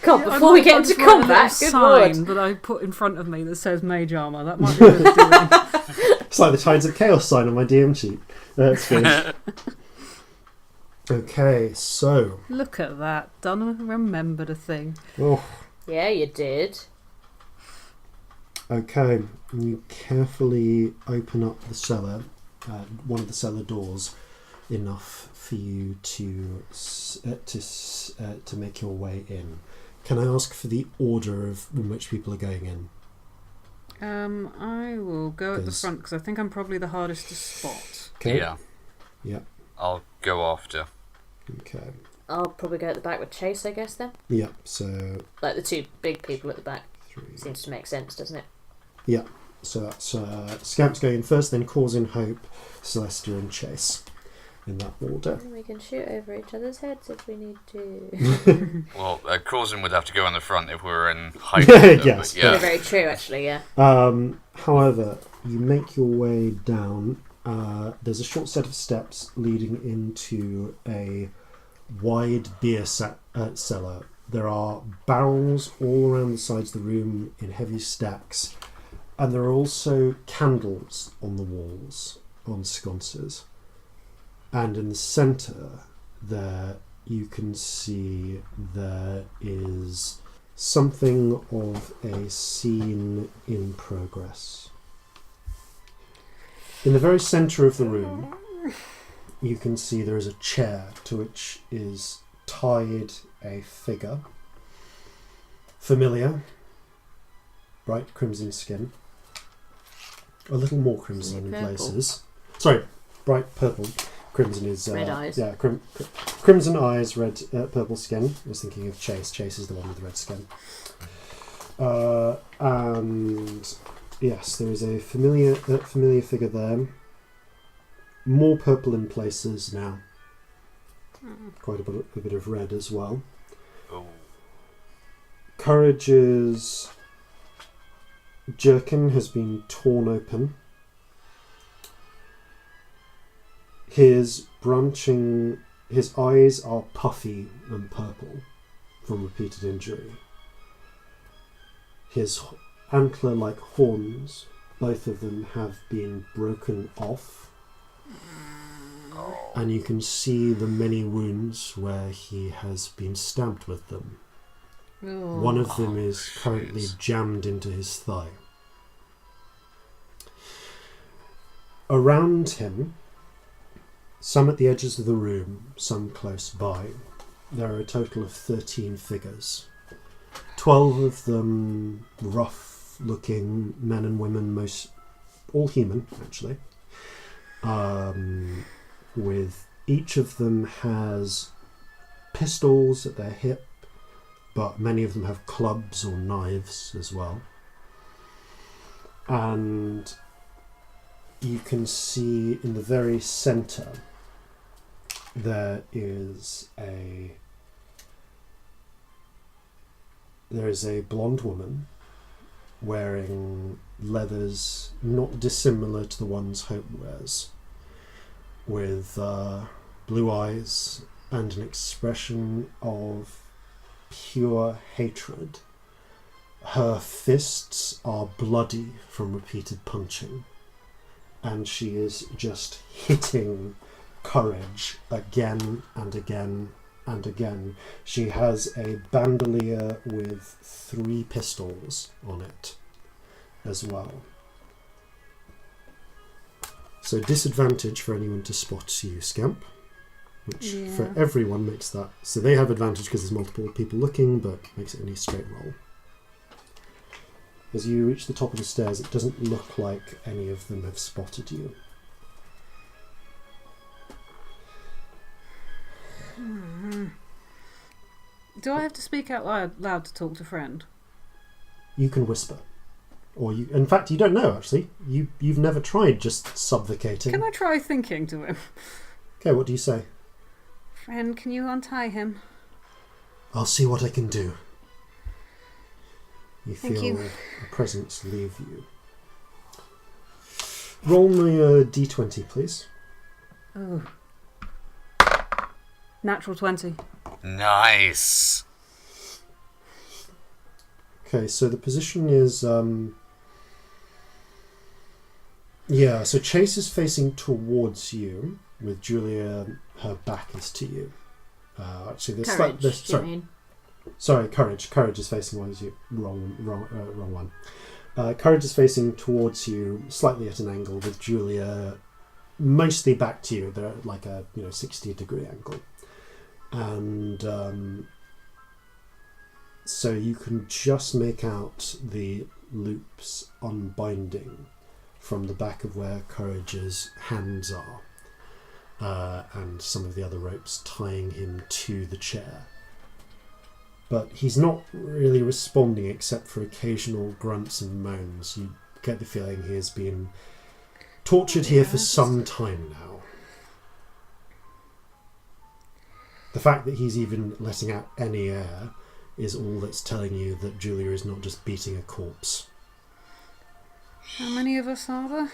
God, Yeah, before we get I'm into just writing a combat, little good sign lord. that I put in front of me that says Mage Armour. That might be worth doing. It's like the Tides of Chaos sign on my DM sheet. That's good. Okay, so Look at that. Done remembered a thing. Yeah, you did. okay, you carefully open up the cellar, one of the cellar doors, enough for you to make your way in. Can I ask for the order in which people are going in? I will go at the 'Cause- front because I think I'm probably the hardest to spot. Okay. Yeah. Yeah. I'll go after. Okay. I'll probably go at the back with Chase, I guess, then. Yeah. So Like the two big people at the back. 3. Seems to make sense, doesn't it? Yeah. So that's Scamp's going first, then Corzin, Hope, Celestia, and Chase. In that order. And we can shoot over each other's heads if we need to. Well, Corzin would have to go on the front if we were in height. Yes. That's very true, actually, yeah. However, you make your way down. There's a short set of steps leading into a wide beer cellar. There are barrels all around the sides of the room in heavy stacks, and there are also candles on the walls, on sconces. And in the centre there you can see there is something of a scene in progress. In the very centre of the room you can see there is a chair to which is tied a figure. Familiar, bright crimson skin. A little more crimson in places. Sorry, bright purple. Crimson is red eyes. Yeah, crimson eyes, red, purple skin. I was thinking of Chase. Chase is the one with the red skin. And yes, there is a familiar figure there. More purple in places now. Quite a bit of red as well. Oh. Courage's jerkin has been torn open. His eyes are puffy and purple from repeated injury. His antler-like horns, both of them have been broken off. And you can see the many wounds where he has been stabbed with them. Ooh. One of them is currently jammed into his thigh. Around him, some at the edges of the room, some close by, there are a total of 13 figures. 12 of them rough-looking men and women, all human, actually. With each of them has pistols at their hip, but many of them have clubs or knives as well. And you can see in the very centre there is a blonde woman wearing leathers not dissimilar to the ones Hope wears, with blue eyes and an expression of pure hatred. Her fists are bloody from repeated punching, and she is just hitting Courage again and again and again. She has a bandolier with 3 pistols on it as well. So disadvantage for anyone to spot you, Scamp, which for everyone makes that. So they have advantage because there's multiple people looking, but makes it any straight roll. As you reach the top of the stairs, it doesn't look like any of them have spotted you. Do I have to speak out loud to talk to friend? You can whisper. Or you, in fact, you don't know, actually. You've never tried just subvocating. Can I try thinking to him? Okay, what do you say? Friend, can you untie him? I'll see what I can do. You Thank feel you. a presence leave you. Roll me a d20, please. Oh. Natural 20. Nice. Okay, so the position is... so Chase is facing towards you, with Julia, her back is to you. Actually, there's Courage, do you mean? Sorry, Courage. Courage is facing towards you. Wrong one. Courage is facing towards you, slightly at an angle, with Julia mostly back to you. They're at like a 60-degree angle. And so you can just make out the loops unbinding from the back of where Courage's hands are, and some of the other ropes tying him to the chair. but he's not really responding except for occasional grunts and moans. You get the feeling he has been tortured here for some time now. The fact that he's even letting out any air is all that's telling you that Julia is not just beating a corpse. How many of us are there?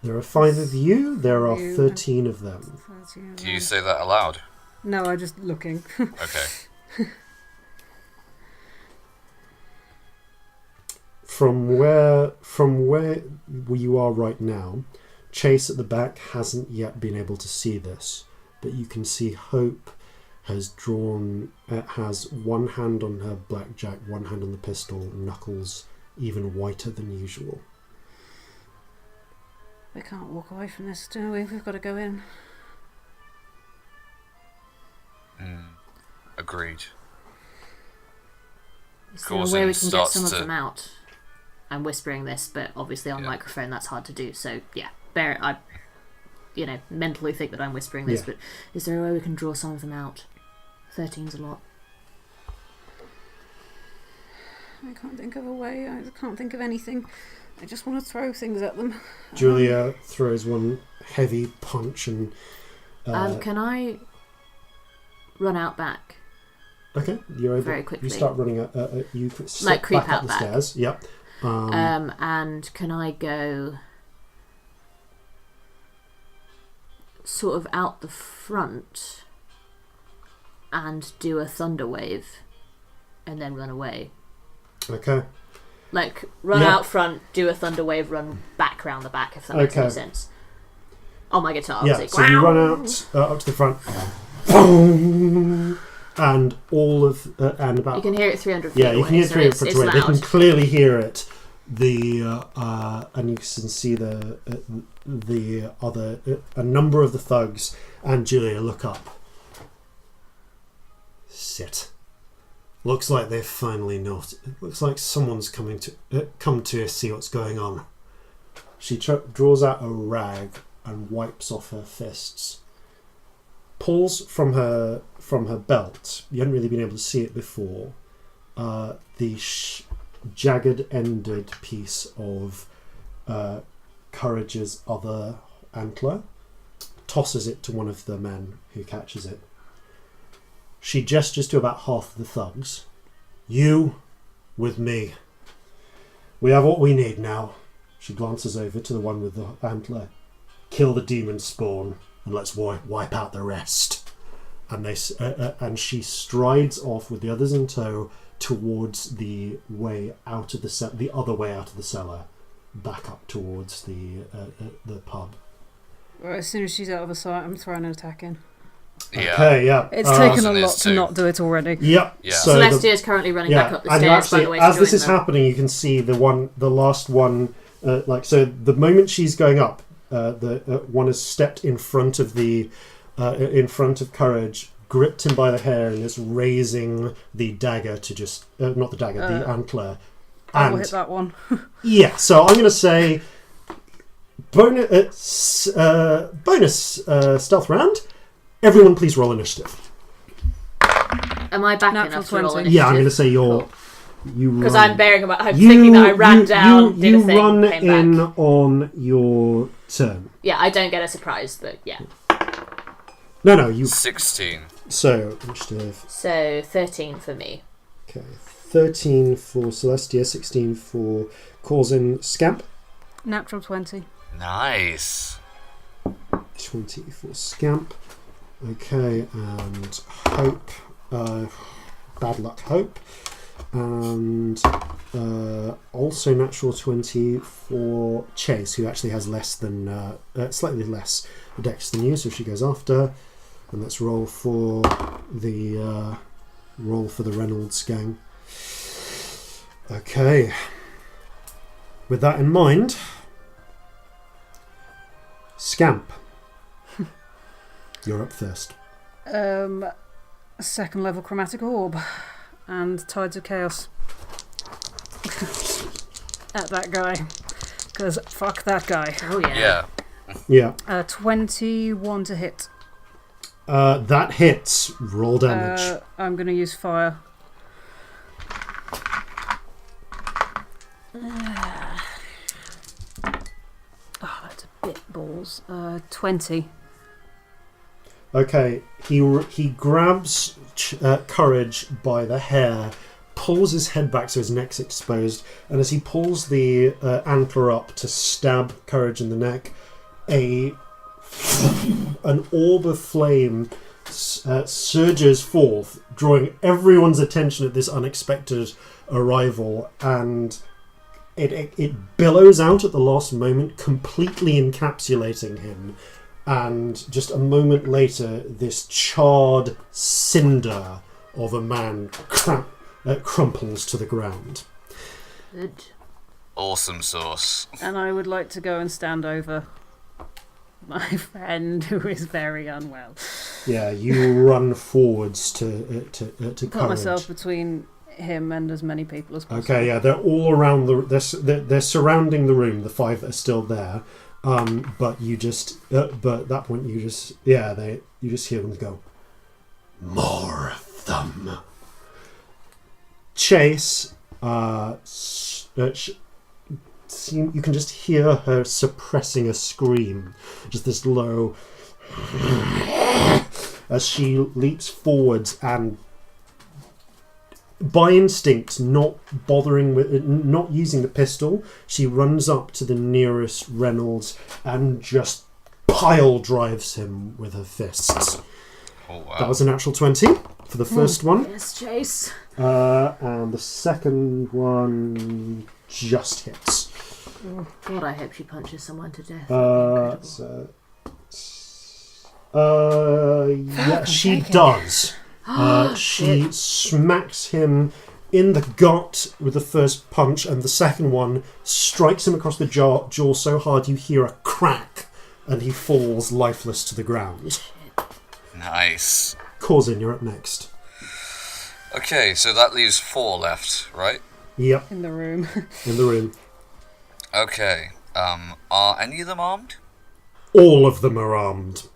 There are 5 of you. There are 13 of them. 13 of Do you them. say that aloud? No, I'm just looking. Okay. From where you are right now, Chase at the back hasn't yet been able to see this, but you can see Hope has has one hand on her blackjack, one hand on the pistol, knuckles even whiter than usual. We can't walk away from this, do we? We've got to go in. Agreed. Is there a way we can get some of them out? I'm whispering this, but obviously on microphone that's hard to do. So yeah, I mentally think that I'm whispering this, but is there a way we can draw some of them out? 13's a lot. I can't think of a way. I can't think of anything. I just want to throw things at them. Julia throws one heavy punch and... can I run out back? Okay, you're able. Very quickly. You start running. You Like creep back out up the back. stairs. Yep. And can I go sort of out the front and do a thunder wave and then run away? Okay. Like run out front, do a thunder wave, run back round the back, if that makes any sense. On my guitar. Yeah. So you run out up to the front. Boom! And all of and about you can hear it 300 feet yeah, away. you can hear it 300 feet away. They can loud. clearly hear it. And you can see the other a number of the thugs and Julia look up. Shit. Looks like they've finally not. It looks like someone's come to see what's going on. She draws out a rag and wipes off her fists. Pulls from her belt. You hadn't really been able to see it before. The jagged-ended piece of Courage's other antler. Tosses it to one of the men who catches it. She gestures to about half of the thugs. You, with me. We have what we need now. She glances over to the one with the antler. Kill the demon spawn and let's wipe out the rest. And she strides off with the others in tow towards the way out of the other way out of the cellar, back up towards the pub. Well, as soon as she's out of the sight, I'm throwing an attack in. Yeah. Okay, yeah. It's taken a Wasn't lot this to too? not do it already. Yep. Yeah. So Celestia is currently running back up the and stairs, actually, by the way. as to this join is them. happening, you can see the last one. So the moment she's going up, the one has stepped in front of Courage, gripped him by the hair, and is raising the dagger to just not the dagger, the antler. I will hit that one. Yeah, so I'm going to say bonus stealth round. Everyone, please roll initiative. Am I back Natural enough to roll 20. initiative? Yeah, I'm going to say you're. You Because run. I'm thinking that I ran down, did a thing, run came in back. on your turn. Yeah, I don't get a surprise, but yeah. No, you. 16. So initiative. So 13 for me. Okay, 13 for Celestia, 16 for Corzin. Scamp. Natural 20. Nice. 20 for Scamp. Okay, and Hope. Bad luck, Hope. And also natural 20 for Chase, who actually has slightly less dex than you, so she goes after. And let's roll for the Reynolds gang. Okay. With that in mind, Scamp, you're up first. Second level chromatic orb and tides of chaos at that guy, because fuck that guy. Oh yeah. Yeah. Yeah. 21 to hit. That hits. Roll damage. I'm going to use fire. That's a bit balls. 20. Okay, he grabs Courage by the hair, pulls his head back so his neck's exposed, and as he pulls the antler up to stab Courage in the neck, an orb of flame surges forth, drawing everyone's attention at this unexpected arrival, and it billows out at the last moment, completely encapsulating him. And just a moment later, this charred cinder of a man crumples to the ground. Good. Awesome sauce. And I would like to go and stand over my friend who is very unwell. Yeah, you run forwards to Put Courage. myself between him and as many people as possible. Okay, yeah, they're all around they're surrounding the room. The 5 that are still there. But you just, but at that point you just hear them go, more of them. Chase, you can just hear her suppressing a scream, just this low, as she leaps forwards and, by instinct, not using the pistol, she runs up to the nearest Reynolds and just pile drives him with her fists. Oh, wow. That was a natural 20 for the first one. Yes, Chase. And the second one just hits. Oh, God, I hope she punches someone to death. Yeah, she does. She smacks him in the gut with the first punch, and the second one strikes him across the jaw so hard you hear a crack, and he falls lifeless to the ground. Nice. Corzin, you're up next. Okay, so that leaves 4 left, right? Yep. In the room. In the room. Okay. Are any of them armed? All of them are armed.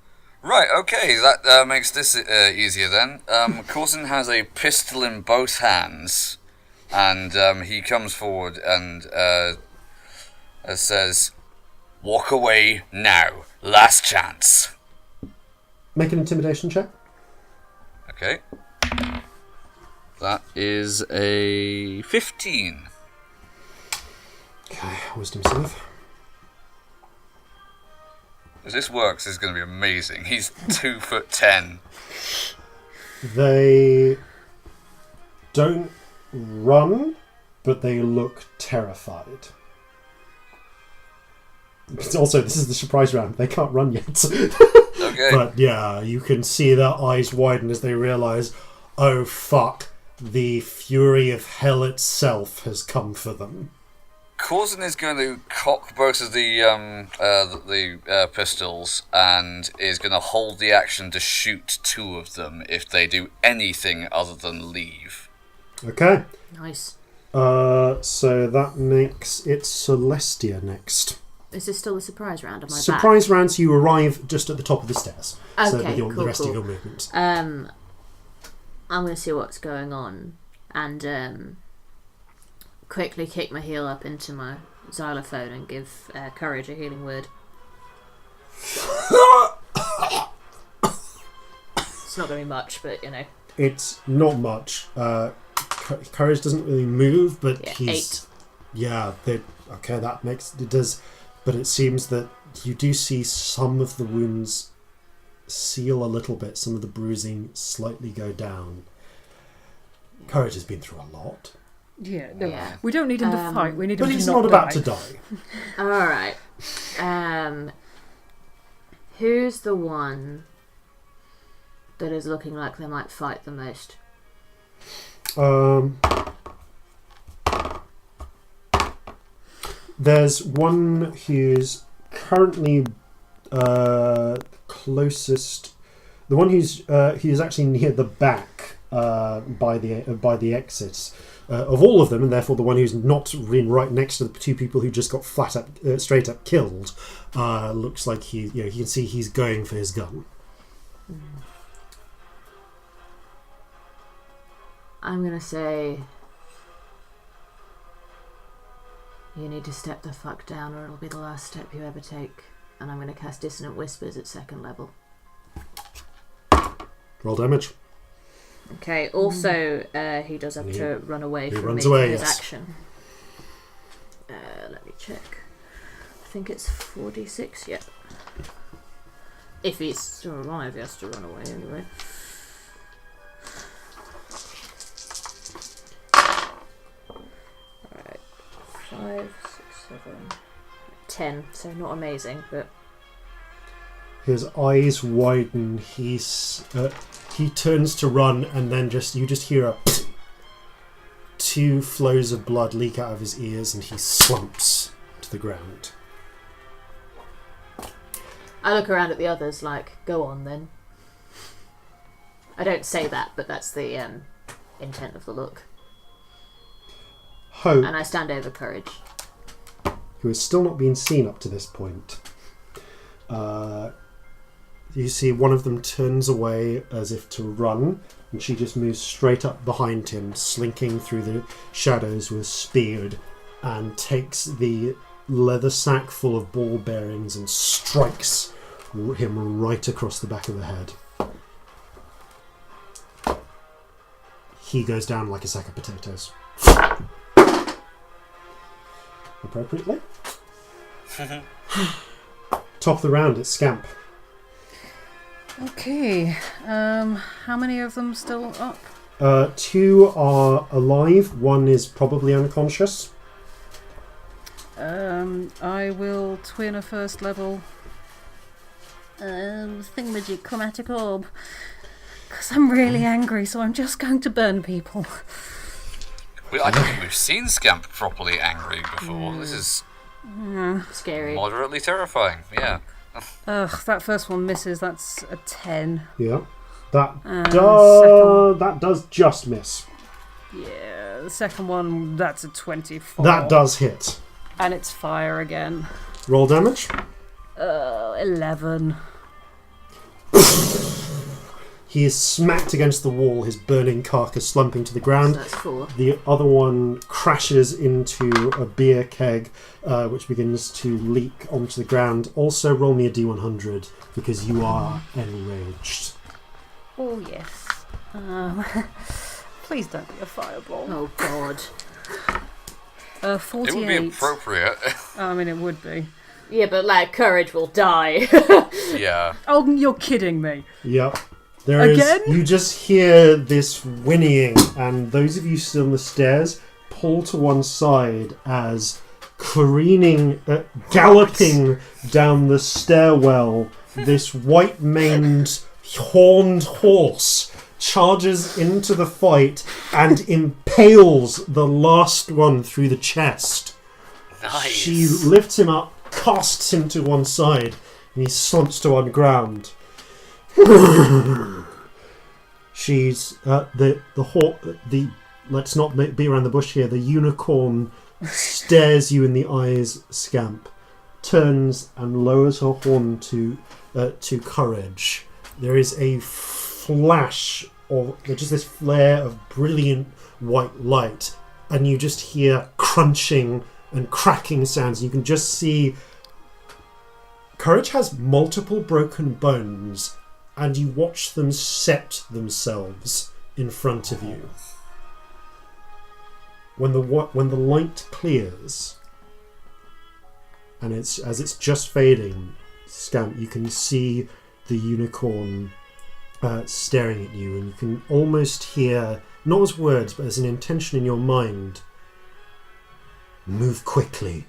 Right, okay, that makes this easier then. Corzin has a pistol in both hands, and he comes forward and says, "Walk away now. Last chance." Make an intimidation check. Okay. That is a 15. Okay, wisdom save. If this works, this is going to be amazing. He's 2'10". They don't run, but they look terrified. Also, this is the surprise round. They can't run yet. Okay. But yeah, you can see their eyes widen as they realise, oh fuck, the fury of hell itself has come for them. Corzin is going to cock both of the pistols and is going to hold the action to shoot 2 of them if they do anything other than leave. Okay. Nice. So that makes it Celestia next. Is this still a surprise round? Am I Surprise round, so you arrive just at the top of the stairs. Okay, so with the rest cool. of your movement. I'm going to see what's going on and quickly kick my heel up into my xylophone and give Courage a healing word. It's not going to be much, but you know. It's not much. Courage doesn't really move, but Yeah, he's... 8. Yeah, okay, that makes... It does... But it seems that you do see some of the wounds seal a little bit, some of the bruising slightly go down. Courage has been through a lot. Yeah, no, Yeah. we don't need him to fight. We need him But to he's not not about die. to die. Alright. Who's the one that is looking like they might fight the most? There's one who's currently closest. The one who's actually near the back by the exits of all of them, and therefore the one who's not right next to the 2 people who just got straight up killed. Looks like you can see he's going for his gun. I'm going to say You need to step the fuck down or it'll be the last step you ever take. And I'm going to cast Dissonant Whispers at 2nd level. Roll damage. Okay, also, he does have to run away from me away, for his yes. action. Let me check. I think it's 46, yeah. If he's still alive, he has to run away anyway. Alright, 5, 6, 7, 10. So not amazing, but... His eyes widen. He turns to run, and then you just hear a 2 flows of blood leak out of his ears, and he slumps to the ground. I look around at the others like, go on then. I don't say that, but that's the intent of the look. Hope, And I stand over Courage. who has still not been seen up to this point, you see one of them turns away as if to run, and she just moves straight up behind him, slinking through the shadows with speed, and takes the leather sack full of ball bearings and strikes him right across the back of the head. He goes down like a sack of potatoes. Appropriately. Top of the round, it's Scamp. Okay. How many of them still up? 2 are alive. 1 is probably unconscious. I will twin a 1st level thingamajig chromatic orb. Because I'm really angry, so I'm just going to burn people. I don't think we've seen Scamp properly angry before. This is Scary. moderately terrifying. Yeah. Ugh, that first one misses. That's a 10. Yeah. That second- does just miss. Yeah, the second one, that's a 24. That does hit. And it's fire again. Roll damage. 11. He is smacked against the wall, his burning carcass slumping to the ground. So that's 4. The other one crashes into a beer keg, which begins to leak onto the ground. Also, roll me a d100, because you are enraged. Oh, yes. Please don't be a fireball. Oh, God. 48. It would be appropriate. I mean, it would be. Yeah, but like Courage will die. Yeah. Oh, you're kidding me. Yep. There is. Again? You just hear this whinnying, and those of you still on the stairs pull to one side as careening, galloping down the stairwell, this white-maned, horned horse charges into the fight and impales the last one through the chest. Nice. She lifts him up, casts him to one side, and he slumps to one ground. She's let's not be around the bush here. The unicorn stares you in the eyes, Scamp, turns and lowers her horn to Courage. There is a flash of just this flare of brilliant white light, and you just hear crunching and cracking sounds. You can just see Courage has multiple broken bones, and you watch them set themselves in front of you. When the light clears, and as it's just fading, Scamp, you can see the unicorn staring at you, and you can almost hear, not as words, but as an intention in your mind, "Move quickly.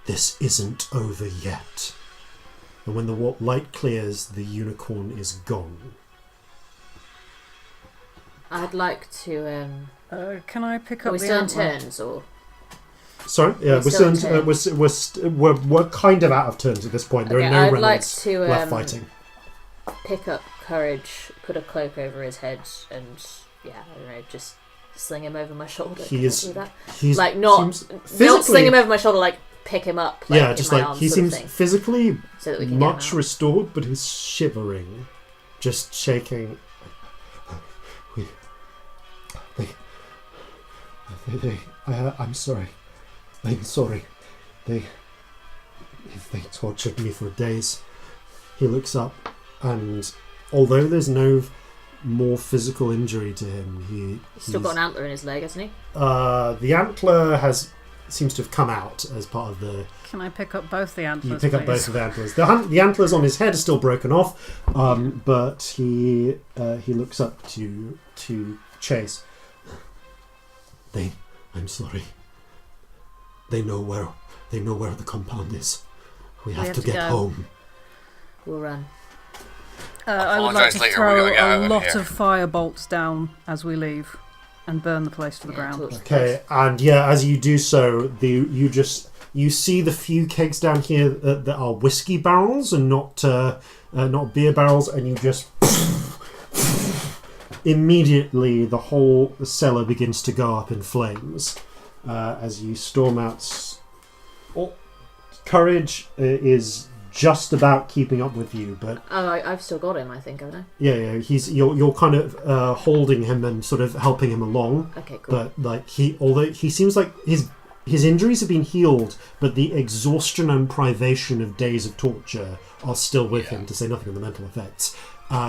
This isn't over yet." And when the light clears, the unicorn is gone. I'd like to. Can I pick Are up we the still in antler? turns or? Sorry, yeah, we're kind of out of turns at this point. There Okay, are no I'd like remnants to left fighting. pick up Courage, put a cloak over his head, and I don't know, just sling him over my shoulder. He Can I is- do that? He's Like not sling him over my shoulder, like pick him up. Like, yeah, in just my like arms he sort of seems thing, physically so that we can get him much out. restored, but he's shivering, just shaking. I'm sorry. I'm sorry. They tortured me for days. He looks up, and although there's no more physical injury to him, He's still got an antler in his leg, hasn't he? The antler seems to have come out as part of the... Can I pick up both the antlers, You pick up please? both of the antlers. The antlers on his head are still broken off, but he looks up to Chase. I'm sorry. They know where the compound is. We have to get go. home. We'll run. I would like to Apologise later, throw we gotta get out a of lot here. of fire bolts down as we leave and burn the place to the ground. Okay, and yeah, as you do so, you see the few kegs down here that are whiskey barrels and not beer barrels, and you just immediately the whole cellar begins to go up in flames as you storm out. Courage is just about keeping up with you, but I've still got him, I think, haven't I? yeah, you're kind of holding him and sort of helping him along. Okay, cool. But although he seems like his injuries have been healed, but the exhaustion and privation of days of torture are still with him, to say nothing of the mental effects.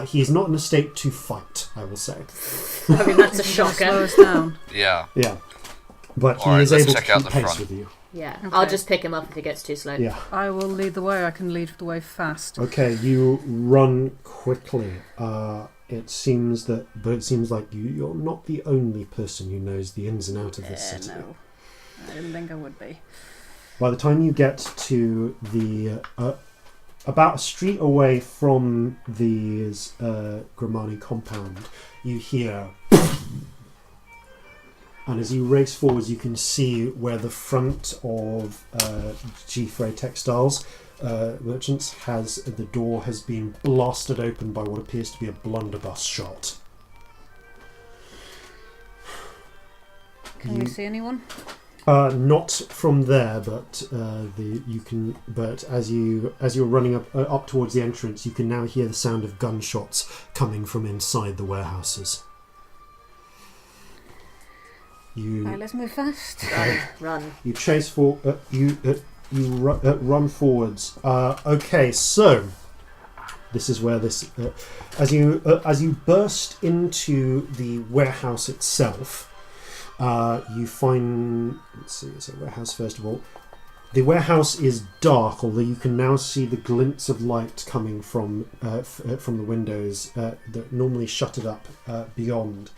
He is not in a state to fight, I will say. I mean, that's a Slow shocker. us down. Yeah. Yeah, but he Alright, is let's able to check out keep the pace front. with you. Yeah, Okay. I'll just pick him up if he gets too slow. Yeah. I will lead the way. I can lead the way fast. Okay, you run quickly. It seems like you're not the only person who knows the ins and outs of this city. No, I didn't think I would be. By the time you get to the about a street away from the Grimani compound, you hear, and as you race forwards, you can see where the front of G-Frey Textiles Merchants the door has been blasted open by what appears to be a blunderbuss shot. Can we see anyone? Not from there, but But as you're running up towards the entrance, you can now hear the sound of gunshots coming from inside the warehouses. Right, let's move fast. Run. You chase for run forwards. Okay, so this is where this as you burst into the warehouse itself. You find, let's see, it's a warehouse first of all. The warehouse is dark, although you can now see the glints of light coming from the windows that normally shuttered up beyond.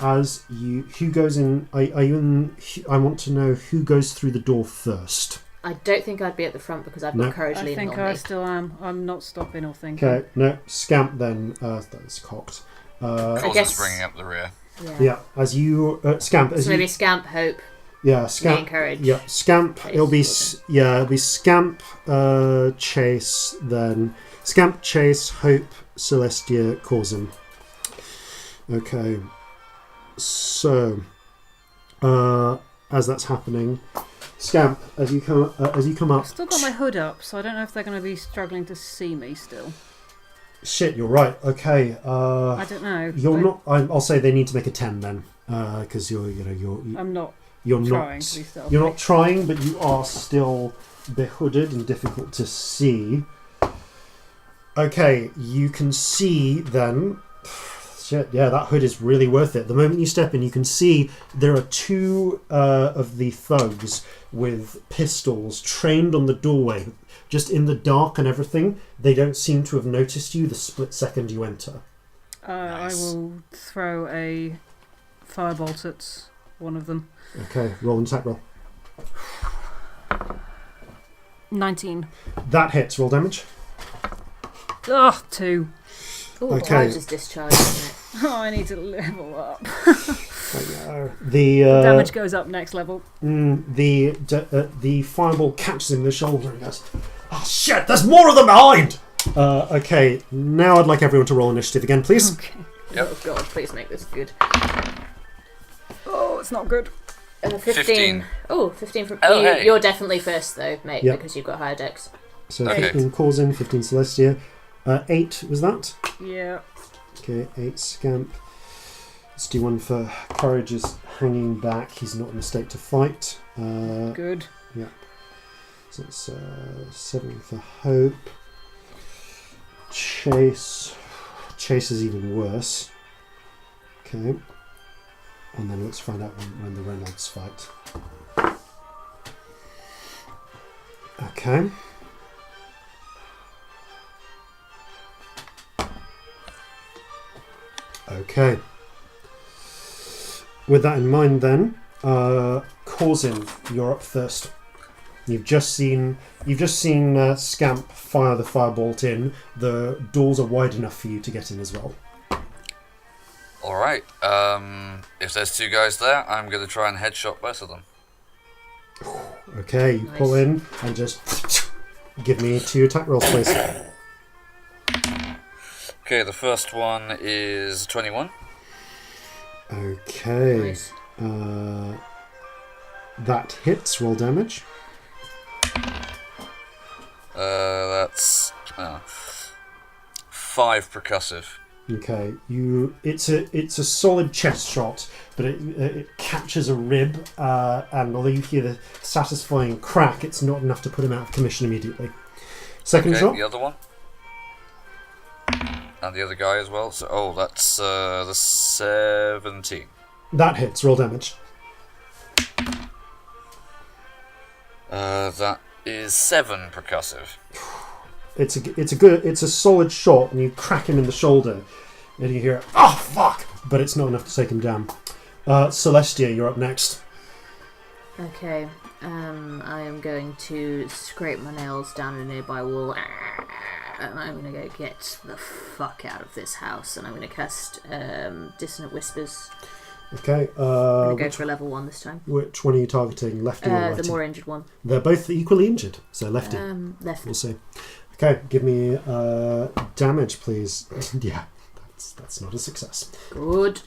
Who goes in? Are you in? I want to know who goes through the door first. I don't think I'd be at the front because I've got courage I leaning think on I me. still am. I'm not stopping or thinking. Okay, no, Scamp then. That's cocked. Corzin guess- bringing up the rear. Yeah, as you Scamp. As So maybe Scamp, Hope, yeah, me Scamp. and Courage. Yeah, Scamp. Chase, It'll be Corzin. Scamp, Chase, then Scamp, Chase, Hope, Celestia, Corzin. Okay, so as that's happening, Scamp, as you come up. I've still got my hood up, so I don't know if they're going to be struggling to see me still. Shit, you're right. Okay, I don't know. you're not. I'll say they need to make a 10 then, because you're I'm not you're trying not. to be stealthy. You're not trying, but you are still behooded and difficult to see. Okay, you can see then. Shit, yeah, that hood is really worth it. The moment you step in, you can see there are two of the thugs with pistols trained on the doorway, just in the dark and everything. They don't seem to have noticed you the split second you enter. Nice. I will throw a firebolt at one of them. Okay, roll an attack roll. 19. That hits. Roll damage. Ugh, 2. Ooh, Okay. courage is discharged, isn't it? Oh, I need to level up. The Damage goes up next level. the fireball catches him in the shoulder and goes, "Oh shit! There's more of them behind." Okay, now I'd like everyone to roll initiative again, please. Okay. Yep. Oh god, please make this good. Oh, it's not good. 15. Oh, 15 from Oh, you. hey. You're definitely first though, mate, Yep. because you've got higher dex. So Okay. 15 Corzin, 15 Celestia, 8 was that? Yeah. Okay, 8 Scamp. Let's do one for Courage is hanging back. He's not in a state to fight. Good. Yeah. So it's 7 for Hope. Chase. Chase is even worse. Okay. And then let's find out when the Reynolds fight. Okay. Okay. With that in mind then, Corzin, you're up first. You've just seen Scamp fire the firebolt in. The doors are wide enough for you to get in as well. Alright, if there's 2 guys there, I'm going to try and headshot both of them. Okay, you pull in and just give me 2 attack rolls, please. Okay, the first one is 21. Okay. Nice. That hits. Roll damage. That's 5 percussive. Okay, it's a solid chest shot, but it catches a rib, and although you hear the satisfying crack, it's not enough to put him out of commission immediately. Second shot. The other one. And the other guy as well. So, that's the 17. That hits. Roll damage. That is 7 percussive. It's a solid shot, and you crack him in the shoulder, and you hear, "Oh fuck!" But it's not enough to take him down. Celestia, you're up next. Okay, I am going to scrape my nails down a nearby wall, and I'm going to go get the fuck out of this house, and I'm going to cast Dissonant Whispers. Okay. I'm going to go for a level 1 this time. Which one are you targeting, lefty or righty? The more injured one. They're both equally injured, so lefty. Lefty. We'll see. Okay, give me damage, please. Yeah, that's not a success. Good.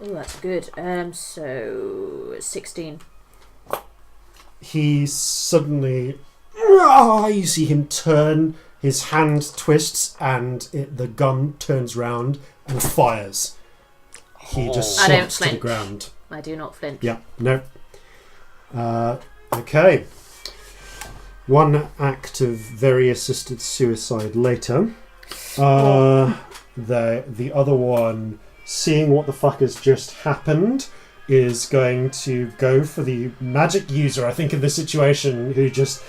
That's good. So 16. He suddenly, you see him turn. His hand twists, and the gun turns round and fires. He just slops to the ground. I do not flinch. Yeah, no. Okay. One act of very assisted suicide later. The other one, seeing what the fuck has just happened, is going to go for the magic user, I think, in this situation, who just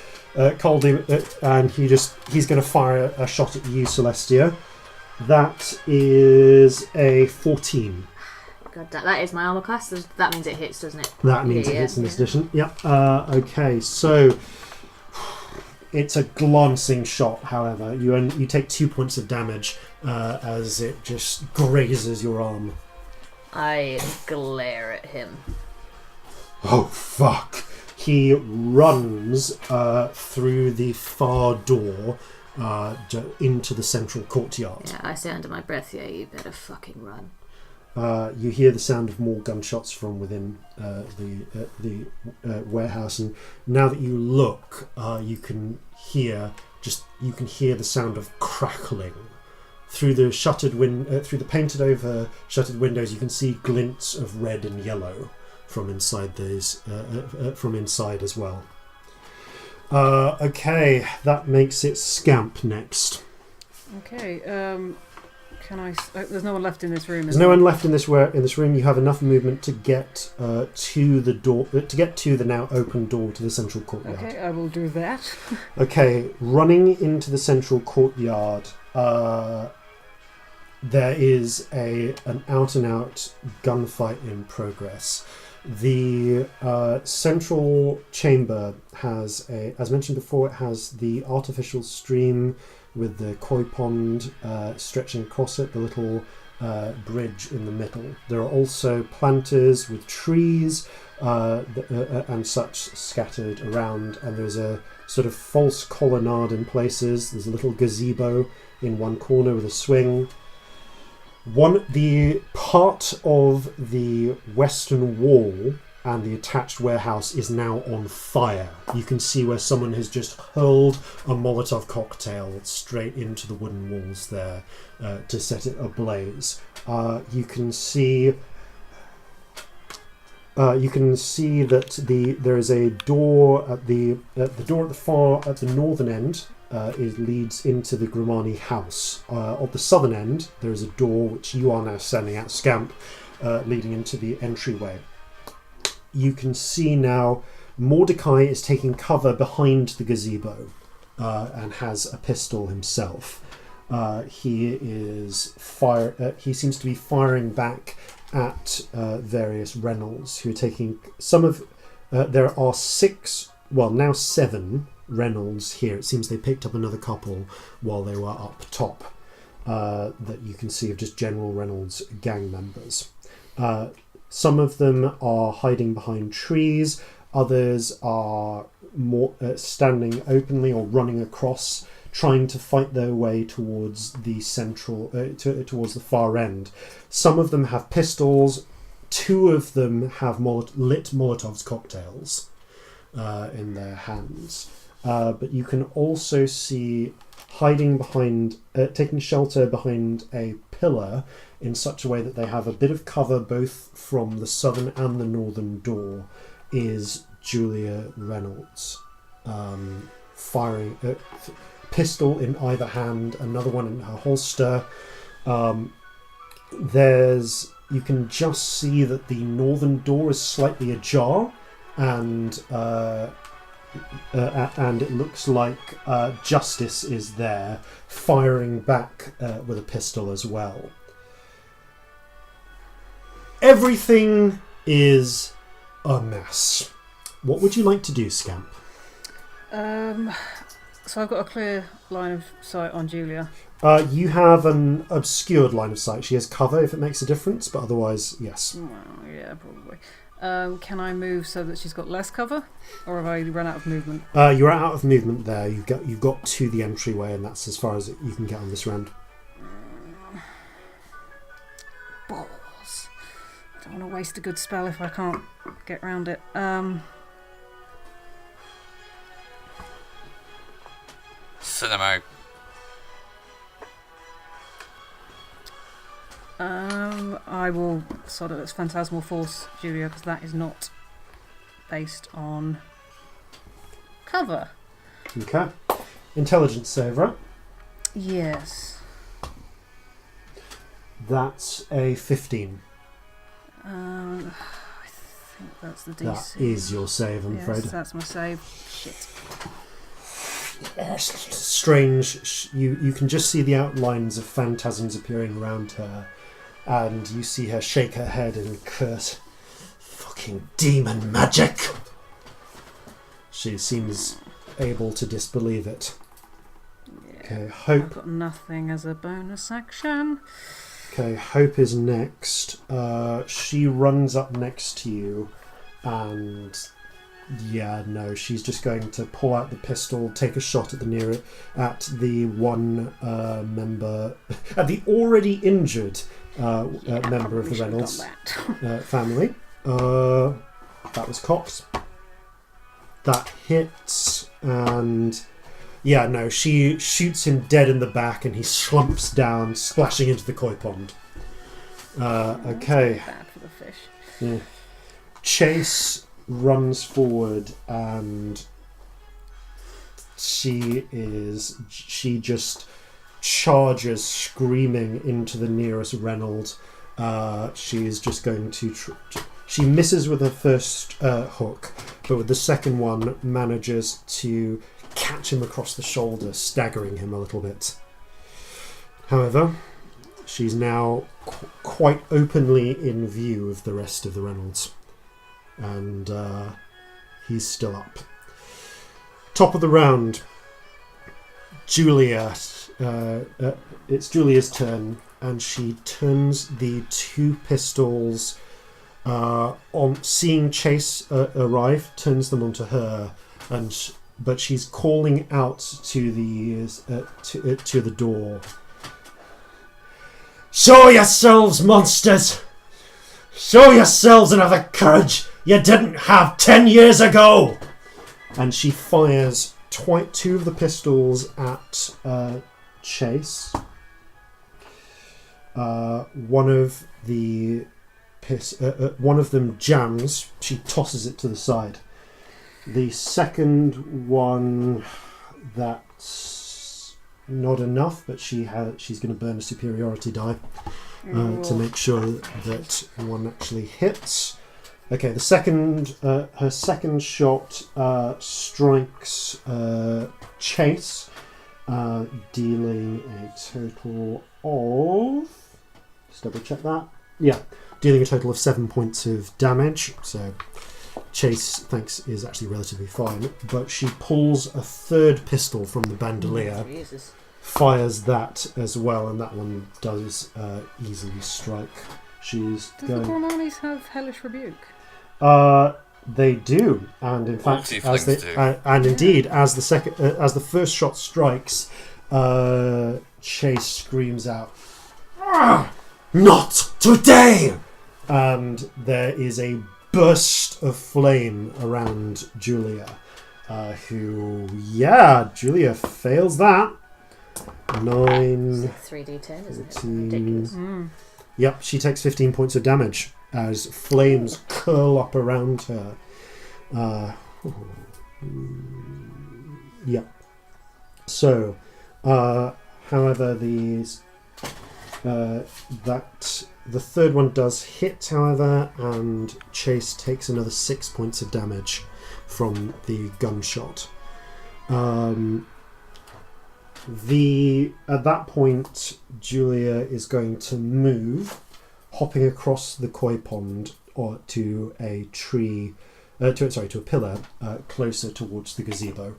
called him, and he's going to fire a shot at you, Celestia. That is a 14. God, that is my armor class. That means it hits, doesn't it? That means it hits in this edition. Yep. Okay, so it's a glancing shot. However, you take 2 points of damage as it just grazes your arm. I glare at him. Oh fuck! He runs through the far door into the central courtyard. Yeah, I say under my breath, yeah, you better fucking run. You hear the sound of more gunshots from within the warehouse, and now that you look, you can hear the sound of crackling through the through the painted over shuttered windows. You can see glints of red and yellow from inside from inside as well. Okay, that makes it Scamp next. Okay, can I... there's no one left in this room, There's no one left in this room. You have enough movement to get to the door, to get to the now open door to the central courtyard. Okay, I will do that. Okay, running into the central courtyard, there is an out-and-out gunfight in progress. The central chamber has as mentioned before, it has the artificial stream with the koi pond stretching across it, the little bridge in the middle. There are also planters with trees and such scattered around, and there's a sort of false colonnade in places. There's a little gazebo in one corner with a swing. The part of the western wall and the attached warehouse is now on fire. You can see where someone has just hurled a Molotov cocktail straight into the wooden walls there to set it ablaze. You can see that there is a door at the northern end. It leads into the Grimani house. At the southern end, there is a door which you are now standing at, Scamp, leading into the entryway. You can see now Mordecai is taking cover behind the gazebo and has a pistol himself. He seems to be firing back at various Reynolds who are taking some of. There are 7 Reynolds here. It seems they picked up another couple while they were up top that you can see of just General Reynolds gang members. Some of them are hiding behind trees, others are more standing openly or running across, trying to fight their way towards the towards the far end. Some of them have pistols, 2 of them have lit Molotov's cocktails in their hands. But you can also see hiding behind, taking shelter behind a pillar in such a way that they have a bit of cover both from the southern and the northern door, is Julia Reynolds, firing a pistol in either hand, another one in her holster. You can just see that the northern door is slightly ajar, and it looks like Justice is there, firing back with a pistol as well. Everything is a mess. What would you like to do, Scamp? So I've got a clear line of sight on Julia. You have an obscured line of sight. She has cover if it makes a difference, but otherwise, yes. Well, yeah, probably. Can I move so that she's got less cover, or have I run out of movement? You're out of movement there. You've got to the entryway, and that's as far as you can get on this round. Balls! Don't want to waste a good spell if I can't get around it. Send them out. I will sort of its Phantasmal Force, Julia, because that is not based on cover. Okay. Intelligence save, right? Yes. That's a 15. I think that's the DC. That is your save, I'm afraid. Yes, that's my save. Shit. Strange. You can just see the outlines of phantasms appearing around her, and you see her shake her head and curse, "Fucking demon magic!" She seems able to disbelieve it. Yeah. Okay, Hope. I've got nothing as a bonus action. Okay, Hope is next. She runs up next to you, and she's just going to pull out the pistol, take a shot at the one member, at the already injured member of the Reynolds family. That was cocked. That hits, and she shoots him dead in the back, and he slumps down, splashing into the koi pond. Okay. Bad for the fish. Yeah. Chase runs forward, and she just charges screaming into the nearest Reynolds. She's just going to she misses with her first hook, but with the second one manages to catch him across the shoulder, staggering him a little bit. However, she's now quite openly in view of the rest of the Reynolds, and he's still up. Top of the round, Julia. It's Julia's turn, and she turns the 2 pistols on. Seeing Chase arrive, turns them onto her, but she's calling out to the door. "Show yourselves, monsters! Show yourselves and have the courage you didn't have 10 years ago! And she fires two of the pistols at Chase. One of them jams. She tosses it to the side. The second one, that's not enough, but she's going to burn a superiority die to make sure that one actually hits. Okay, her second shot strikes Chase, dealing a total of... Just double check that. Yeah, dealing a total of 7 points of damage. So Chase, thanks, is actually relatively fine. But she pulls a third pistol from the bandolier, fires that as well, and that one does easily strike. Does the Gormanis have Hellish Rebuke? They do, and in fact, as the first shot strikes, Chase screams out, "Not today!" And there is a burst of flame around Julia, Julia fails that. 9, 3d10, isn't it? 14. Ridiculous. Yep, she takes 15 points of damage as flames curl up around her. Yep. So, however, the third one does hit, however, and Chase takes another 6 points of damage from the gunshot. At that point, Julia is going to move, hopping across the koi pond to a tree, to a pillar closer towards the gazebo.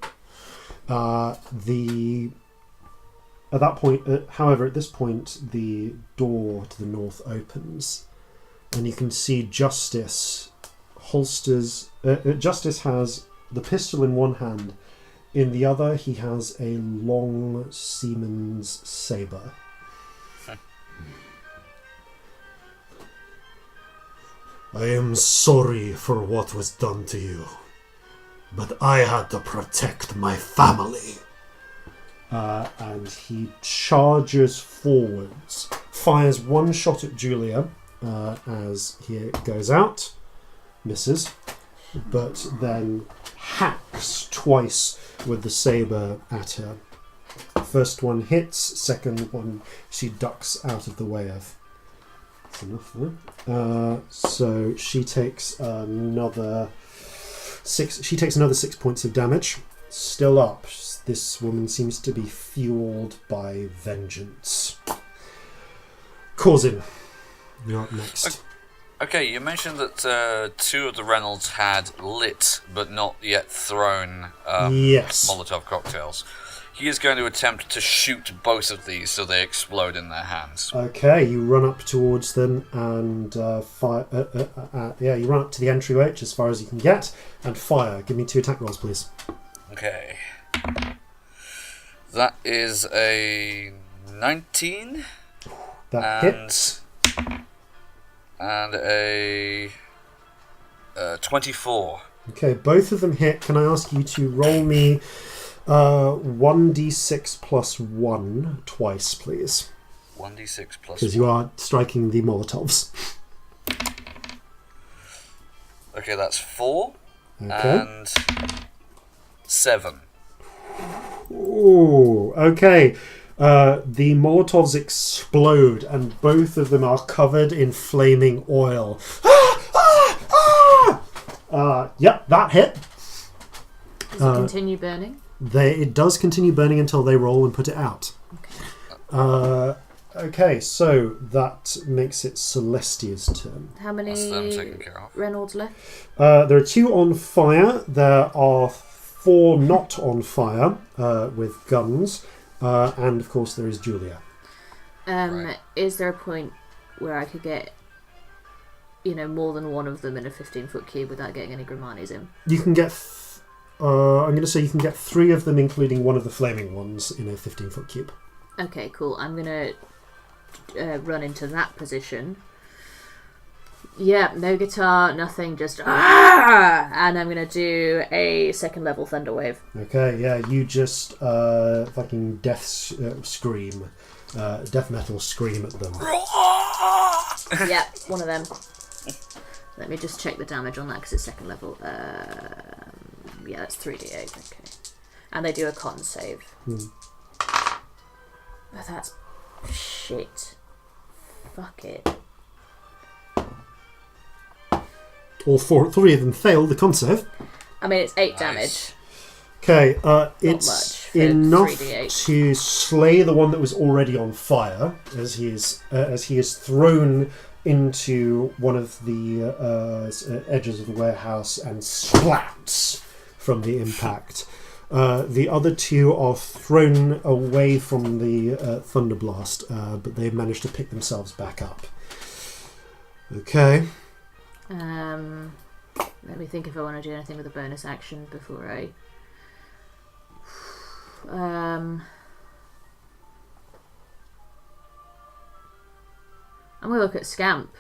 However, at this point, the door to the north opens, and you can see Justice Justice has the pistol in one hand. In the other, he has a long seaman's sabre. I am sorry for what was done to you, but I had to protect my family. And he charges forwards, fires one shot at Julia as he goes out, misses, but then hacks twice with the sabre at her. First one hits, second one she ducks out of the way of. That's enough there. So she takes another 6 points of damage. Still up. This woman seems to be fueled by vengeance. Corzin, you're up next. Okay, you mentioned that 2 of the Reynolds had lit but not yet thrown yes. Molotov cocktails. He is going to attempt to shoot both of these so they explode in their hands. Okay, you run up towards them and fire. You run up to the entryway as far as you can get and fire. Give me 2 attack rolls, please. Okay. That is a 19. That hits. And a 24. Okay, both of them hit. Can I ask you to roll me 1d6 plus 1 twice, please? 1d6 plus 1. Because you are striking the Molotovs. Okay, that's 4. Okay. And 7. Ooh, okay. The Molotovs explode and both of them are covered in flaming oil. Yep, that hit. Does it continue burning? It does continue burning until they roll and put it out. Okay. Okay, so that makes it Celestia's turn. How many That's them taken care of. Reynolds left? There are 2 on fire. There are 4 not on fire with guns. And of course there is Julia. Right. Is there a point where I could get, more than one of them in a 15-foot cube without getting any Grimanis in? You can get, I'm going to say you can get 3 of them, including one of the flaming ones, in a 15-foot cube. Okay, cool. I'm going to run into that position, Yeah, no guitar, nothing, just and I'm gonna do a second level thunder wave. Okay, yeah, you just fucking death metal scream at them. Yeah, one of them. Let me just check the damage on that because it's second level. Yeah, that's 3d8. Okay, and they do a con save. Oh, that's shit. Fuck it. All three of them fail the con save. I mean, it's 8 damage. Okay, much it's for enough 3d8. to slay the one that was already on fire as he is thrown into one of the edges of the warehouse and splats from the impact. The other two are thrown away from the thunderblast, but they managed to pick themselves back up. Okay. Let me think if I want to do anything with a bonus action before I... I'm going to look at Scamp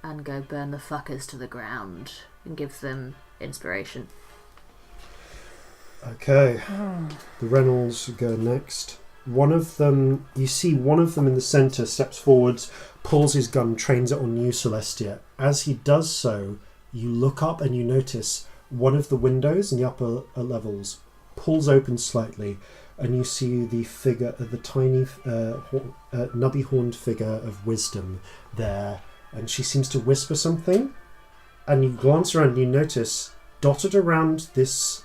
and go burn the fuckers to the ground and give them inspiration. Okay. The Reynolds go next. You see one of them in the centre steps forwards, pulls his gun, trains it on you, Celestia. As he does so, you look up and you notice one of the windows in the upper levels pulls open slightly, and you see the figure of the tiny nubby-horned figure of Wisdom there, and she seems to whisper something, and you glance around and you notice dotted around this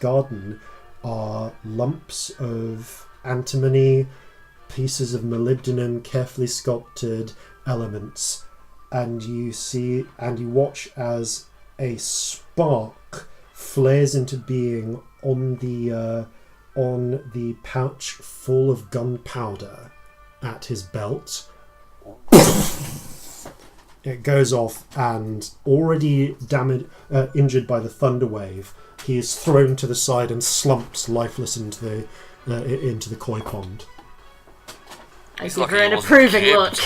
garden are lumps of antimony, pieces of molybdenum, carefully sculpted elements, and you watch as a spark flares into being on the pouch full of gunpowder at his belt. It goes off, and already injured by the thunder wave, he is thrown to the side and slumps lifeless into the koi pond. I give her an approving look.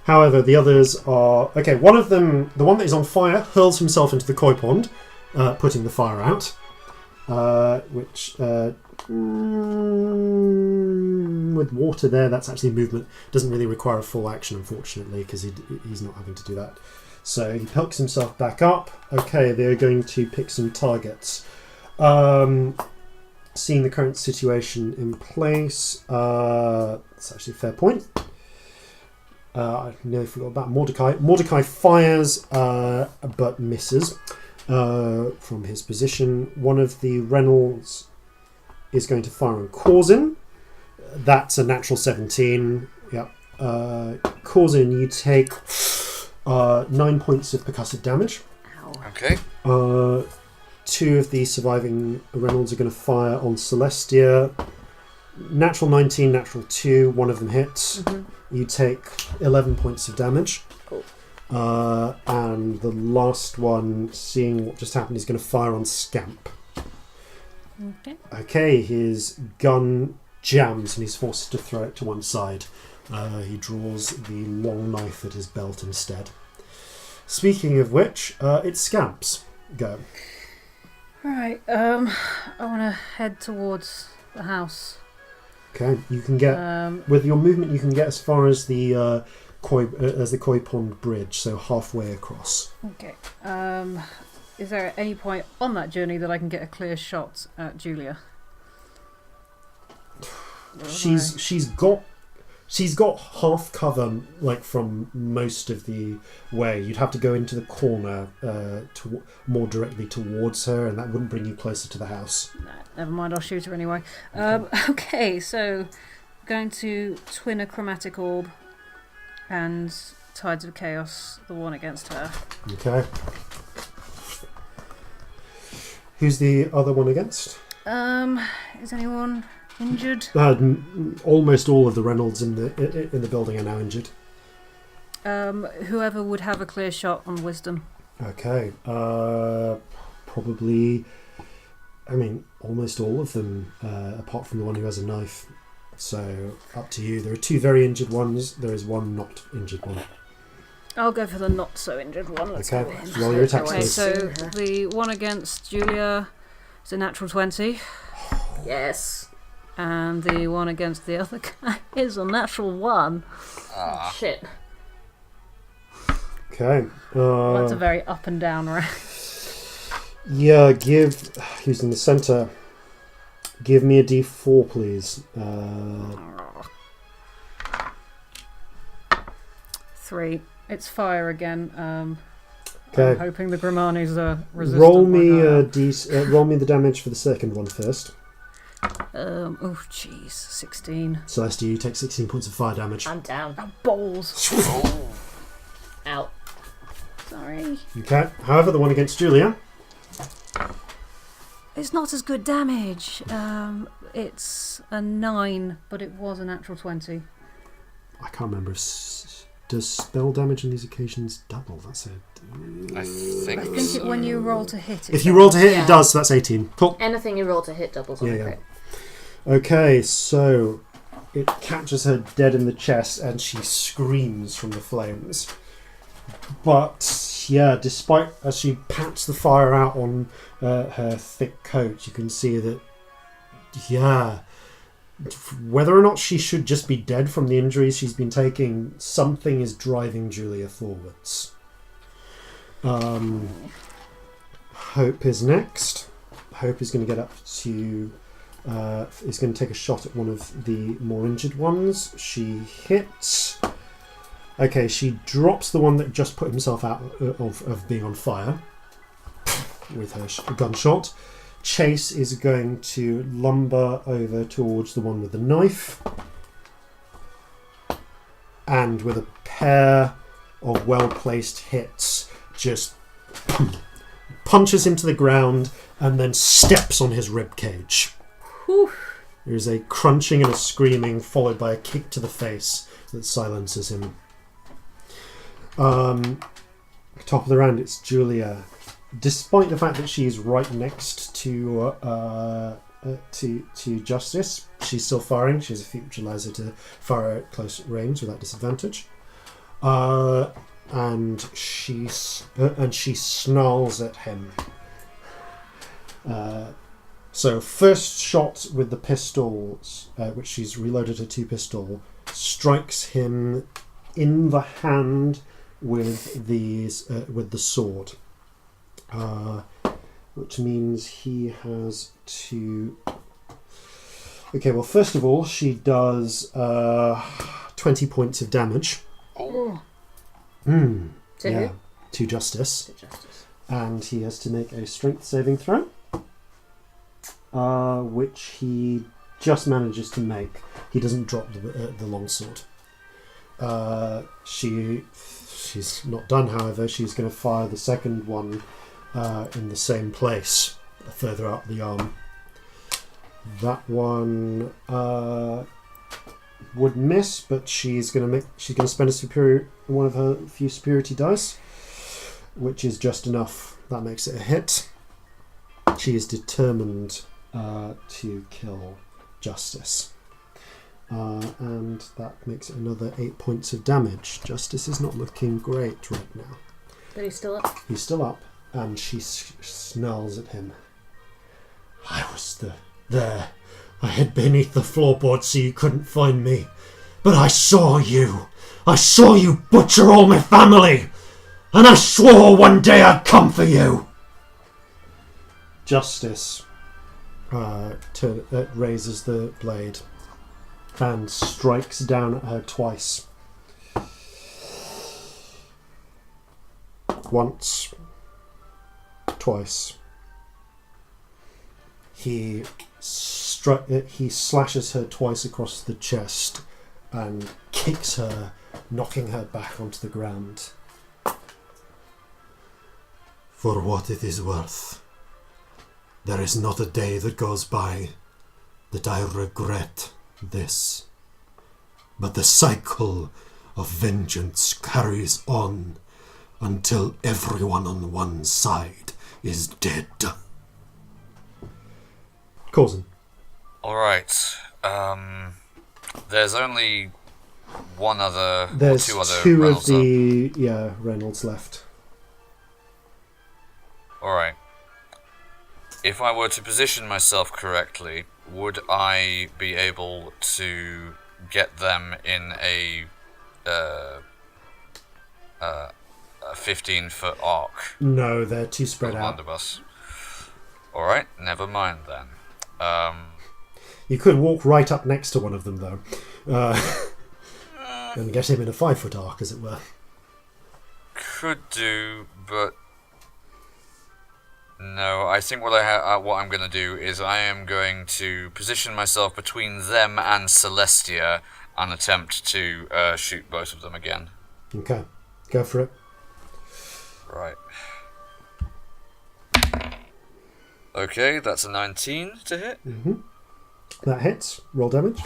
However, the others are... Okay, one of them, the one that is on fire, hurls himself into the koi pond, putting the fire out, which... with water there, that's actually movement. Doesn't really require a full action, unfortunately, because he's not having to do that. So he picks himself back up. Okay, they're going to pick some targets. Seeing the current situation in place, that's actually a fair point. I nearly forgot about Mordecai. Mordecai fires, but misses from his position. One of the Reynolds is going to fire on Corzin. That's a natural 17. Yep. Corzin, you take 9 points of percussive damage. Ow. Okay. 2 of the surviving Reynolds are going to fire on Celestia. Natural 19, natural 2. One of them hits. Mm-hmm. You take 11 points of damage. Cool. And the last one, seeing what just happened, is going to fire on Scamp. Okay, his gun jams and he's forced to throw it to one side. He draws the long knife at his belt instead. Speaking of which, it's Scamp's go. Right, I want to head towards the house. Okay, you can get with your movement. You can get as far as the koi pond bridge, so halfway across. Okay. Is there any point on that journey that I can get a clear shot at Julia? She's got half cover, like from most of the way. You'd have to go into the corner more directly towards her, and that wouldn't bring you closer to the house. Nah, never mind, I'll shoot her anyway. Okay, so going to twin a chromatic orb and Tides of Chaos, the one against her. Okay. Who's the other one against? Is anyone injured? Almost all of the Reynolds in the building are now injured. Whoever would have a clear shot on Wisdom. Okay. Probably. I mean, almost all of them, apart from the one who has a knife. So, up to you. There are 2 very injured ones. There is 1 not injured one. I'll go for the not so injured one. Let's Okay, go in. roll your attacks, Okay, please. so the one against Julia is a natural 20, Yes. and the one against the other guy is a natural 1. Shit. Okay. That's a very up and down round. Yeah, who's in the centre? Give me a D4, please. 3. It's fire again. Okay. I'm hoping the Grimani's are resistant. Roll me the damage for the second one first. Oh, jeez. 16. Celestia, you take 16 points of fire damage. I'm down. Oh, balls. Out. Sorry. Okay. However, the one against Julia. It's not as good damage. It's a 9, but it was a natural 20. I can't remember if does spell damage on these occasions double. That's it. I think. I think when you roll to hit it. If you roll to hit, Yeah. it does. So that's 18. Cool. Anything you roll to hit doubles on Yeah, the yeah. crit. Okay, so it catches her dead in the chest, and she screams from the flames. But yeah, despite as she pats the fire out on her thick coat, you can see that whether or not she should just be dead from the injuries she's been taking, something is driving Julia forwards. Hope is next. Hope is going to get up to... is going to take a shot at one of the more injured ones. She hits... Okay, she drops the one that just put himself out of being on fire with her gunshot. Chase is going to lumber over towards the one with the knife, and with a pair of well-placed hits, just punches him to the ground and then steps on his rib cage. There is a crunching and a screaming, followed by a kick to the face that silences him. Top of the round, it's Julia. Despite the fact that she is right next to Justice, she's still firing. She has a feat which allows her to fire at close range without disadvantage. And she snarls at him. So first shot with the pistol, which she's reloaded her 2 pistol, strikes him in the hand with the sword. Which means he has to... Okay, well, first of all, she does 20 points of damage. To Yeah, who? to Justice. To Justice. And he has to make a strength saving throw, which he just manages to make. He doesn't drop the longsword. She's not done, however. She's going to fire the second one in the same place, further up the arm. That one would miss, but she's going to spend one of her few superiority dice, which is just enough. That makes it a hit. She is determined to kill Justice. And that makes it another 8 points of damage. Justice is not looking great right now. But he's still up. He's still up, and she snarls at him. I was there. I hid beneath the floorboard so you couldn't find me. But I saw you. I saw you butcher all my family. And I swore one day I'd come for you. Justice raises the blade and strikes down at her twice. Once. Twice. He slashes her twice across the chest and kicks her, knocking her back onto the ground. For what it is worth, there is not a day that goes by that I regret this. But the cycle of vengeance carries on until everyone on one side is dead. Corzin. Alright. There's only one other. There's two other two Reynolds of the Reynolds left. Alright. If I were to position myself correctly, would I be able to get them in a 15-foot arc? No, they're too spread out. Blunderbuss. Alright, never mind then. You could walk right up next to one of them, though. And get him in a 5-foot arc, as it were. Could do, but no. I think what I'm going to do is I am going to position myself between them and Celestia and attempt to shoot both of them again. Okay, go for it. Right. Okay, that's a 19 to hit. Mm-hmm. That hits. Roll damage.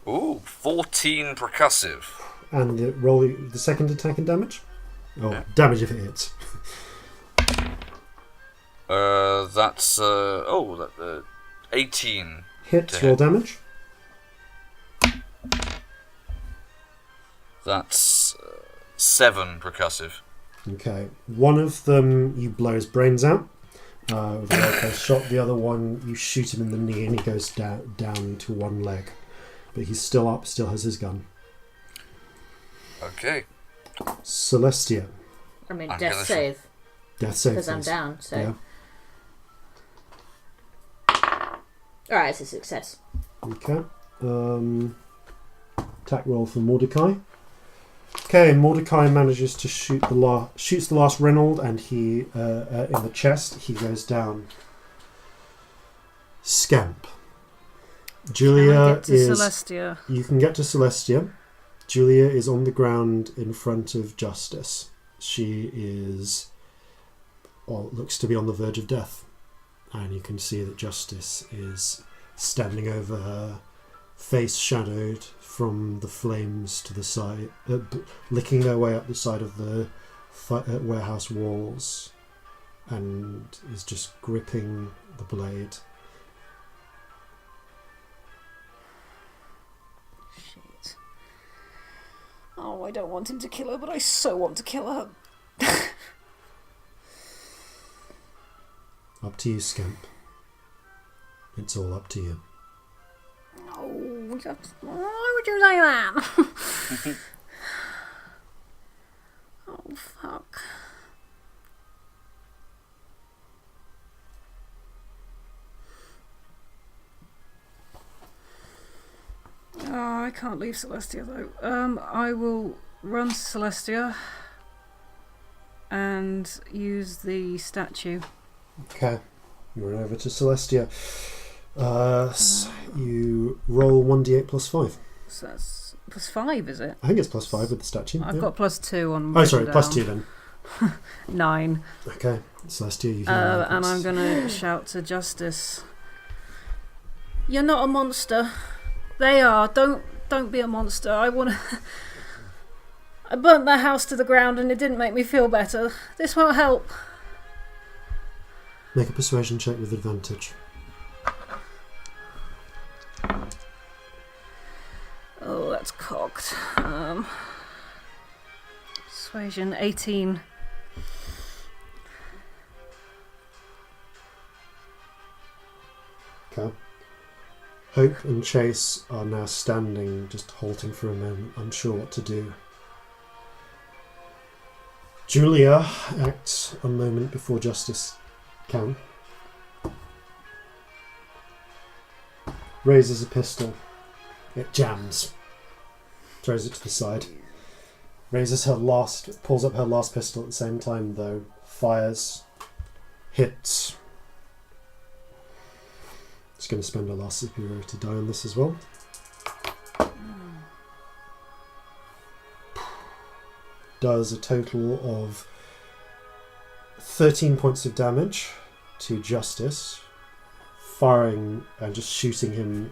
Ooh, 14 percussive. And roll the second attack and damage. Oh, yeah. Damage if it hits. That's 18. Hits. Roll damage. That's 7 percussive. Okay. One of them you blow his brains out with a low shot. The other one you shoot him in the knee and he goes down to one leg. But he's still up, still has his gun. Okay. Celestia. I mean, death save. Death save. Because I'm down, so. Yeah. Alright, it's a success. Okay. Attack roll for Mordecai. Okay, Mordecai manages to shoots the last Reynold, and he in the chest. He goes down. Scamp. Julia is. Celestia. You can get to Celestia. Julia is on the ground in front of Justice. She is, looks to be on the verge of death, and you can see that Justice is standing over her, face shadowed from the flames to the side, licking their way up the side of the warehouse walls, and is just gripping the blade. Shit. Oh, I don't want him to kill her, but I so want to kill her. Up to you, Scamp. It's all up to you. Oh, why would you say that? Oh, fuck. Oh, I can't leave Celestia though. I will run to Celestia and use the statue. Okay, you run over to Celestia. You roll 1d8 plus 5. So that's plus 5, is it? I think it's plus 5 with the statue. I've got plus 2 on my. Oh, sorry, plus 2 then. 9. Okay, Celestia, you and I'm gonna shout to Justice. You're not a monster. They are. Don't be a monster. I burnt their house to the ground and it didn't make me feel better. This won't help. Make a persuasion check with advantage. Oh, that's cocked. Persuasion 18. Okay. Hope and Chase are now standing, just halting for a moment, unsure what to do. Julia acts a moment before Justice can. Raises a pistol. It jams. Throws it to the side. Pulls up her last pistol at the same time though. Fires. Hits. It's going to spend her last superiority die on this as well. Does a total of 13 points of damage to Justice, firing and just shooting him.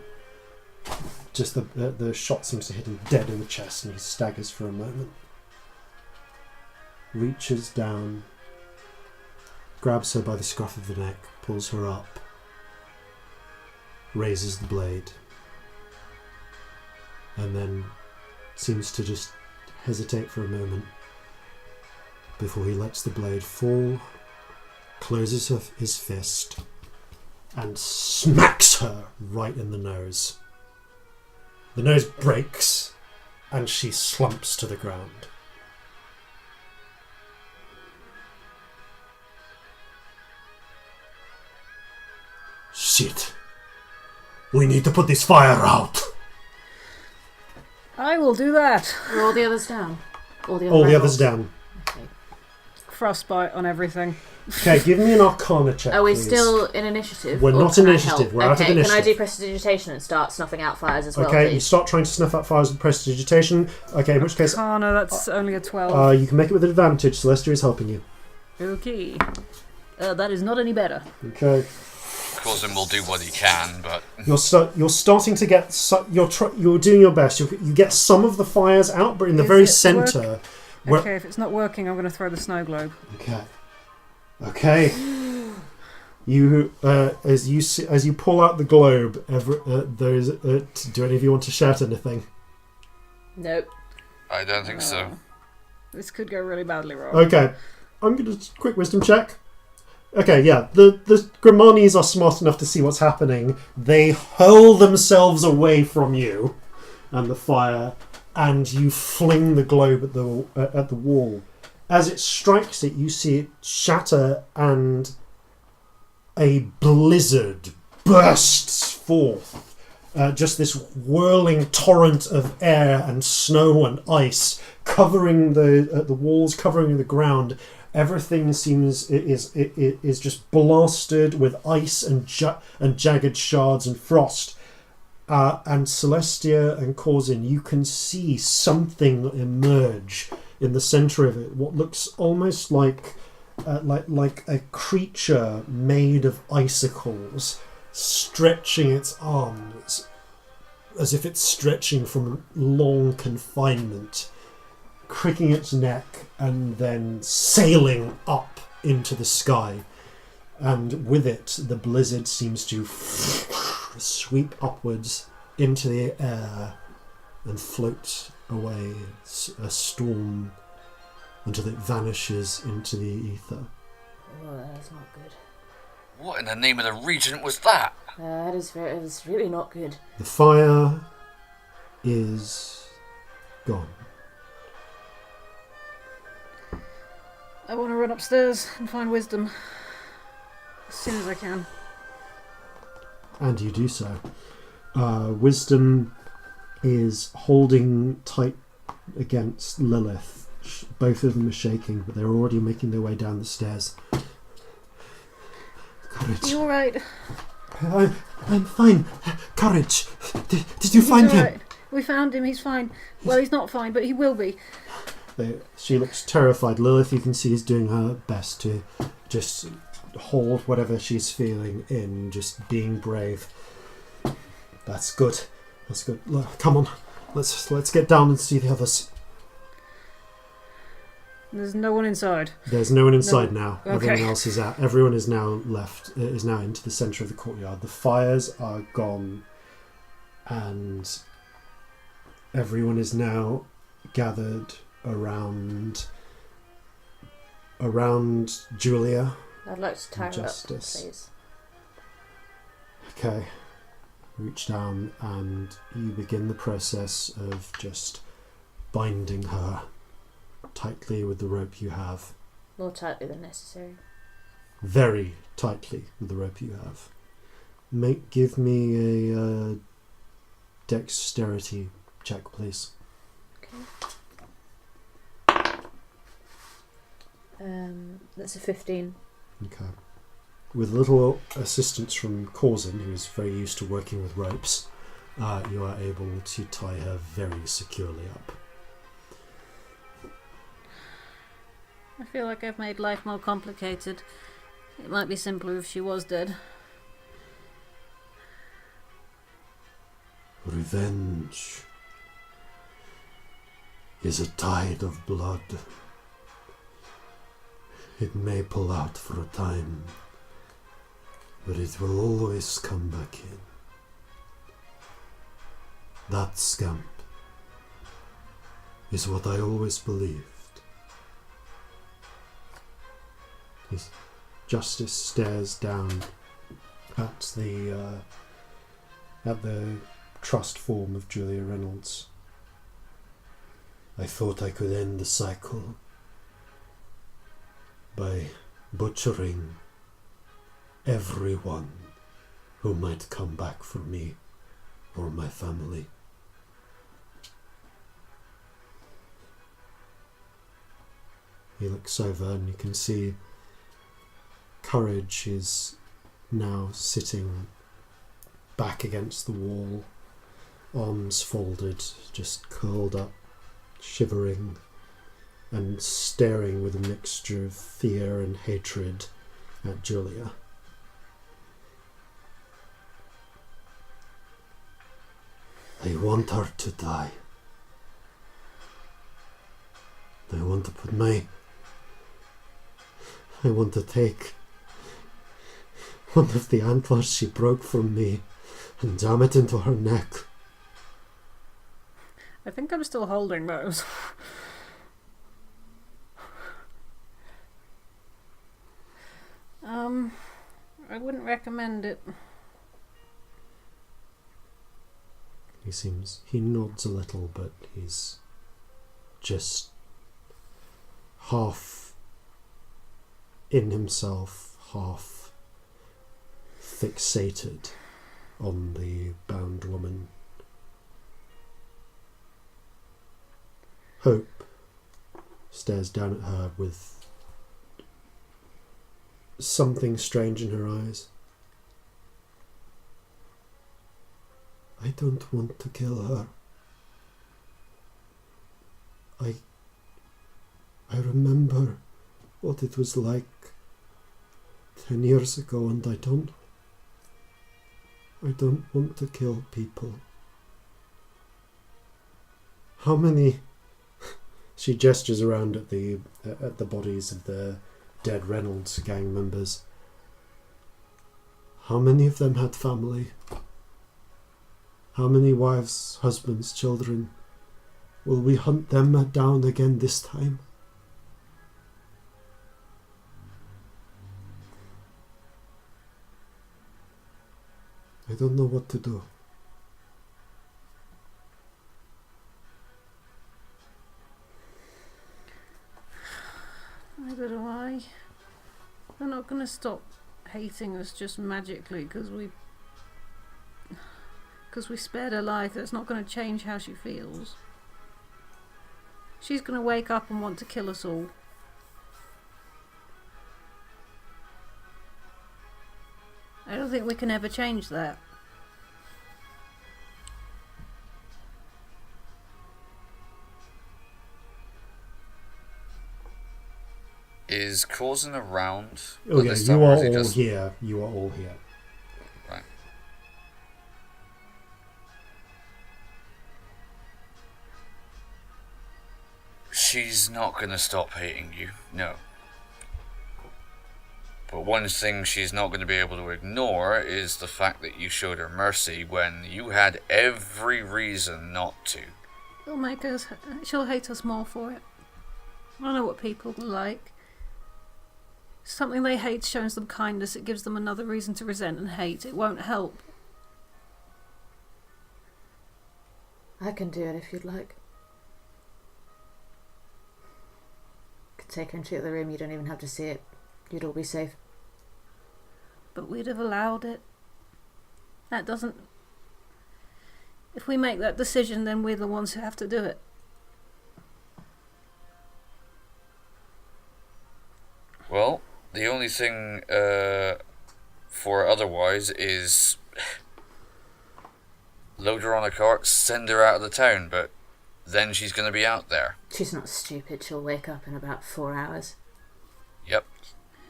Just the shot seems to hit him dead in the chest and he staggers for a moment. Reaches down, grabs her by the scruff of the neck, pulls her up. raises the blade, and then seems to just hesitate for a moment before he lets the blade fall, closes his fist, and smacks her right in the nose. The nose breaks, and she slumps to the ground. Shit. We need to put this fire out. I will do that. Are all the others down? All the others down. Okay. Frostbite on everything. Okay, give me an Arcana check. Are we please. still in initiative? We're or not can in I initiative. help? We're out of Okay, initiative. can I do prestidigitation and start snuffing out fires as well, Okay, you please? start trying to snuff out fires with prestidigitation. Okay, in which case, Arcana, that's only a 12. you can make it with advantage. Celestia is helping you. Okay. That is not any better. Okay. Corzin will do what he can, but You're starting to get. You're doing your best. You get some of the fires out, but in the Is very it centre. Okay, if it's not working, I'm going to throw the snow globe. Okay. You as you pull out the globe, do any of you want to shout anything? Nope. I don't think so. This could go really badly wrong. Okay, I'm going to quick wisdom check. Okay, yeah, the Grimanis are smart enough to see what's happening. They hurl themselves away from you and the fire, and you fling the globe at the wall. As it strikes it, you see it shatter, and a blizzard bursts forth. Just this whirling torrent of air and snow and ice covering the walls, covering the ground. Everything is just blasted with ice and jagged shards and frost. And Celestia and Corzin, you can see something emerge in the centre of it. What looks almost like a creature made of icicles, stretching its arms as if it's stretching from long confinement, cricking its neck, and then sailing up into the sky. And with it, the blizzard seems to sweep upwards into the air and float away, a storm, until it vanishes into the ether. Oh, that's not good. What in the name of the regent was that? That is really not good. The fire is gone. I want to run upstairs and find wisdom as soon as I can. And you do so. Wisdom is holding tight against Lilith. Both of them are shaking, but they're already making their way down the stairs. Courage. Are you alright? I'm fine. Courage. Did you find him? Right. We found him, he's fine. Well, he's not fine, but he will be. She looks terrified. Lilith, you can see, is doing her best to just hold whatever she's feeling in, just being brave. That's good. That's good. Look, come on. Let's get down and see the others. There's no one inside. There's no one inside now. Okay. Everyone else is out. Everyone is now left. Is now into the centre of the courtyard. The fires are gone, and everyone is now gathered around Julia. I'd like to tie her up, Justice. please. Okay. Reach down and you begin the process of just binding her tightly with the rope you have. More tightly than necessary. Very tightly with the rope you have. Give me a dexterity check, please. Okay. That's a 15. Okay. With little assistance from Corzin, who is very used to working with ropes, you are able to tie her very securely up. I feel like I've made life more complicated. It might be simpler if she was dead. Revenge is a tide of blood. It may pull out for a time, but it will always come back in. That scamp is what I always believed. His Justice stares down at the trust form of Julia Reynolds. I thought I could end the cycle by butchering everyone who might come back for me or my family. He looks over and you can see Courage is now sitting back against the wall, arms folded, just curled up, shivering and staring with a mixture of fear and hatred at Julia. I want her to die. I want to take one of the antlers she broke from me and jam it into her neck. I think I'm still holding those. I wouldn't recommend it. He nods a little, but he's just half in himself, half fixated on the bound woman. Hope stares down at her with something strange in her eyes. I don't want to kill her. I remember what it was like 10 years ago, and I don't want to kill people. How many? She gestures around at the bodies of the dead Reynolds gang members. How many of them had family? How many wives, husbands, children? Will we hunt them down again this time? I don't know what to do. Neither do I. They're not going to stop hating us just magically because we spared her life. That's not going to change how she feels. She's going to wake up and want to kill us all. I don't think we can ever change that. Is Corzin around? Oh yeah, you are all here. You are all here. Right. She's not going to stop hating you, no. But one thing she's not going to be able to ignore is the fact that you showed her mercy when you had every reason not to. She'll hate us more for it. I know what people are like. Something they hate shows them kindness. It gives them another reason to resent and hate. It won't help. I can do it if you'd like. Could take her into the other room. You don't even have to see it. You'd all be safe. But we'd have allowed it. That doesn't... If we make that decision, then we're the ones who have to do it. Well, the only thing for otherwise is load her on a cart, send her out of the town, but then she's going to be out there. She's not stupid. She'll wake up in about 4 hours. Yep.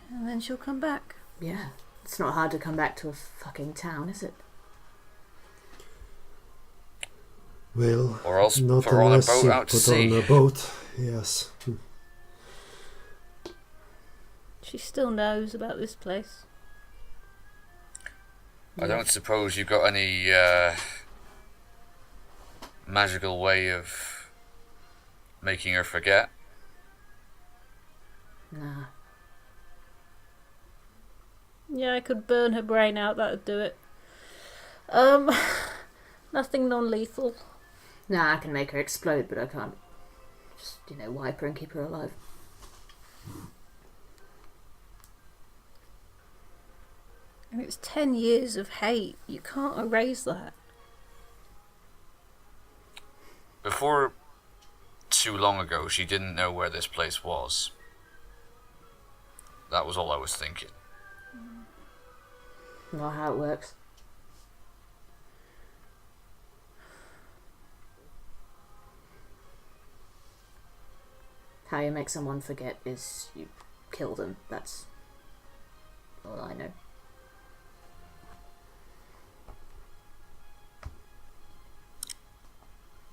And then she'll come back. Yeah. It's not hard to come back to a fucking town, is it? Well, or else not put her on a unless boat you out to put sea. on a boat, yes. She still knows about this place. I don't suppose you've got any magical way of making her forget? Nah. Yeah, I could burn her brain out, that'd do it. Nothing non-lethal. Nah, I can make her explode, but I can't just, wipe her and keep her alive. And it's 10 years of hate. You can't erase that. Before too long ago, she didn't know where this place was. That was all I was thinking. Not how it works. How you make someone forget is you kill them. That's all I know.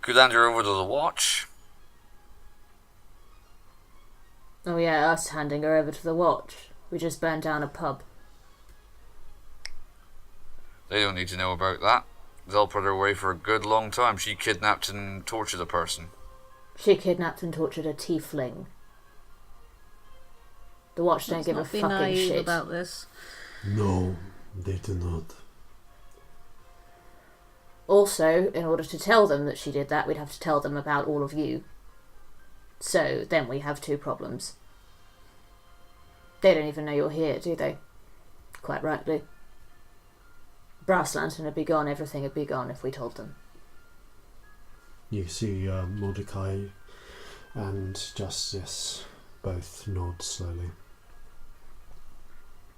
Could hand her over to the watch. Oh yeah, us handing her over to the watch. We just burned down a pub. They don't need to know about that. They'll put her away for a good long time. She kidnapped and tortured a person. She kidnapped and tortured a tiefling. The watch don't give a be fucking naive shit about this. No, they do not. Also, in order to tell them that she did that, we'd have to tell them about all of you. So then we have two problems. They don't even know you're here, do they? Quite rightly. Brass Lantern would be gone, everything would be gone if we told them. You see Mordecai and Justice both nod slowly.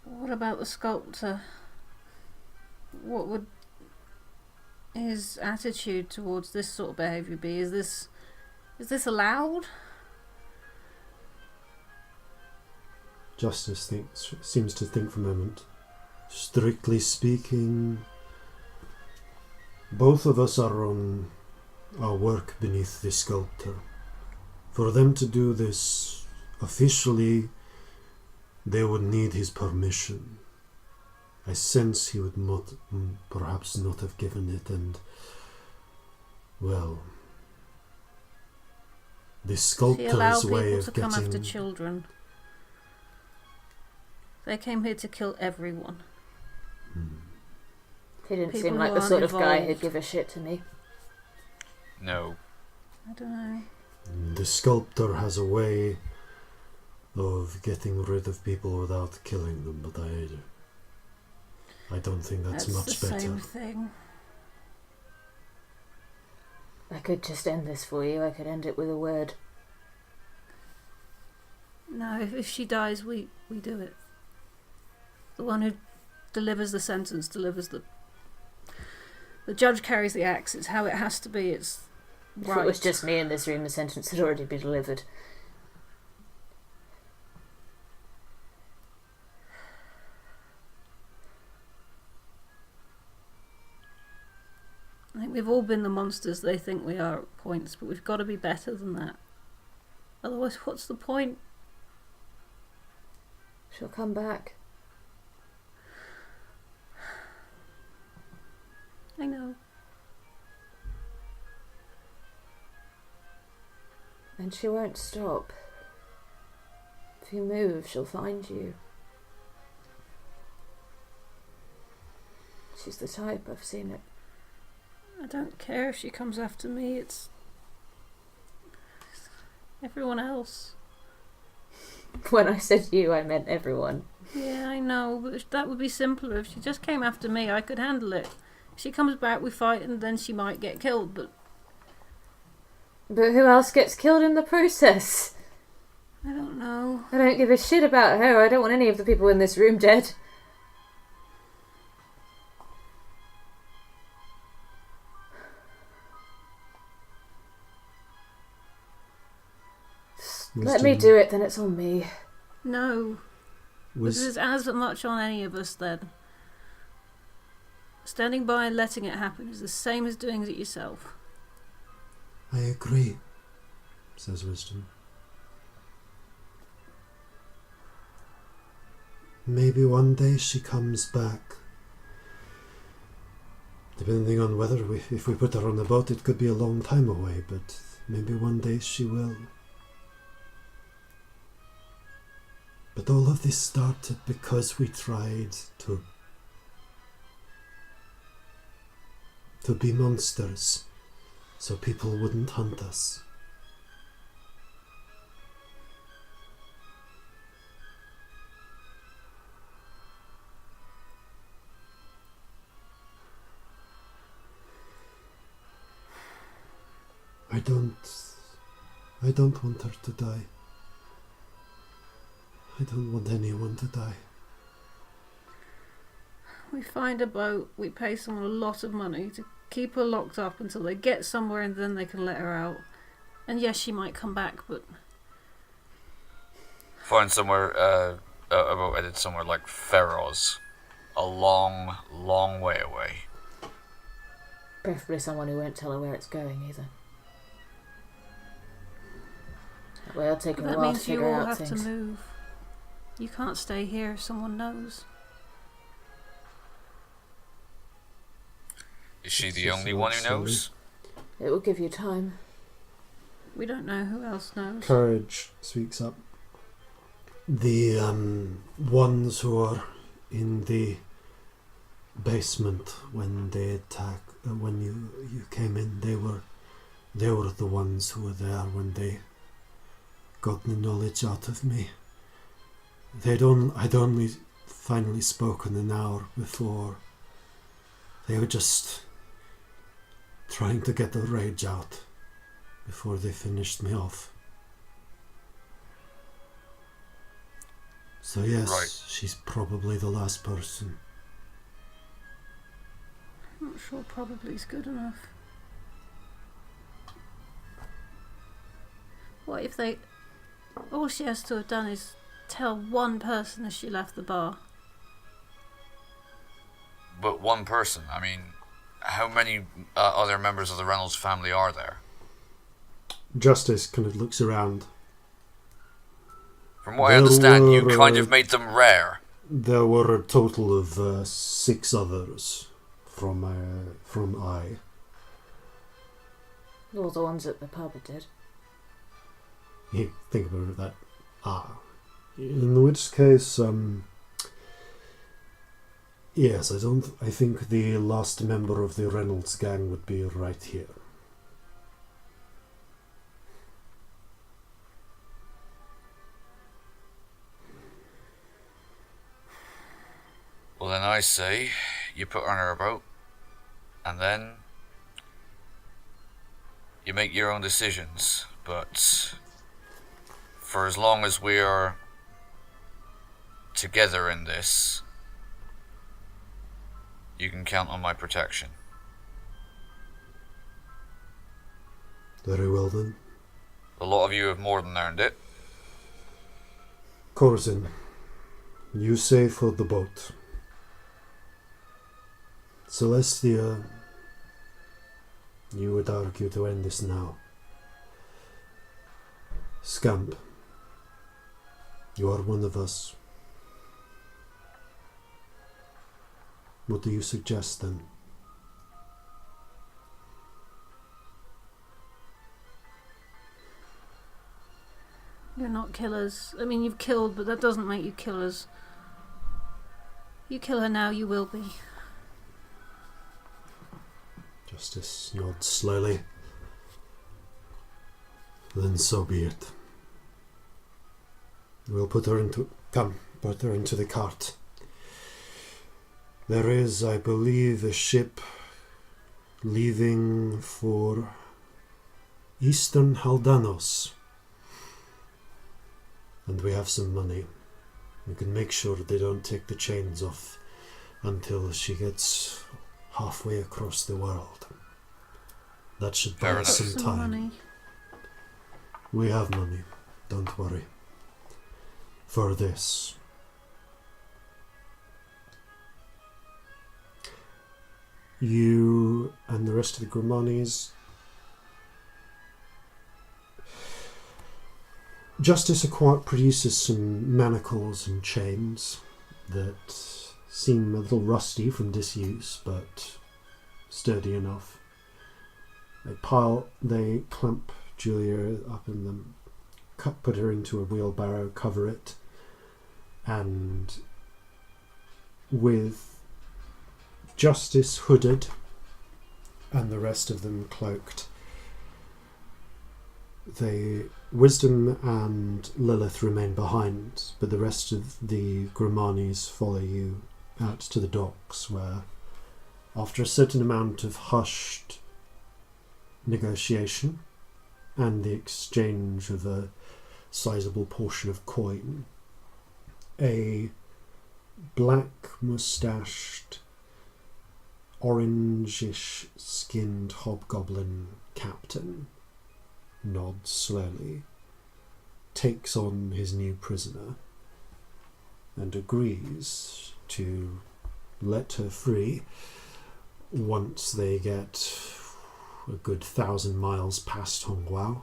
What about the sculptor? What would his attitude towards this sort of behaviour be? Is this allowed? Justice seems to think for a moment. Strictly speaking, both of us are on our work beneath the sculptor. For them to do this officially, they would need his permission. I sense he would not, perhaps not have given it, and, well, the sculptor's way of to come after getting... children. They came here to kill everyone. He didn't People seem like who the aren't sort of guy involved. who'd give a shit to me. No. I don't know. The sculptor has a way of getting rid of people without killing them, but I don't think that's much the better. same thing. I could just end this for you. I could end it with a word. No, if she dies, we do it. The one who delivers the sentence delivers the judge carries the axe. It's how it has to be. It's If right. it was just me in this room, the sentence had already been delivered. I think we've all been the monsters they think we are at points, but we've got to be better than that. Otherwise, what's the point? She'll come back. I know. And she won't stop. If you move, she'll find you. She's the type, I've seen it. I don't care if she comes after me. It's everyone else. When I said you, I meant everyone. Yeah, I know, but that would be simpler. If she just came after me, I could handle it. If she comes back, we fight, and then she might get killed, but who else gets killed in the process? I don't know. I don't give a shit about her. I don't want any of the people in this room dead. Let me do it, then it's on me. No. This is as much on any of us then. Standing by and letting it happen is the same as doing it yourself. I agree, says Wisdom. Maybe one day she comes back Depending on whether if we put her on the boat, it could be a long time away, but maybe one day she will. But all of this started because we tried to be monsters, so people wouldn't hunt us. I don't want her to die. I don't want anyone to die. We find a boat, we pay someone a lot of money to keep her locked up until they get somewhere and then they can let her out. And yes, she might come back, but... Find somewhere, a boat headed somewhere like Feroz. A long, long way away. Preferably someone who won't tell her where it's going either. That way it'll take her a while to figure out things. That means you all have to move. You can't stay here if someone knows. Is she the only one who knows? It will give you time. We don't know who else knows. Courage speaks up. The ones who are in the basement when they attack, when you came in, they were the ones who were there when they got the knowledge out of me. I'd only finally spoken an hour before. They were just trying to get the rage out before they finished me off. So yes, right. She's probably the last person. I'm not sure probably is good enough. What if they... all she has to have done is tell one person as she left the bar? But one person? I mean, how many other members of the Reynolds family are there? Justice kind of looks around. From what I understand, you kind of made them rare. There were a total of 6 others from I. All the ones at the pub did. You think about that. In which case, yes, I think the last member of the Reynolds gang would be right here. Well, then I say you put her on her boat, and then you make your own decisions. But for as long as we are together in this, you can count on my protection. Very well then. A lot of you have more than earned it. Corzin, you say for the boat. Celestia, you would argue to end this now. Scamp, you are one of us. What do you suggest then? You're not killers. I mean, you've killed, but that doesn't make you killers. You kill her now, you will be. Justice nods slowly. Then so be it. We'll put her into the cart. There is, I believe, a ship leaving for Eastern Haldanos. And we have some money. We can make sure they don't take the chains off until she gets halfway across the world. That should buy us some time. Money. We have money, don't worry. For this. You and the rest of the Grimanis. Justice produces some manacles and chains that seem a little rusty from disuse, but sturdy enough. They clamp Julia up in them, put her into a wheelbarrow, cover it, and with Justice hooded and the rest of them cloaked, Wisdom and Lilith remain behind, but the rest of the Gramanis follow you out to the docks, where, after a certain amount of hushed negotiation and the exchange of a sizable portion of coin, a black-moustached, orangish skinned hobgoblin captain nods slowly, takes on his new prisoner, and agrees to let her free once they get a good 1,000 miles past Hongguao.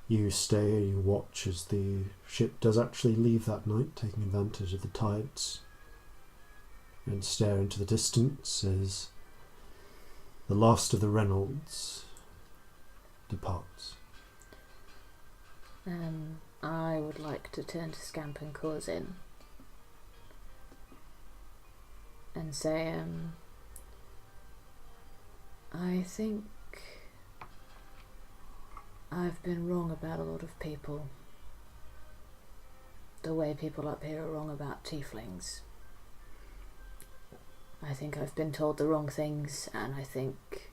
You stay, you watch as the ship does actually leave that night, taking advantage of the tides, and stare into the distance as the last of the Reynolds departs. I would like to turn to Scamp and Corzin and say, I think I've been wrong about a lot of people. The way people up here are wrong about tieflings. I think I've been told the wrong things, and I think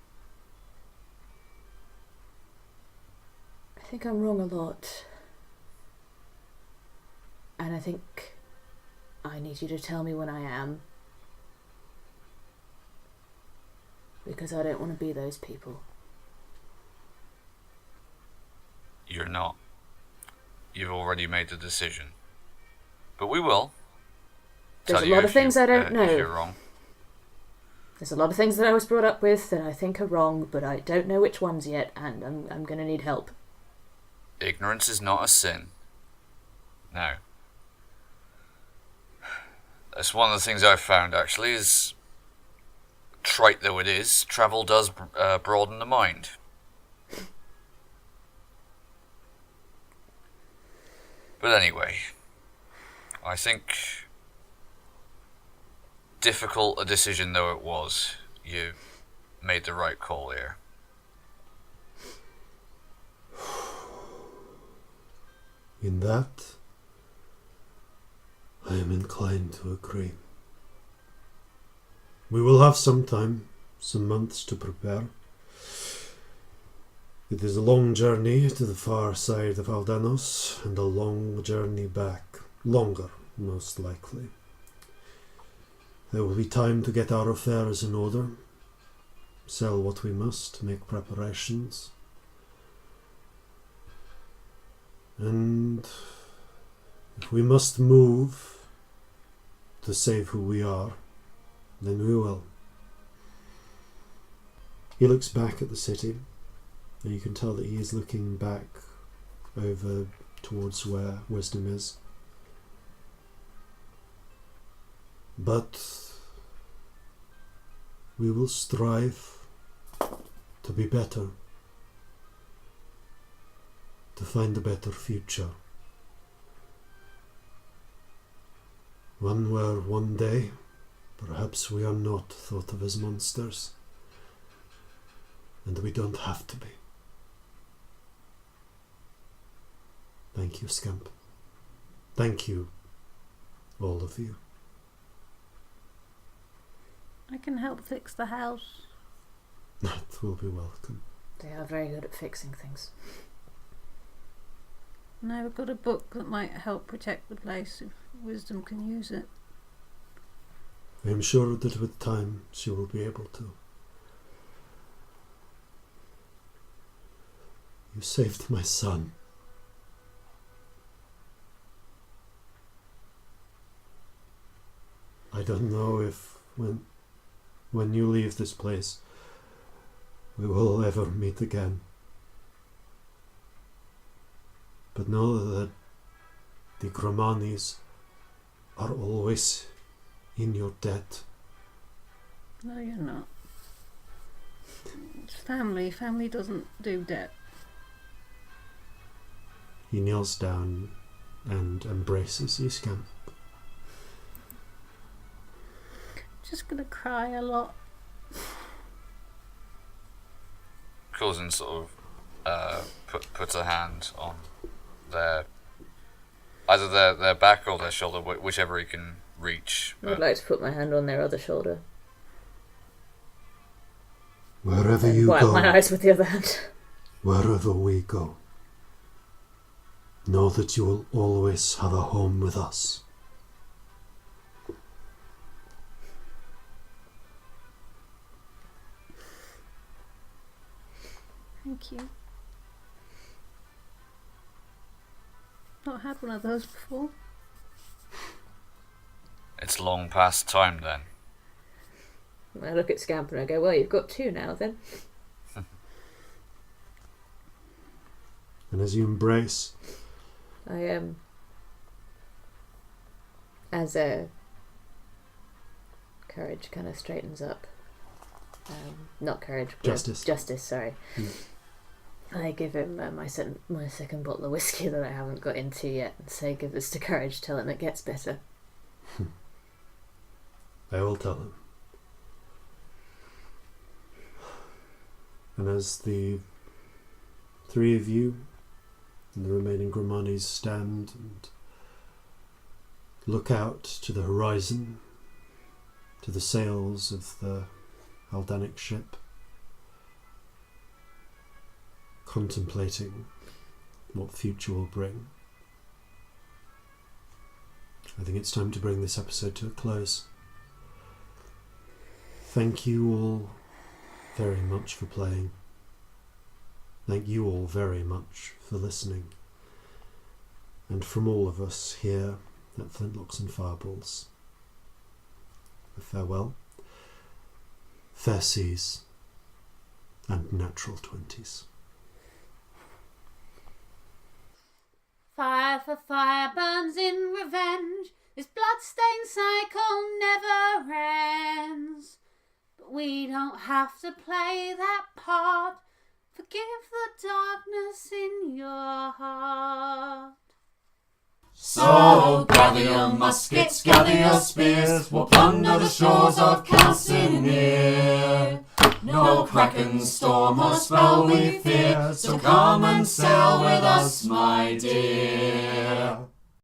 I'm wrong a lot. And I think I need you to tell me when I am. Because I don't want to be those people. You're not. You've already made the decision. But we will. There's a lot of things I don't know. If you're wrong. There's a lot of things that I was brought up with that I think are wrong, but I don't know which ones yet, and I'm going to need help. Ignorance is not a sin. No. That's one of the things I've found, actually, is, trite though it is, travel does broaden the mind. But anyway, I think, difficult a decision though it was, you made the right call here. In that, I am inclined to agree. We will have some time, some months to prepare. It is a long journey to the far side of Aldanos, and a long journey back. Longer, most likely. There will be time to get our affairs in order, sell what we must, make preparations. And if we must move to save who we are, then we will. He looks back at the city, and you can tell that he is looking back over towards where Wisdom is. But we will strive to be better, to find a better future. One where one day, perhaps we are not thought of as monsters, and we don't have to be. Thank you, Scamp. Thank you, all of you. I can help fix the house. That will be welcome. They are very good at fixing things. And I've got a book that might help protect the place if Wisdom can use it. I am sure that with time she will be able to. You saved my son. I don't know if when you leave this place we will ever meet again. But know that the Gramanis are always in your debt. No, you're not. It's family. Family doesn't do debt. He kneels down and embraces you, Scamp. Just gonna cry a lot. Corzin sort of puts a hand on either their back or their shoulder, whichever he can reach. I'd like to put my hand on their other shoulder. Wherever you wipe go, my eyes with the other hand. wherever we go, know that you will always have a home with us. Thank you. Not had one of those before. It's long past time then. I look at Scamp and I go, well, you've got 2 now then. And as you embrace, I as courage kind of straightens up. Not courage. Justice. Justice, sorry. I give him my second bottle of whiskey that I haven't got into yet and say, give this to Courage, tell him it gets better. I will tell him. And as the 3 of you and the remaining Gramanis stand and look out to the horizon, to the sails of the Aldanic ship, contemplating what future will bring, I think it's time to bring this episode to a close. Thank you all very much for playing. Thank you all very much for listening. And from all of us here at Flintlocks and Fireballs, a farewell, fair seas, and natural 20s. Fire for fire burns in revenge. This bloodstained cycle never ends. But we don't have to play that part. Forgive the darkness in your heart. So gather your muskets, gather your spears, we'll plunder the shores of Calcinea. No kraken, storm or spell we fear, so come and sail with us, my dear.